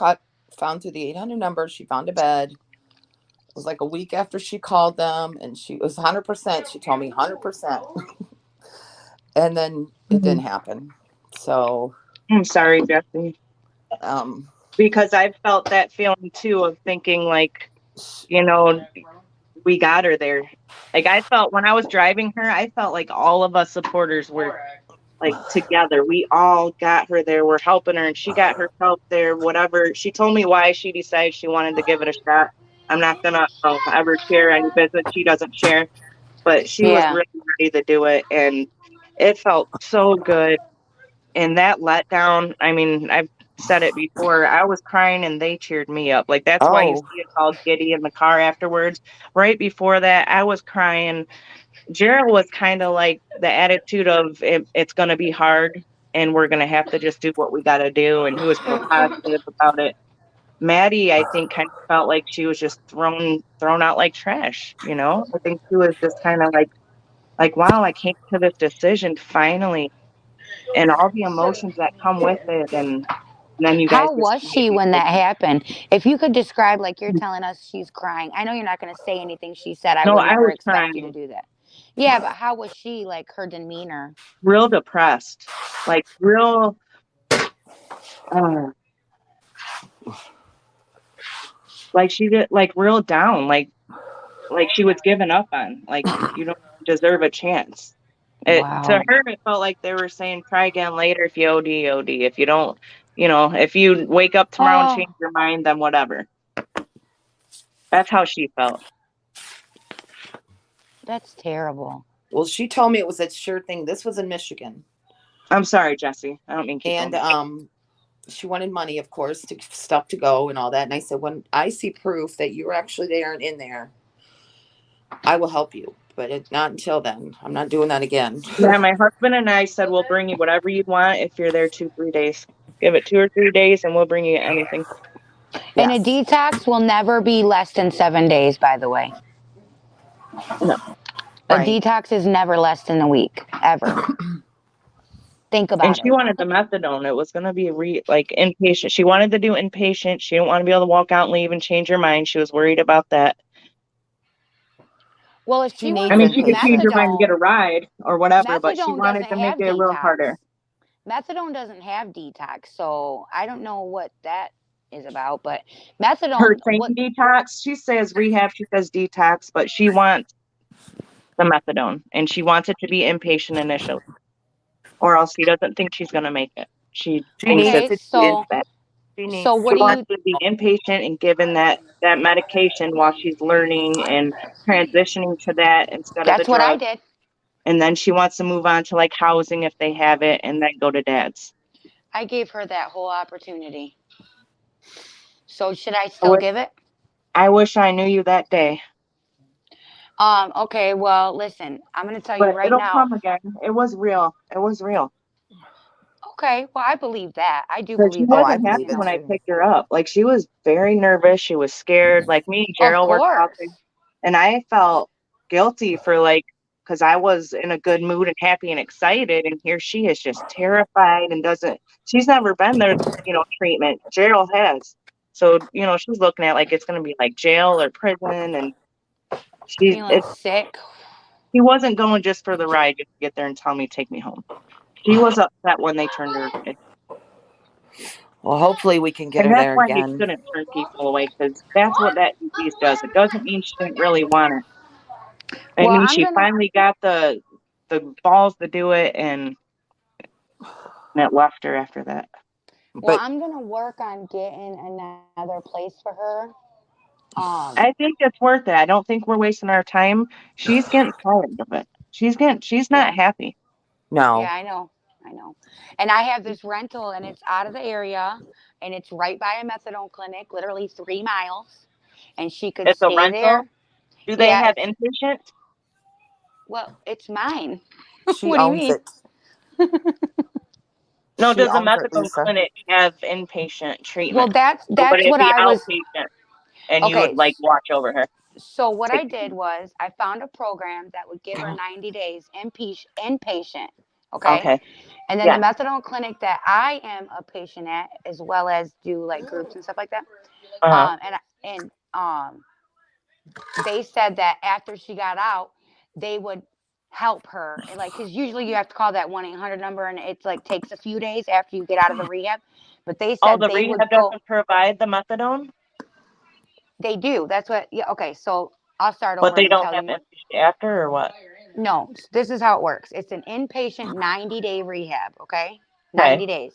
found through the 800 number. She found a bed. It was like a week after she called them, and she was 100%. She told me 100%. And then it didn't happen. So I'm sorry, Jessie. Because I've felt that feeling too, of thinking like, we got her there. Like I felt when I was driving her, I felt like all of us supporters were like together. We all got her there. We're helping her, and she got herself there. Whatever. She told me why she decided she wanted to give it a shot. I'm not gonna ever share any business she doesn't share, but she was Yeah. really ready to do it. And It felt so good. And that letdown, I mean, I've said it before. I was crying and they cheered me up. Like, that's why you Oh, see us all giddy in the car afterwards. Right before that, I was crying. Gerald was kind of like the attitude of it's going to be hard and we're going to have to just do what we got to do. And he was real positive about it. Maddie, I think, kind of felt like she was just thrown out like trash. You know, I think she was just kind of like, wow, I came to this decision finally, and all the emotions that come with it, and then you guys How just was made she me when feel that happened? If you could describe, like you're telling us she's crying. I know you're not going to say anything she said. I no, would I never was expect you to crying, do that. Yeah, but how was she, like her demeanor? real depressed, like real, uh, like she did, like real down, like she was given up on, like you don't deserve a chance. To Wow. her, it felt like they were saying, try again later if you OD, OD. If you don't, if you wake up tomorrow and Oh, change your mind, then whatever. That's how she felt. that's terrible. Well, she told me it was a sure thing. This was in Michigan. I'm sorry, Jessie. I don't mean keep And going. she wanted money, of course, to stuff to go and all that. And I said, when I see proof that you were actually there and in there, I will help you. But not until then. I'm not doing that again. Yeah, my husband and I said we'll bring you whatever you want if you're there 2-3 days. Give it 2 or 3 days and we'll bring you anything. And a Yes. detox will never be less than 7 days, by the way. No. A Right. detox is never less than a week, ever. Think And about she it. wanted the methadone. It was gonna be like inpatient. She wanted to do inpatient. She didn't want to be able to walk out and leave and change her mind. She was worried about that. Well, if She she I needs wants mean, she could change her inpatient. mind and get methadone, a ride or whatever, but she methadone wanted doesn't to make have it a little detox. harder. Methadone doesn't have detox, so I don't know what that is about. But Her methadone, saying what? detox, she says rehab, she says detox, but she wants the methadone and she wants it to be inpatient initially, or else she doesn't think she's gonna make it. She She thinks needs Okay, it's to it's so bad. she so needs what She do wants you? to be inpatient and given that medication while she's learning and transitioning to that instead of the That's what I drug. did. And then she wants to move on to like housing if they have it, and then go to dad's. I gave her that whole opportunity. So should I I still wish give it? I wish I knew you that day, Okay, well, listen, I'm going to tell you but right it'll now. come again. It was real. It was real. Okay, well, I believe that. I do But she believe Oh, that I wasn't because, happy believe you it when know, I too. picked her up. Like she was very nervous. She was scared. Like me and of Gerald were course. talking, and I felt guilty for like because I was in a good mood and happy and excited, and here she is just terrified and doesn't. She's never been there, treatment. Gerald has, so she's looking at like it's gonna be like jail or prison, and Feeling sick. he wasn't going just for the ride, just to get there and tell me take me home. She was upset when they turned her away. Well, hopefully we can get And her that's there why you again. shouldn't turn people away, because that's what that disease does. It doesn't mean she didn't really want it. It Well, means I'm she going to finally got the balls to do it, and it left her after that. well, But I'm going to work on getting another place for her. Um, I think it's worth it. I don't think we're wasting our time. She's getting tired of it. She's not yeah. happy. Yeah, no. I know. I know. And I have this rental and it's out of the area and it's right by a methadone clinic, literally 3 miles. And she could It's a stay rental. there. Do they Yeah, have it's inpatient? well, it's mine. She What do you owns mean? it. No, She does a owns it, methadone Lisa. clinic have inpatient Well, treatment? that's Or would that's it what be I was outpatient and you okay. would like watch over her? So what I Take did was I found a program that would give her 90 days inpatient. Okay. Okay. And then the Yeah. methadone clinic that I am a patient at, as well as do like groups and stuff like that. Uh-huh. And they said that after she got out, they would help her. And like, because usually you have to call that 1-800 number, and it's like takes a few days after you get out of the rehab. But they Oh, said the they would rehab go. doesn't provide the methadone, They do. That's what. Yeah. Okay. So I'll start but over they and don't tell have you what. inpatient after, or what? No, this is how it works. It's an inpatient 90-day rehab. Okay, Okay. 90 days.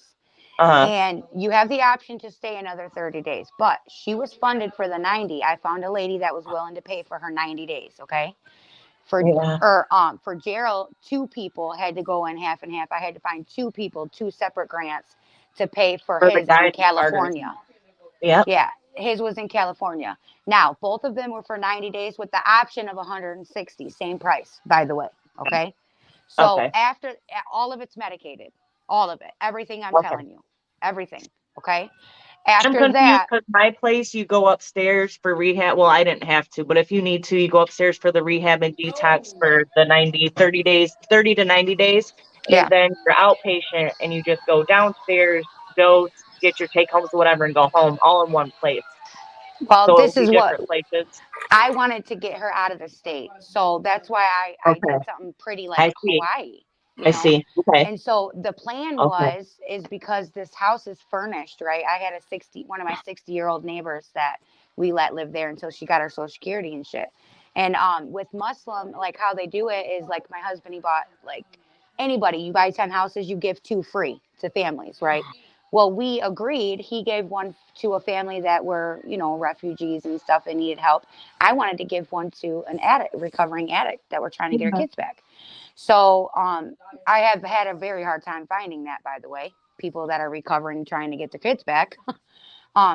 Uh-huh. And you have the option to stay another 30 days. But she was funded for the 90. I found a lady that was willing to pay for her 90 days. Okay. For Gerald, 2 people had to go in half and half. I had to find 2 people, 2 separate grants to pay for For the his guy in California. Yep. Yeah, his was in California. Now, both of them were for 90 days with the option of 160, same price, by the way. Okay. So Okay. after all of it's medicated, all of it, everything I'm telling you, everything. Okay. I'm After confused that, because my place, you go upstairs for rehab. Well, I didn't have to, but if you need to, you go upstairs for the rehab and detox for the 30 days, 30 to 90 days. yeah. And then you're outpatient and you just go downstairs, dose, get your take homes, whatever, and go home all in one place. Well, So it'll this be is what different places. I wanted to get her out of the state. So that's why I Okay. did something pretty I like see. Hawaii, I see. Okay. And so the plan Okay. is because this house is furnished, right? I had one of my 60-year-old neighbors that we let live there until she got her Social Security and shit. And with Muslim, like how they do it is like my husband, he bought like anybody, you buy 10 houses, you give 2 free to families, right? Well, we agreed. He gave one to a family that were, refugees and stuff and needed help. I wanted to give one to an addict, recovering addict that were trying to get her kids back. So I have had a very hard time finding that, by the way, people that are recovering, trying to get their kids back.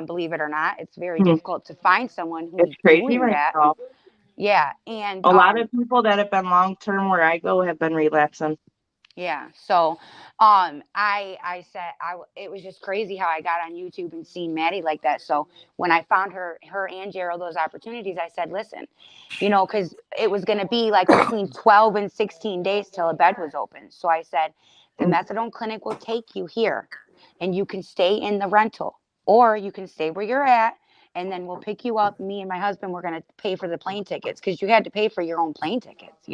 Believe it or not, it's very difficult to find someone who's It's crazy doing right that. now. Yeah. And A lot of people that have been long term where I go have been relapsing. yeah. So, I said it was just crazy how I got on YouTube and seen Maddie like that. So when I found her and Gerald those opportunities, I said, listen, because it was going to be like between 12 and 16 days till a bed was open. So I said, the methadone clinic will take you here and you can stay in the rental or you can stay where you're at. And then we'll pick you up. Me and my husband, we're going to pay for the plane tickets because you had to pay for your own plane tickets,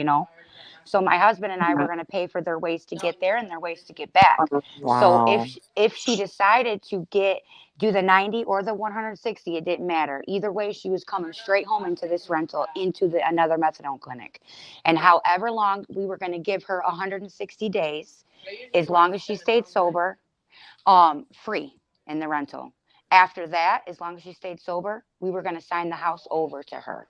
So my husband and I were going to pay for their ways to get there and their ways to get back. Wow. So if she decided to do the 90 or the 160, it didn't matter. Either way, she was coming straight home into this rental, into another methadone clinic. And however long we were going to give her 160 days, as long as she stayed sober, free in the rental. After that, as long as she stayed sober, we were going to sign the house over to her.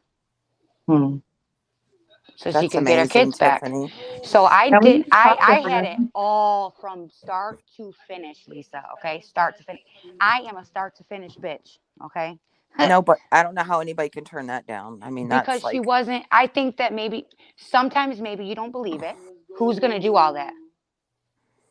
So That's she could get her amazing, kids back. Tiffany. So I Can we did. talk to I her? had it all from start to finish, Lisa. Okay, start to finish. I am a start to finish bitch. Okay. No, but I don't know how anybody can turn that down. I mean, Because that's she like, wasn't. I think that sometimes maybe you don't believe it. Who's gonna do all that?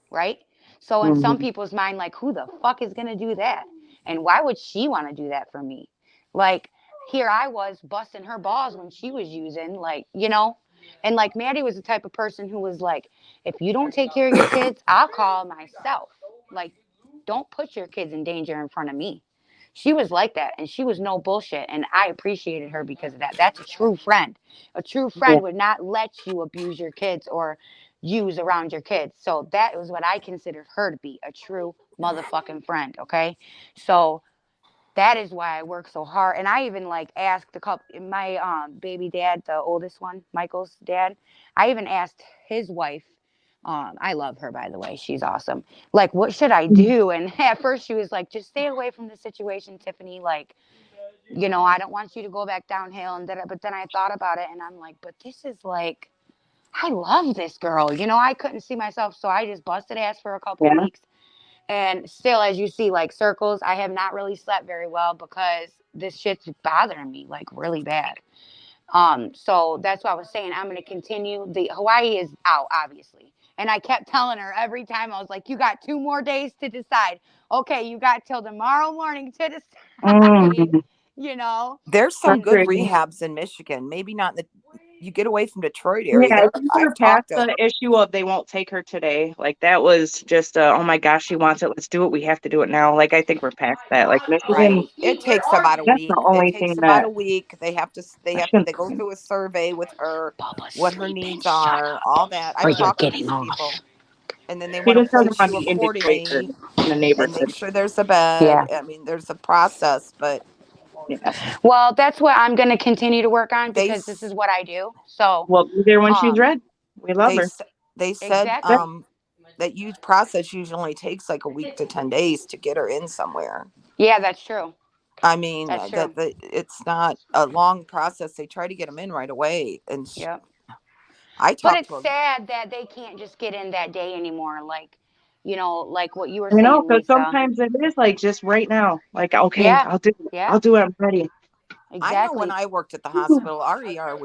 Right. So in some people's mind, like, who the fuck is gonna do that? And why would she want to do that for me? Like, here I was busting her balls when she was using, like, And like Maddie was the type of person who was like, if you don't take care of your kids, I'll call myself. Like, don't put your kids in danger in front of me. She was like that, and she was no bullshit, and I appreciated her because of that. That's a true friend. A true friend would not let you abuse your kids or use around your kids. So that was what I considered her to be, a true motherfucking friend. Okay, so that is why I work so hard. And I even like asked my baby dad, the oldest one, Michael's dad. I even asked his wife. I love her, by the way. She's awesome. Like, what should I do? And at first she was like, just stay away from the situation, Tiffany. Like, I don't want you to go back downhill. But then I thought about it and I'm like, but this is like, I love this girl. I couldn't see myself. So I just busted ass for a couple weeks. And still, as you see, like circles, I have not really slept very well because this shit's bothering me like really bad. So that's why I was saying I'm going to continue. The Hawaii is out, obviously. And I kept telling her every time, I was like, you got 2 more days to decide. Okay, you got till tomorrow morning to decide, There's some And good rehabs in Michigan. Maybe not you get away from Detroit area. Yeah, I've talked to the issue of they won't take her today. Like that was just oh my gosh, she wants it. Let's do it. We have to do it now. Like I think we're past that. Like Michigan, Right. It takes about a that's week. the It only takes thing about that a week. They have I to go through a survey with her, Bubba's what her sleeping. needs Shut are, up, all that. or I've you're talked to getting these off. people. And then they she want to just doesn't place want you to be in Detroit or accordingly in a and make neighborhood. sure there's a bed. Yeah. I mean, there's a process, but Yeah. Well, that's what I'm going to continue to work on they because this is what I do. So, Well, be there when she's um, ready. We love they her. they said exactly. that process usually only takes like a week to 10 days to get her in somewhere. Yeah, that's true. I mean, That's true. it's not a long process. They try to get them in right away. And Yep. I But talked it's to them. sad that they can't just get in that day anymore. Like, like what you were You know, saying, because Lisa. sometimes it is like just right now. Like, okay, Yeah, I'll do it. yeah, I'll do it. I'm ready. I know when exactly. I worked at the hospital, our ER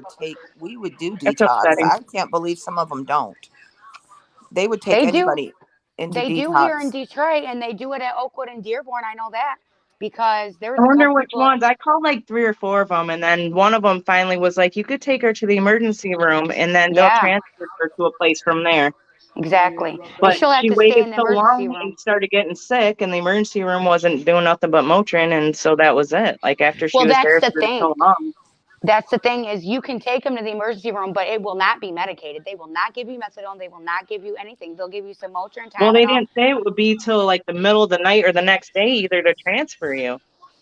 we would do It's detox. upsetting. I can't believe some of them don't. They would take They do. anybody into They do here in detox. Detroit, and they do it at Oakwood and Dearborn. I know that because there I was a wonder couple which people. ones. I called like 3 or 4 of them, and then one of them finally was like, "You could take her to the emergency room, and then they'll Yeah, transfer her to a place from there." exactly. But But she'll have she to stay in waited the so emergency long room. and started getting sick, and the emergency room wasn't doing nothing but Motrin, and so that was it. Like after she Well, was that's there the for thing. so long. That's the thing is you can take them to the emergency room, but it will not be medicated. They will not give you methadone. They will not give you anything. They'll give you some Motrin, Well, they Tylenol. didn't say it would be till like the middle of the night or the next day either to transfer you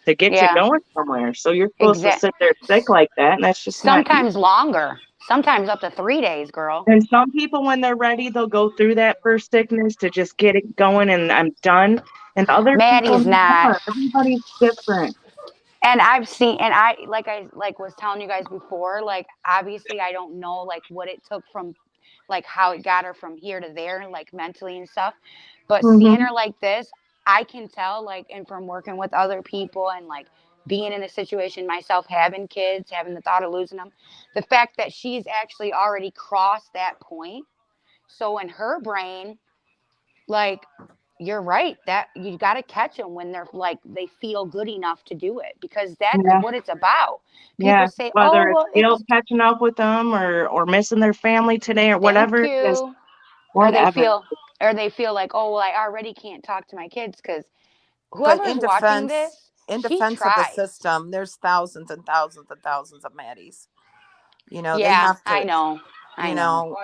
to get you Yeah, going somewhere. So you're supposed to exact. sit there sick like that, and that's just not easy. Sometimes longer. Sometimes up to 3 days, girl. And some people, when they're ready, they'll go through that first sickness to just get it going and I'm done. And other people, Maddie's not. never. Everybody's different. And I've seen, and I was telling you guys before, like obviously I don't know like what it took from, like how it got her from here to there, like mentally and stuff. But seeing Mm-hmm. her like this, I can tell, like, and from working with other people and like being in a situation myself, having kids, having the thought of losing them, the fact that she's actually already crossed that point. So in her brain, like you're right that you got to catch them when they're like they feel good enough to do it because that's Yeah. what it's about. People Yeah. say, "Oh, Whether it's well, guilt it's catching up with them or missing their family today or thank whatever it is, you," or they whatever. feel or they feel like, "Oh, well, I already can't talk to my kids because But whoever is watching this, in she defense of the tried." system, there's thousands and thousands and thousands of Maddies. They Yeah, have I to, know, I you know. know,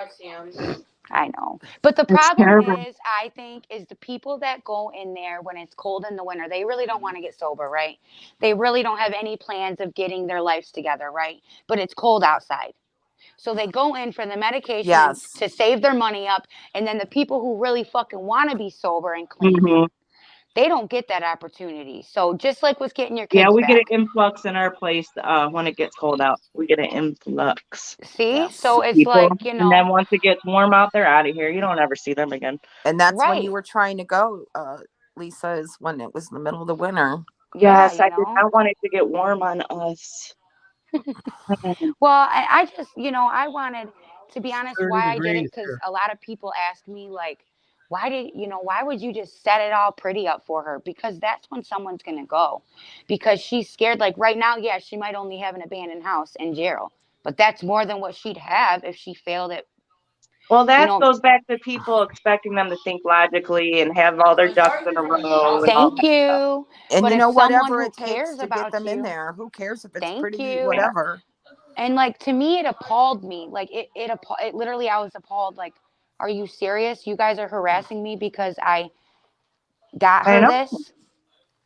I know. But the It's problem terrible. is, I think, is the people that go in there when it's cold in the winter, they really don't want to get sober, right? They really don't have any plans of getting their lives together, right? But it's cold outside. So they go in for the medication and yes. to save their money up. And then the people who really fucking want to be sober and clean, Mm-hmm. they don't get that opportunity. So just like with getting your Yeah, kids we get an back. influx in our place when it gets cold out. We get an influx See? Yes. So it's people. like, And then once it gets warm out, they're out of here. You don't ever see them again. And that's when right. you were trying to go, Lisa, is when it was in the middle of the winter. Yeah, Yes, I did not want it to get warm on us. Well, I just, I wanted, to be honest, 30 why I did it, degrees because here. a lot of people ask me, like, why would you just set it all pretty up for her? Because that's when someone's going to go. Because she's scared. Like right now, yeah, she might only have an abandoned house in jail, but that's more than what she'd have if she failed it. Well, You that know, goes back to people expecting them to think logically and have all their ducks in a row and all thank that stuff. you. And But if someone whatever who it takes cares to get about them in you, there, who cares if it's thank pretty, you. Yeah. whatever. And like to me, it appalled me. Like it literally, I was appalled. Like, are you serious? You guys are harassing me because I got I her know. this?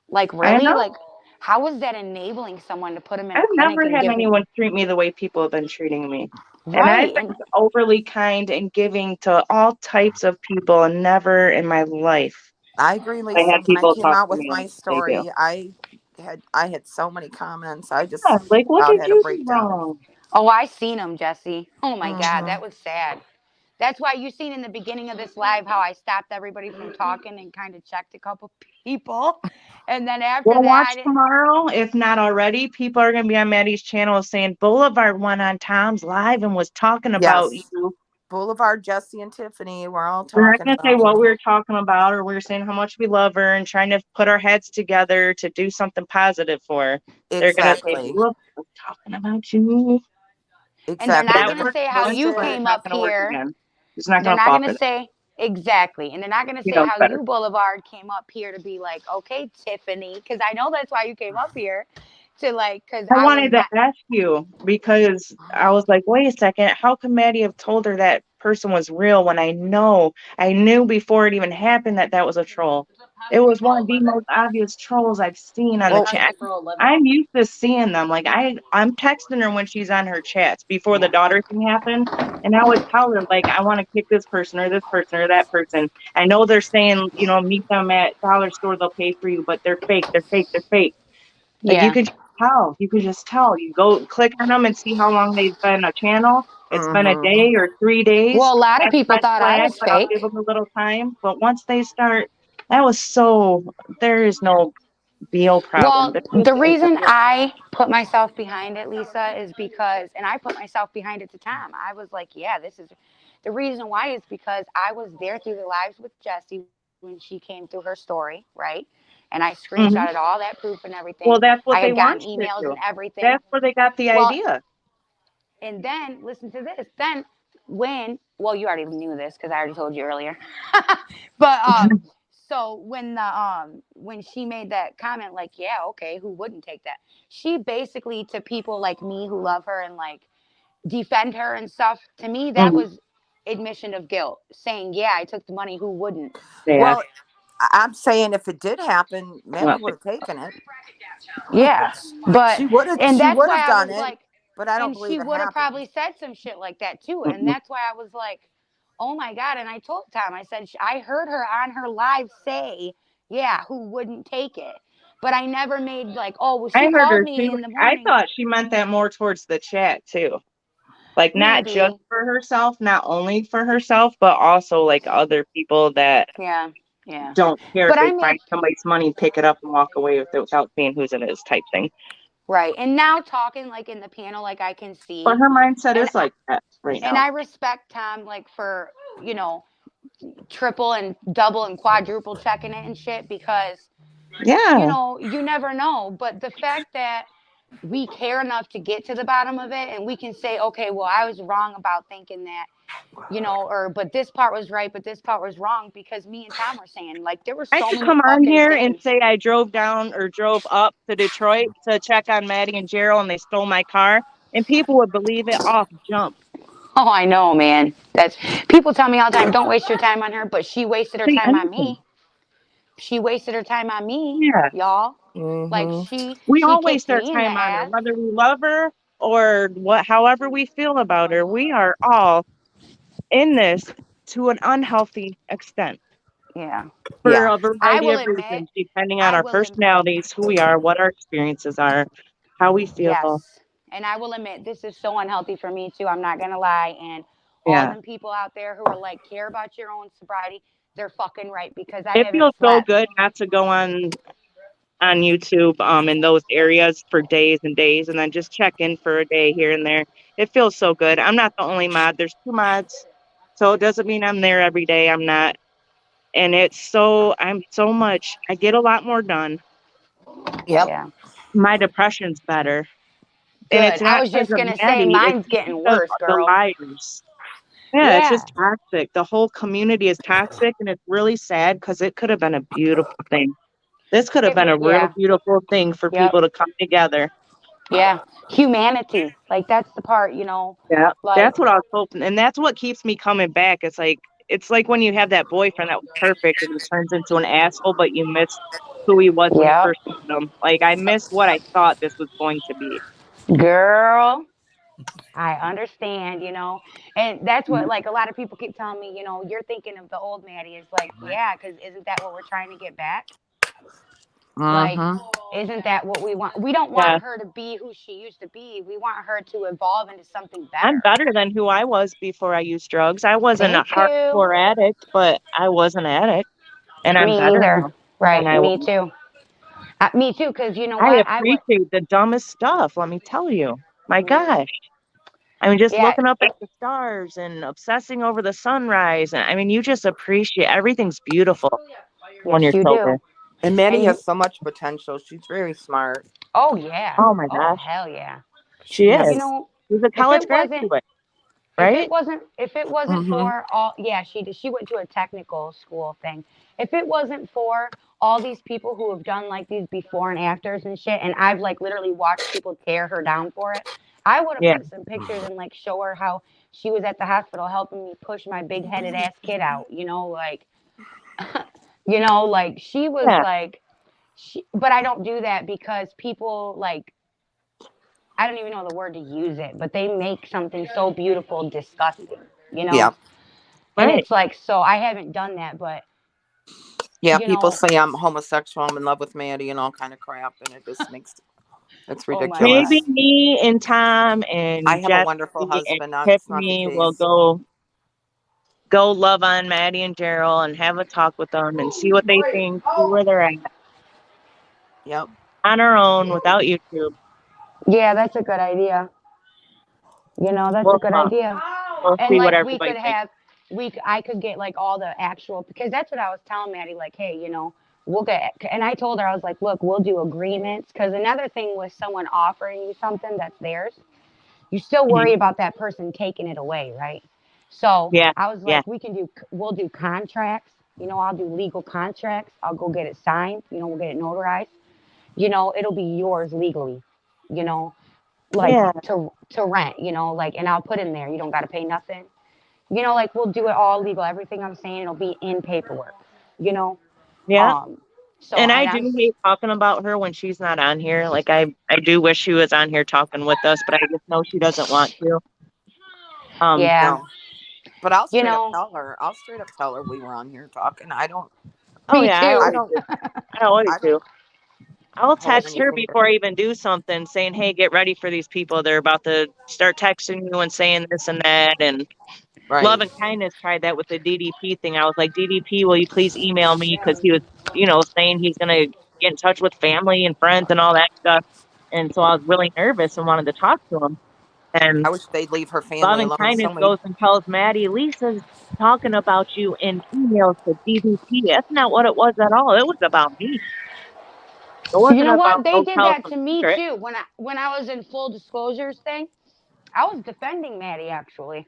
Like, I really? know. Like, how is that enabling someone to put them in I've a clinic never and had give them anyone treat me the way people have been treating me. And I've right? been And overly kind and giving to all types of people, and never in my life I agree, I Lisa. had When I people came talk out to with me my like they do. story, I had so many comments. I just Yeah, like, what about did had a you do breakdown. wrong? oh, I seen them, Jesse. Oh my God, Hmm. that was sad. That's why you seen in the beginning of this live how I stopped everybody from talking and kind of checked a couple people, and then after Well, that, I watch didn't. tomorrow. If not already, people are going to be on Maddie's channel saying Boulevard went on Tom's live and was talking about Yes. you. Boulevard, Jessie and Tiffany, we're all We're not talking going to say about what you. we were talking about, or we were saying how much we love her and trying to put our heads together to do something positive for her. They're going to say, Exactly. look, we're talking about you. And they're Exactly. not That going to worked say how once, you but it's came not up going to work here. again. It's not They're going to not fall going for to that. say exactly. And they're not going to He say knows how better. you, Boulevard, came up here to be like, okay, Tiffany, because I know that's why you came up here to like, because I I was wanted to that. ask you because I was like, wait a second, how could Maddie have told her that person was real when I knew before it even happened that was a troll. It was one of the most obvious trolls I've seen on the Well, chat. I'm used to seeing them. Like I'm texting her when she's on her chats before the daughter thing happened. And I would tell her, like, I want to kick this person or that person. I know they're saying, meet them at dollar store, they'll pay for you, but they're fake, they're fake, they're fake. Like Yeah. you could just tell. You could just tell. You go click on them and see how long they've been a channel. It's been a day or 3 days. Well, a lot of That's people red thought I flag, was but I'll fake. give them a little time. But once they start, there is no real problem. Well, the reason I put myself behind it, Lisa, is because, and I put myself behind it to Tom. I was like, yeah, this is the reason why is because I was there through the lives with Jessie when she came through her story, right? And I screenshotted all that proof and everything. Well, that's what I they had gotten want you to emails do. and everything. That's where they got the Well, idea. and then listen to this. Then well, you already knew this because I already told you earlier. But so when she made that comment, like, yeah, okay, who wouldn't take that? She basically, to people like me who love her and like defend her and stuff, to me that was admission of guilt, saying, yeah, I took the money, who wouldn't? Yeah. Well, I'm saying if it did happen, Maddie would have taken it. Yeah, but She would have. and She that's would why have I done was it, like, but I don't and believe she it would have happened. probably said some shit like that too, and that's why I was like, oh my god. And I told Tom, I said, I heard her on her live say, yeah, who wouldn't take it? But I never made like, oh well, I she heard called her. me in the I morning. thought she meant that more towards the chat too. Like not just Maybe. for herself, not only for herself, but also like other people that Yeah. don't care But if I they made find somebody's money, pick it up and walk away with it without seeing whose it is type thing. right. And now talking like in the panel, like I can see. But her mindset and is like that right now. And I respect Tom, like for, triple and double and quadruple checking it and shit, because Yeah. you never know. But the fact that we care enough to get to the bottom of it, and we can say, okay, well, I was wrong about thinking that, but this part was right, but this part was wrong, because me and Tom were saying, like, there were so I could many come on fucking here and things. say I drove down or drove up to Detroit to check on Maddie and Gerald and they stole my car, and people would believe it off jump. Oh, I know, man. That's people tell me all the time, don't waste your time on her, but she wasted her Say time on anything. me. She wasted her time on me, Yeah. y'all. Mm-hmm. Like We she all kicked waste our me in the time on her, ass. whether we love her or however we feel about her. We are all in this to an unhealthy extent Yeah. for Yeah. a I variety will of admit, reasons, depending on our personalities, who we are, what our experiences are, how we feel. yes. And I will admit, this is so unhealthy for me too. I'm not gonna lie. And all Yeah. them people out there who are like, care about your own sobriety, they're fucking right, because I It haven't feels so slept. good not to go on YouTube in those areas for days and days and then just check in for a day here and there. It feels so good. I'm not the only mod. There's 2 mods. So it doesn't mean I'm there every day. I'm not. And I get a lot more done. Yep. Yeah. My depression's better. Good. And it's I not was because just of gonna say, Maddie. It's mine's just getting because worse, of the girl. liars. Yeah, it's just toxic. The whole community is toxic, and it's really sad because it could have been a beautiful thing. This could have been a real beautiful thing for people to come together. Yeah. Humanity. Like that's the part, Yeah, that's what I was hoping, and that's what keeps me coming back. It's like when you have that boyfriend that was perfect and he turns into an asshole, but you miss who he was when you first met him. Like I miss what I thought this was going to be. Girl, I understand, and that's what, like, a lot of people keep telling me, you're thinking of the old Maddie. It's like, yeah, because isn't that what we're trying to get back? Like, isn't that what we want? We don't want her to be who she used to be. We want her to evolve into something better. I'm better than who I was before I used drugs. I wasn't a hardcore addict, but I was an addict, and I'm better now. Right, than I was. me too. Me too, because you know I what? appreciate the dumbest stuff, let me tell you. My gosh. I mean, just looking up at the stars and obsessing over the sunrise. And I mean, you just appreciate everything's beautiful when you're sober. And Maddie has so much potential. She's very smart. Oh, yeah. Oh, my gosh. Hell yeah. She is. She's a college graduate, right? If it wasn't for all, she went to a technical school thing. If it wasn't for all these people who have done like these before and afters and shit, and I've like literally watched people tear her down for it, I would have put some pictures and like show her how she was at the hospital helping me push my big headed ass kid out, like, like she was like, but I don't do that because people like, I don't even know the word to use it, but they make something so beautiful disgusting, Yeah. And it's like, so I haven't done that, but yeah, people say I'm homosexual, I'm in love with Maddie and all kind of crap, and it just makes It's Oh my ridiculous. Maybe me and Tom and I have a wonderful Jessie and husband. That's not the Tiffany will case. go love on Maddie and Daryl and have a talk with them and see what they think, see where they're at Yep. on our own without YouTube. Yeah, that's a good idea. You know, that's a good idea. We'll And see what like we everybody could thinks. have, I could get like all the actual, because that's what I was telling Maddie, like, hey, you know, we'll get, and I told her, I was like, look, we'll do agreements. Because another thing with someone offering you something that's theirs, you still worry about that person taking it away, right? So Yeah, I was yeah. like, we'll do contracts. You know, I'll do legal contracts. I'll go get it signed. You know, we'll get it notarized. You know, it'll be yours legally. You know, like Yeah. to rent. You know, like, and I'll put in there. You don't got to pay nothing. You know, like we'll do it all legal. Everything I'm saying, it'll be in paperwork. You know, Yeah. So And I I'm do hate talking about her when she's not on here. Like I do wish she was on here talking with us, but I just know she doesn't want to. yeah. No. But I'll You straight up know, tell her. I'll straight up tell her we were on here talking. I don't. Oh me yeah, I too. I always don't. do. I always I do. don't I'll hold text her anything before I back. even do something saying, hey, get ready for these people. They're about to start texting you and saying this and that. And Love Right. and Kindness tried that with the DDP thing. I was like, DDP, will you please email me? Because he was, saying he's going to get in touch with family and friends and all that stuff. And so I was really nervous and wanted to talk to him. And I wish they'd leave her Love family and alone. Kindness So many. goes and tells Maddie, Lisa's talking about you in emails to DDP. That's not what it was at all. It was about me. It You wasn't know about what? They no did tell that some to me secret. too. When I was in full disclosures thing, I was defending Maddie actually.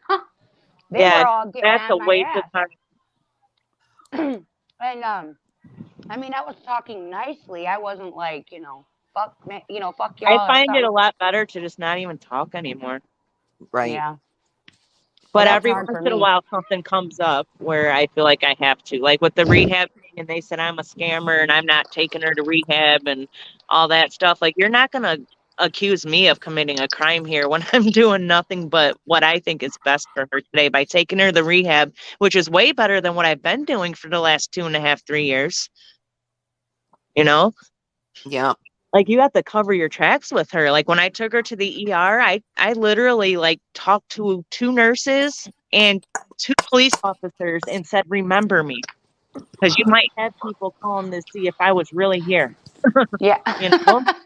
They Yeah, were all getting that's a on my waste of ass. time. And I mean, I was talking nicely. I wasn't like, fuck, fuck I y'all or find it a something. lot better to just not even talk anymore. Right. Yeah. Well, But that's every hard once for in a me. while, something comes up where I feel like I have to. Like with the rehab thing, and they said I'm a scammer and I'm not taking her to rehab and all that stuff. Like, you're not going to accuse me of committing a crime here when I'm doing nothing but what I think is best for her today by taking her to the rehab, which is way better than what I've been doing for the last 2.5, 3 years. You know? Yeah. Like, you have to cover your tracks with her. Like, when I took her to the ER, I literally like talked to 2 nurses and 2 police officers and said, remember me, because you might have people calling to see if I was really here. Yeah.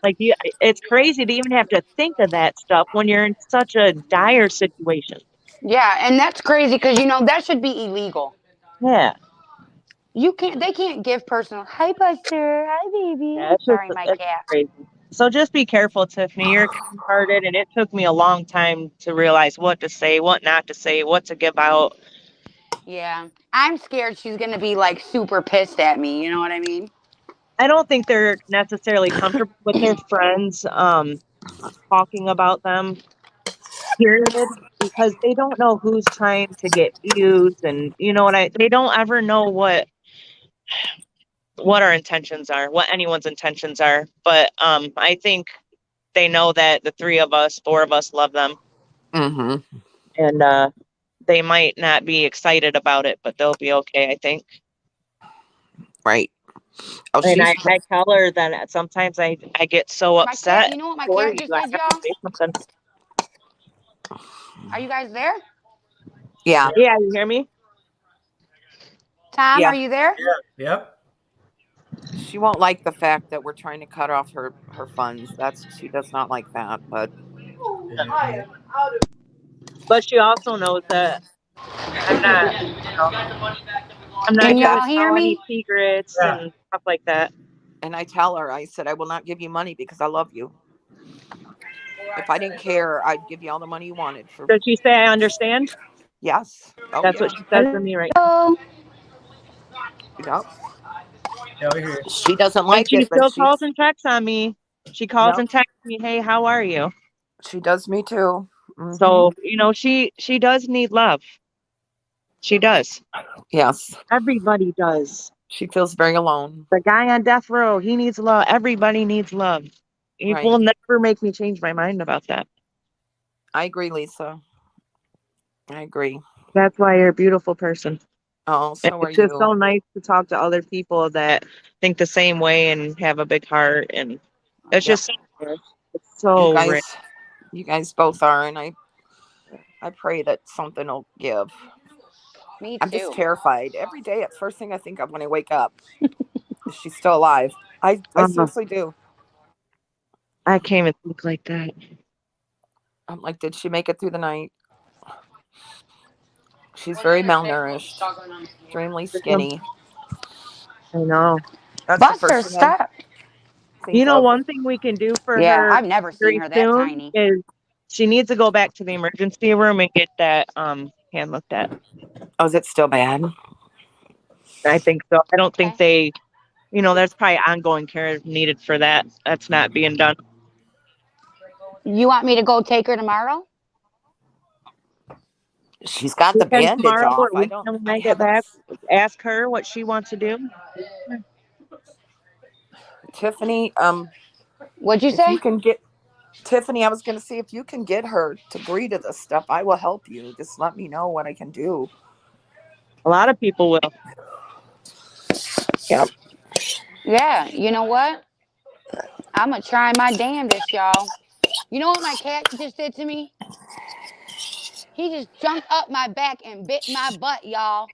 Like, it's crazy to even have to think of that stuff when you're in such a dire situation. Yeah, and that's crazy because that should be illegal. Yeah. They can't give personal. Hi, Buster. Hi, baby. Yeah, Sorry, my it's cat. crazy. So just be careful, Tiffany. You're kind-hearted, and it took me a long time to realize what to say, what not to say, what to give out. Yeah, I'm scared she's gonna be like super pissed at me. You know what I mean? I don't think they're necessarily comfortable with their friends talking about them, period, because they don't know who's trying to get views, and they don't ever know what our intentions are, what anyone's intentions are. But I think they know that the 4 of us love them, Mm-hmm. and they might not be excited about it, but they'll be okay, I think. Right. Oh, And she's. I tell her that sometimes I get so My cat. upset You know what my for cat you. just I did, have to y'all? say something. Are you guys there? Yeah. Yeah, you hear me? Tom, Yeah. are you there? Yep. She won't like the fact that we're trying to cut off her funds. She does not like that. But But she also knows that I'm not, I'm not Can if here to y'all that's hear tell any me? secrets Yeah. and stuff like that. and I tell her, I said I will not give you money because I love you. If I didn't care, I'd give you all the money you wanted for. Does she say I understand? Yes. Oh That's yeah. what she says to me right now. Hello. Yep. Yeah, we hear you. She doesn't And like she it, but still calls and checks on me. She calls yep. and texts me, hey, how are you? She does me too. Mm-hmm. So, she does need love. She does. Yes. Everybody does. She feels very alone. The guy on death row, he needs love. Everybody needs love. You Right. will never make me change my mind about that. I agree, Lisa. I agree. That's why you're a beautiful person. Oh, And so are it's just so you. nice to talk to other people that think the same way and have a big heart. And it's Yep. just so nice. It's so rich. You guys both are, and I pray that something will give. Me I'm too. just terrified. Every day, it's first thing I think of when I wake up. Is she still alive? I seriously do. I can't even think like that. I'm like, did she make it through the night? She's very malnourished, extremely skinny. I know. That's the Bust her first thing I step. think You know, of. one thing we can do for Yeah, her I've never seen very her that soon tiny. is she needs to go back to the emergency room and get that hand looked at. Oh, is it still bad? I think so. I don't think Okay. they, there's probably ongoing care needed for that. That's not being done. You want me to go take her tomorrow? She's got the Weekend bandage tomorrow off. or weekend when I I get haven't. back, ask her what she wants to do. Tiffany, What'd you if say? you can get Tiffany, I was going to see if you can get her to agree to this stuff. I will help you. Just let me know what I can do. A lot of people will. Yep. Yeah, you know what? I'm going to try my damnedest, y'all. You know what my cat just did to me? He just jumped up my back and bit my butt, y'all.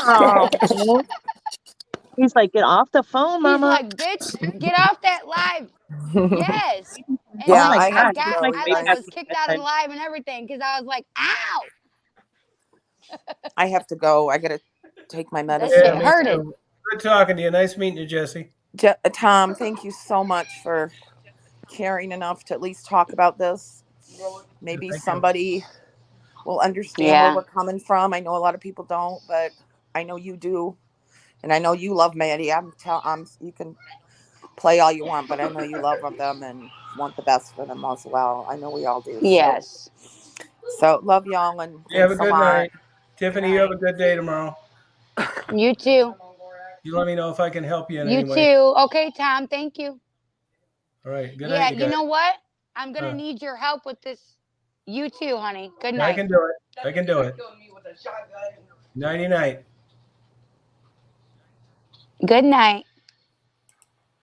Oh, he's like, get off the phone, He's Mama. like, bitch, get off that live. Yes. And Oh Yeah, my I have God, to he's go, like you I way like guys. was past kicked the out of the bedtime. live and everything because I was like, ow. I have to go. I got to take my That medicine. shit me hurted. too. Good talking to you. Nice meeting you, Jesse. Tom, thank you so much for caring enough to at least talk about this. Maybe Thank you. somebody will understand where we're coming from. I know a lot of people don't, but I know you do. And I know you love Maddie. You can play all you want, but I know you love them and want the best for them as well. I know we all do. Yes. So love y'all, and You have a thanks a good lot. night. Tiffany, you have a good day tomorrow. You too. You let me know if I can help you in You any way. too. Okay, Tom. Thank you. All right. Good Yeah, night, you you guys. know what? I'm going to Huh. need your help with this. You too, honey. Good I night. can do it. I can do it. Nighty night. Good night.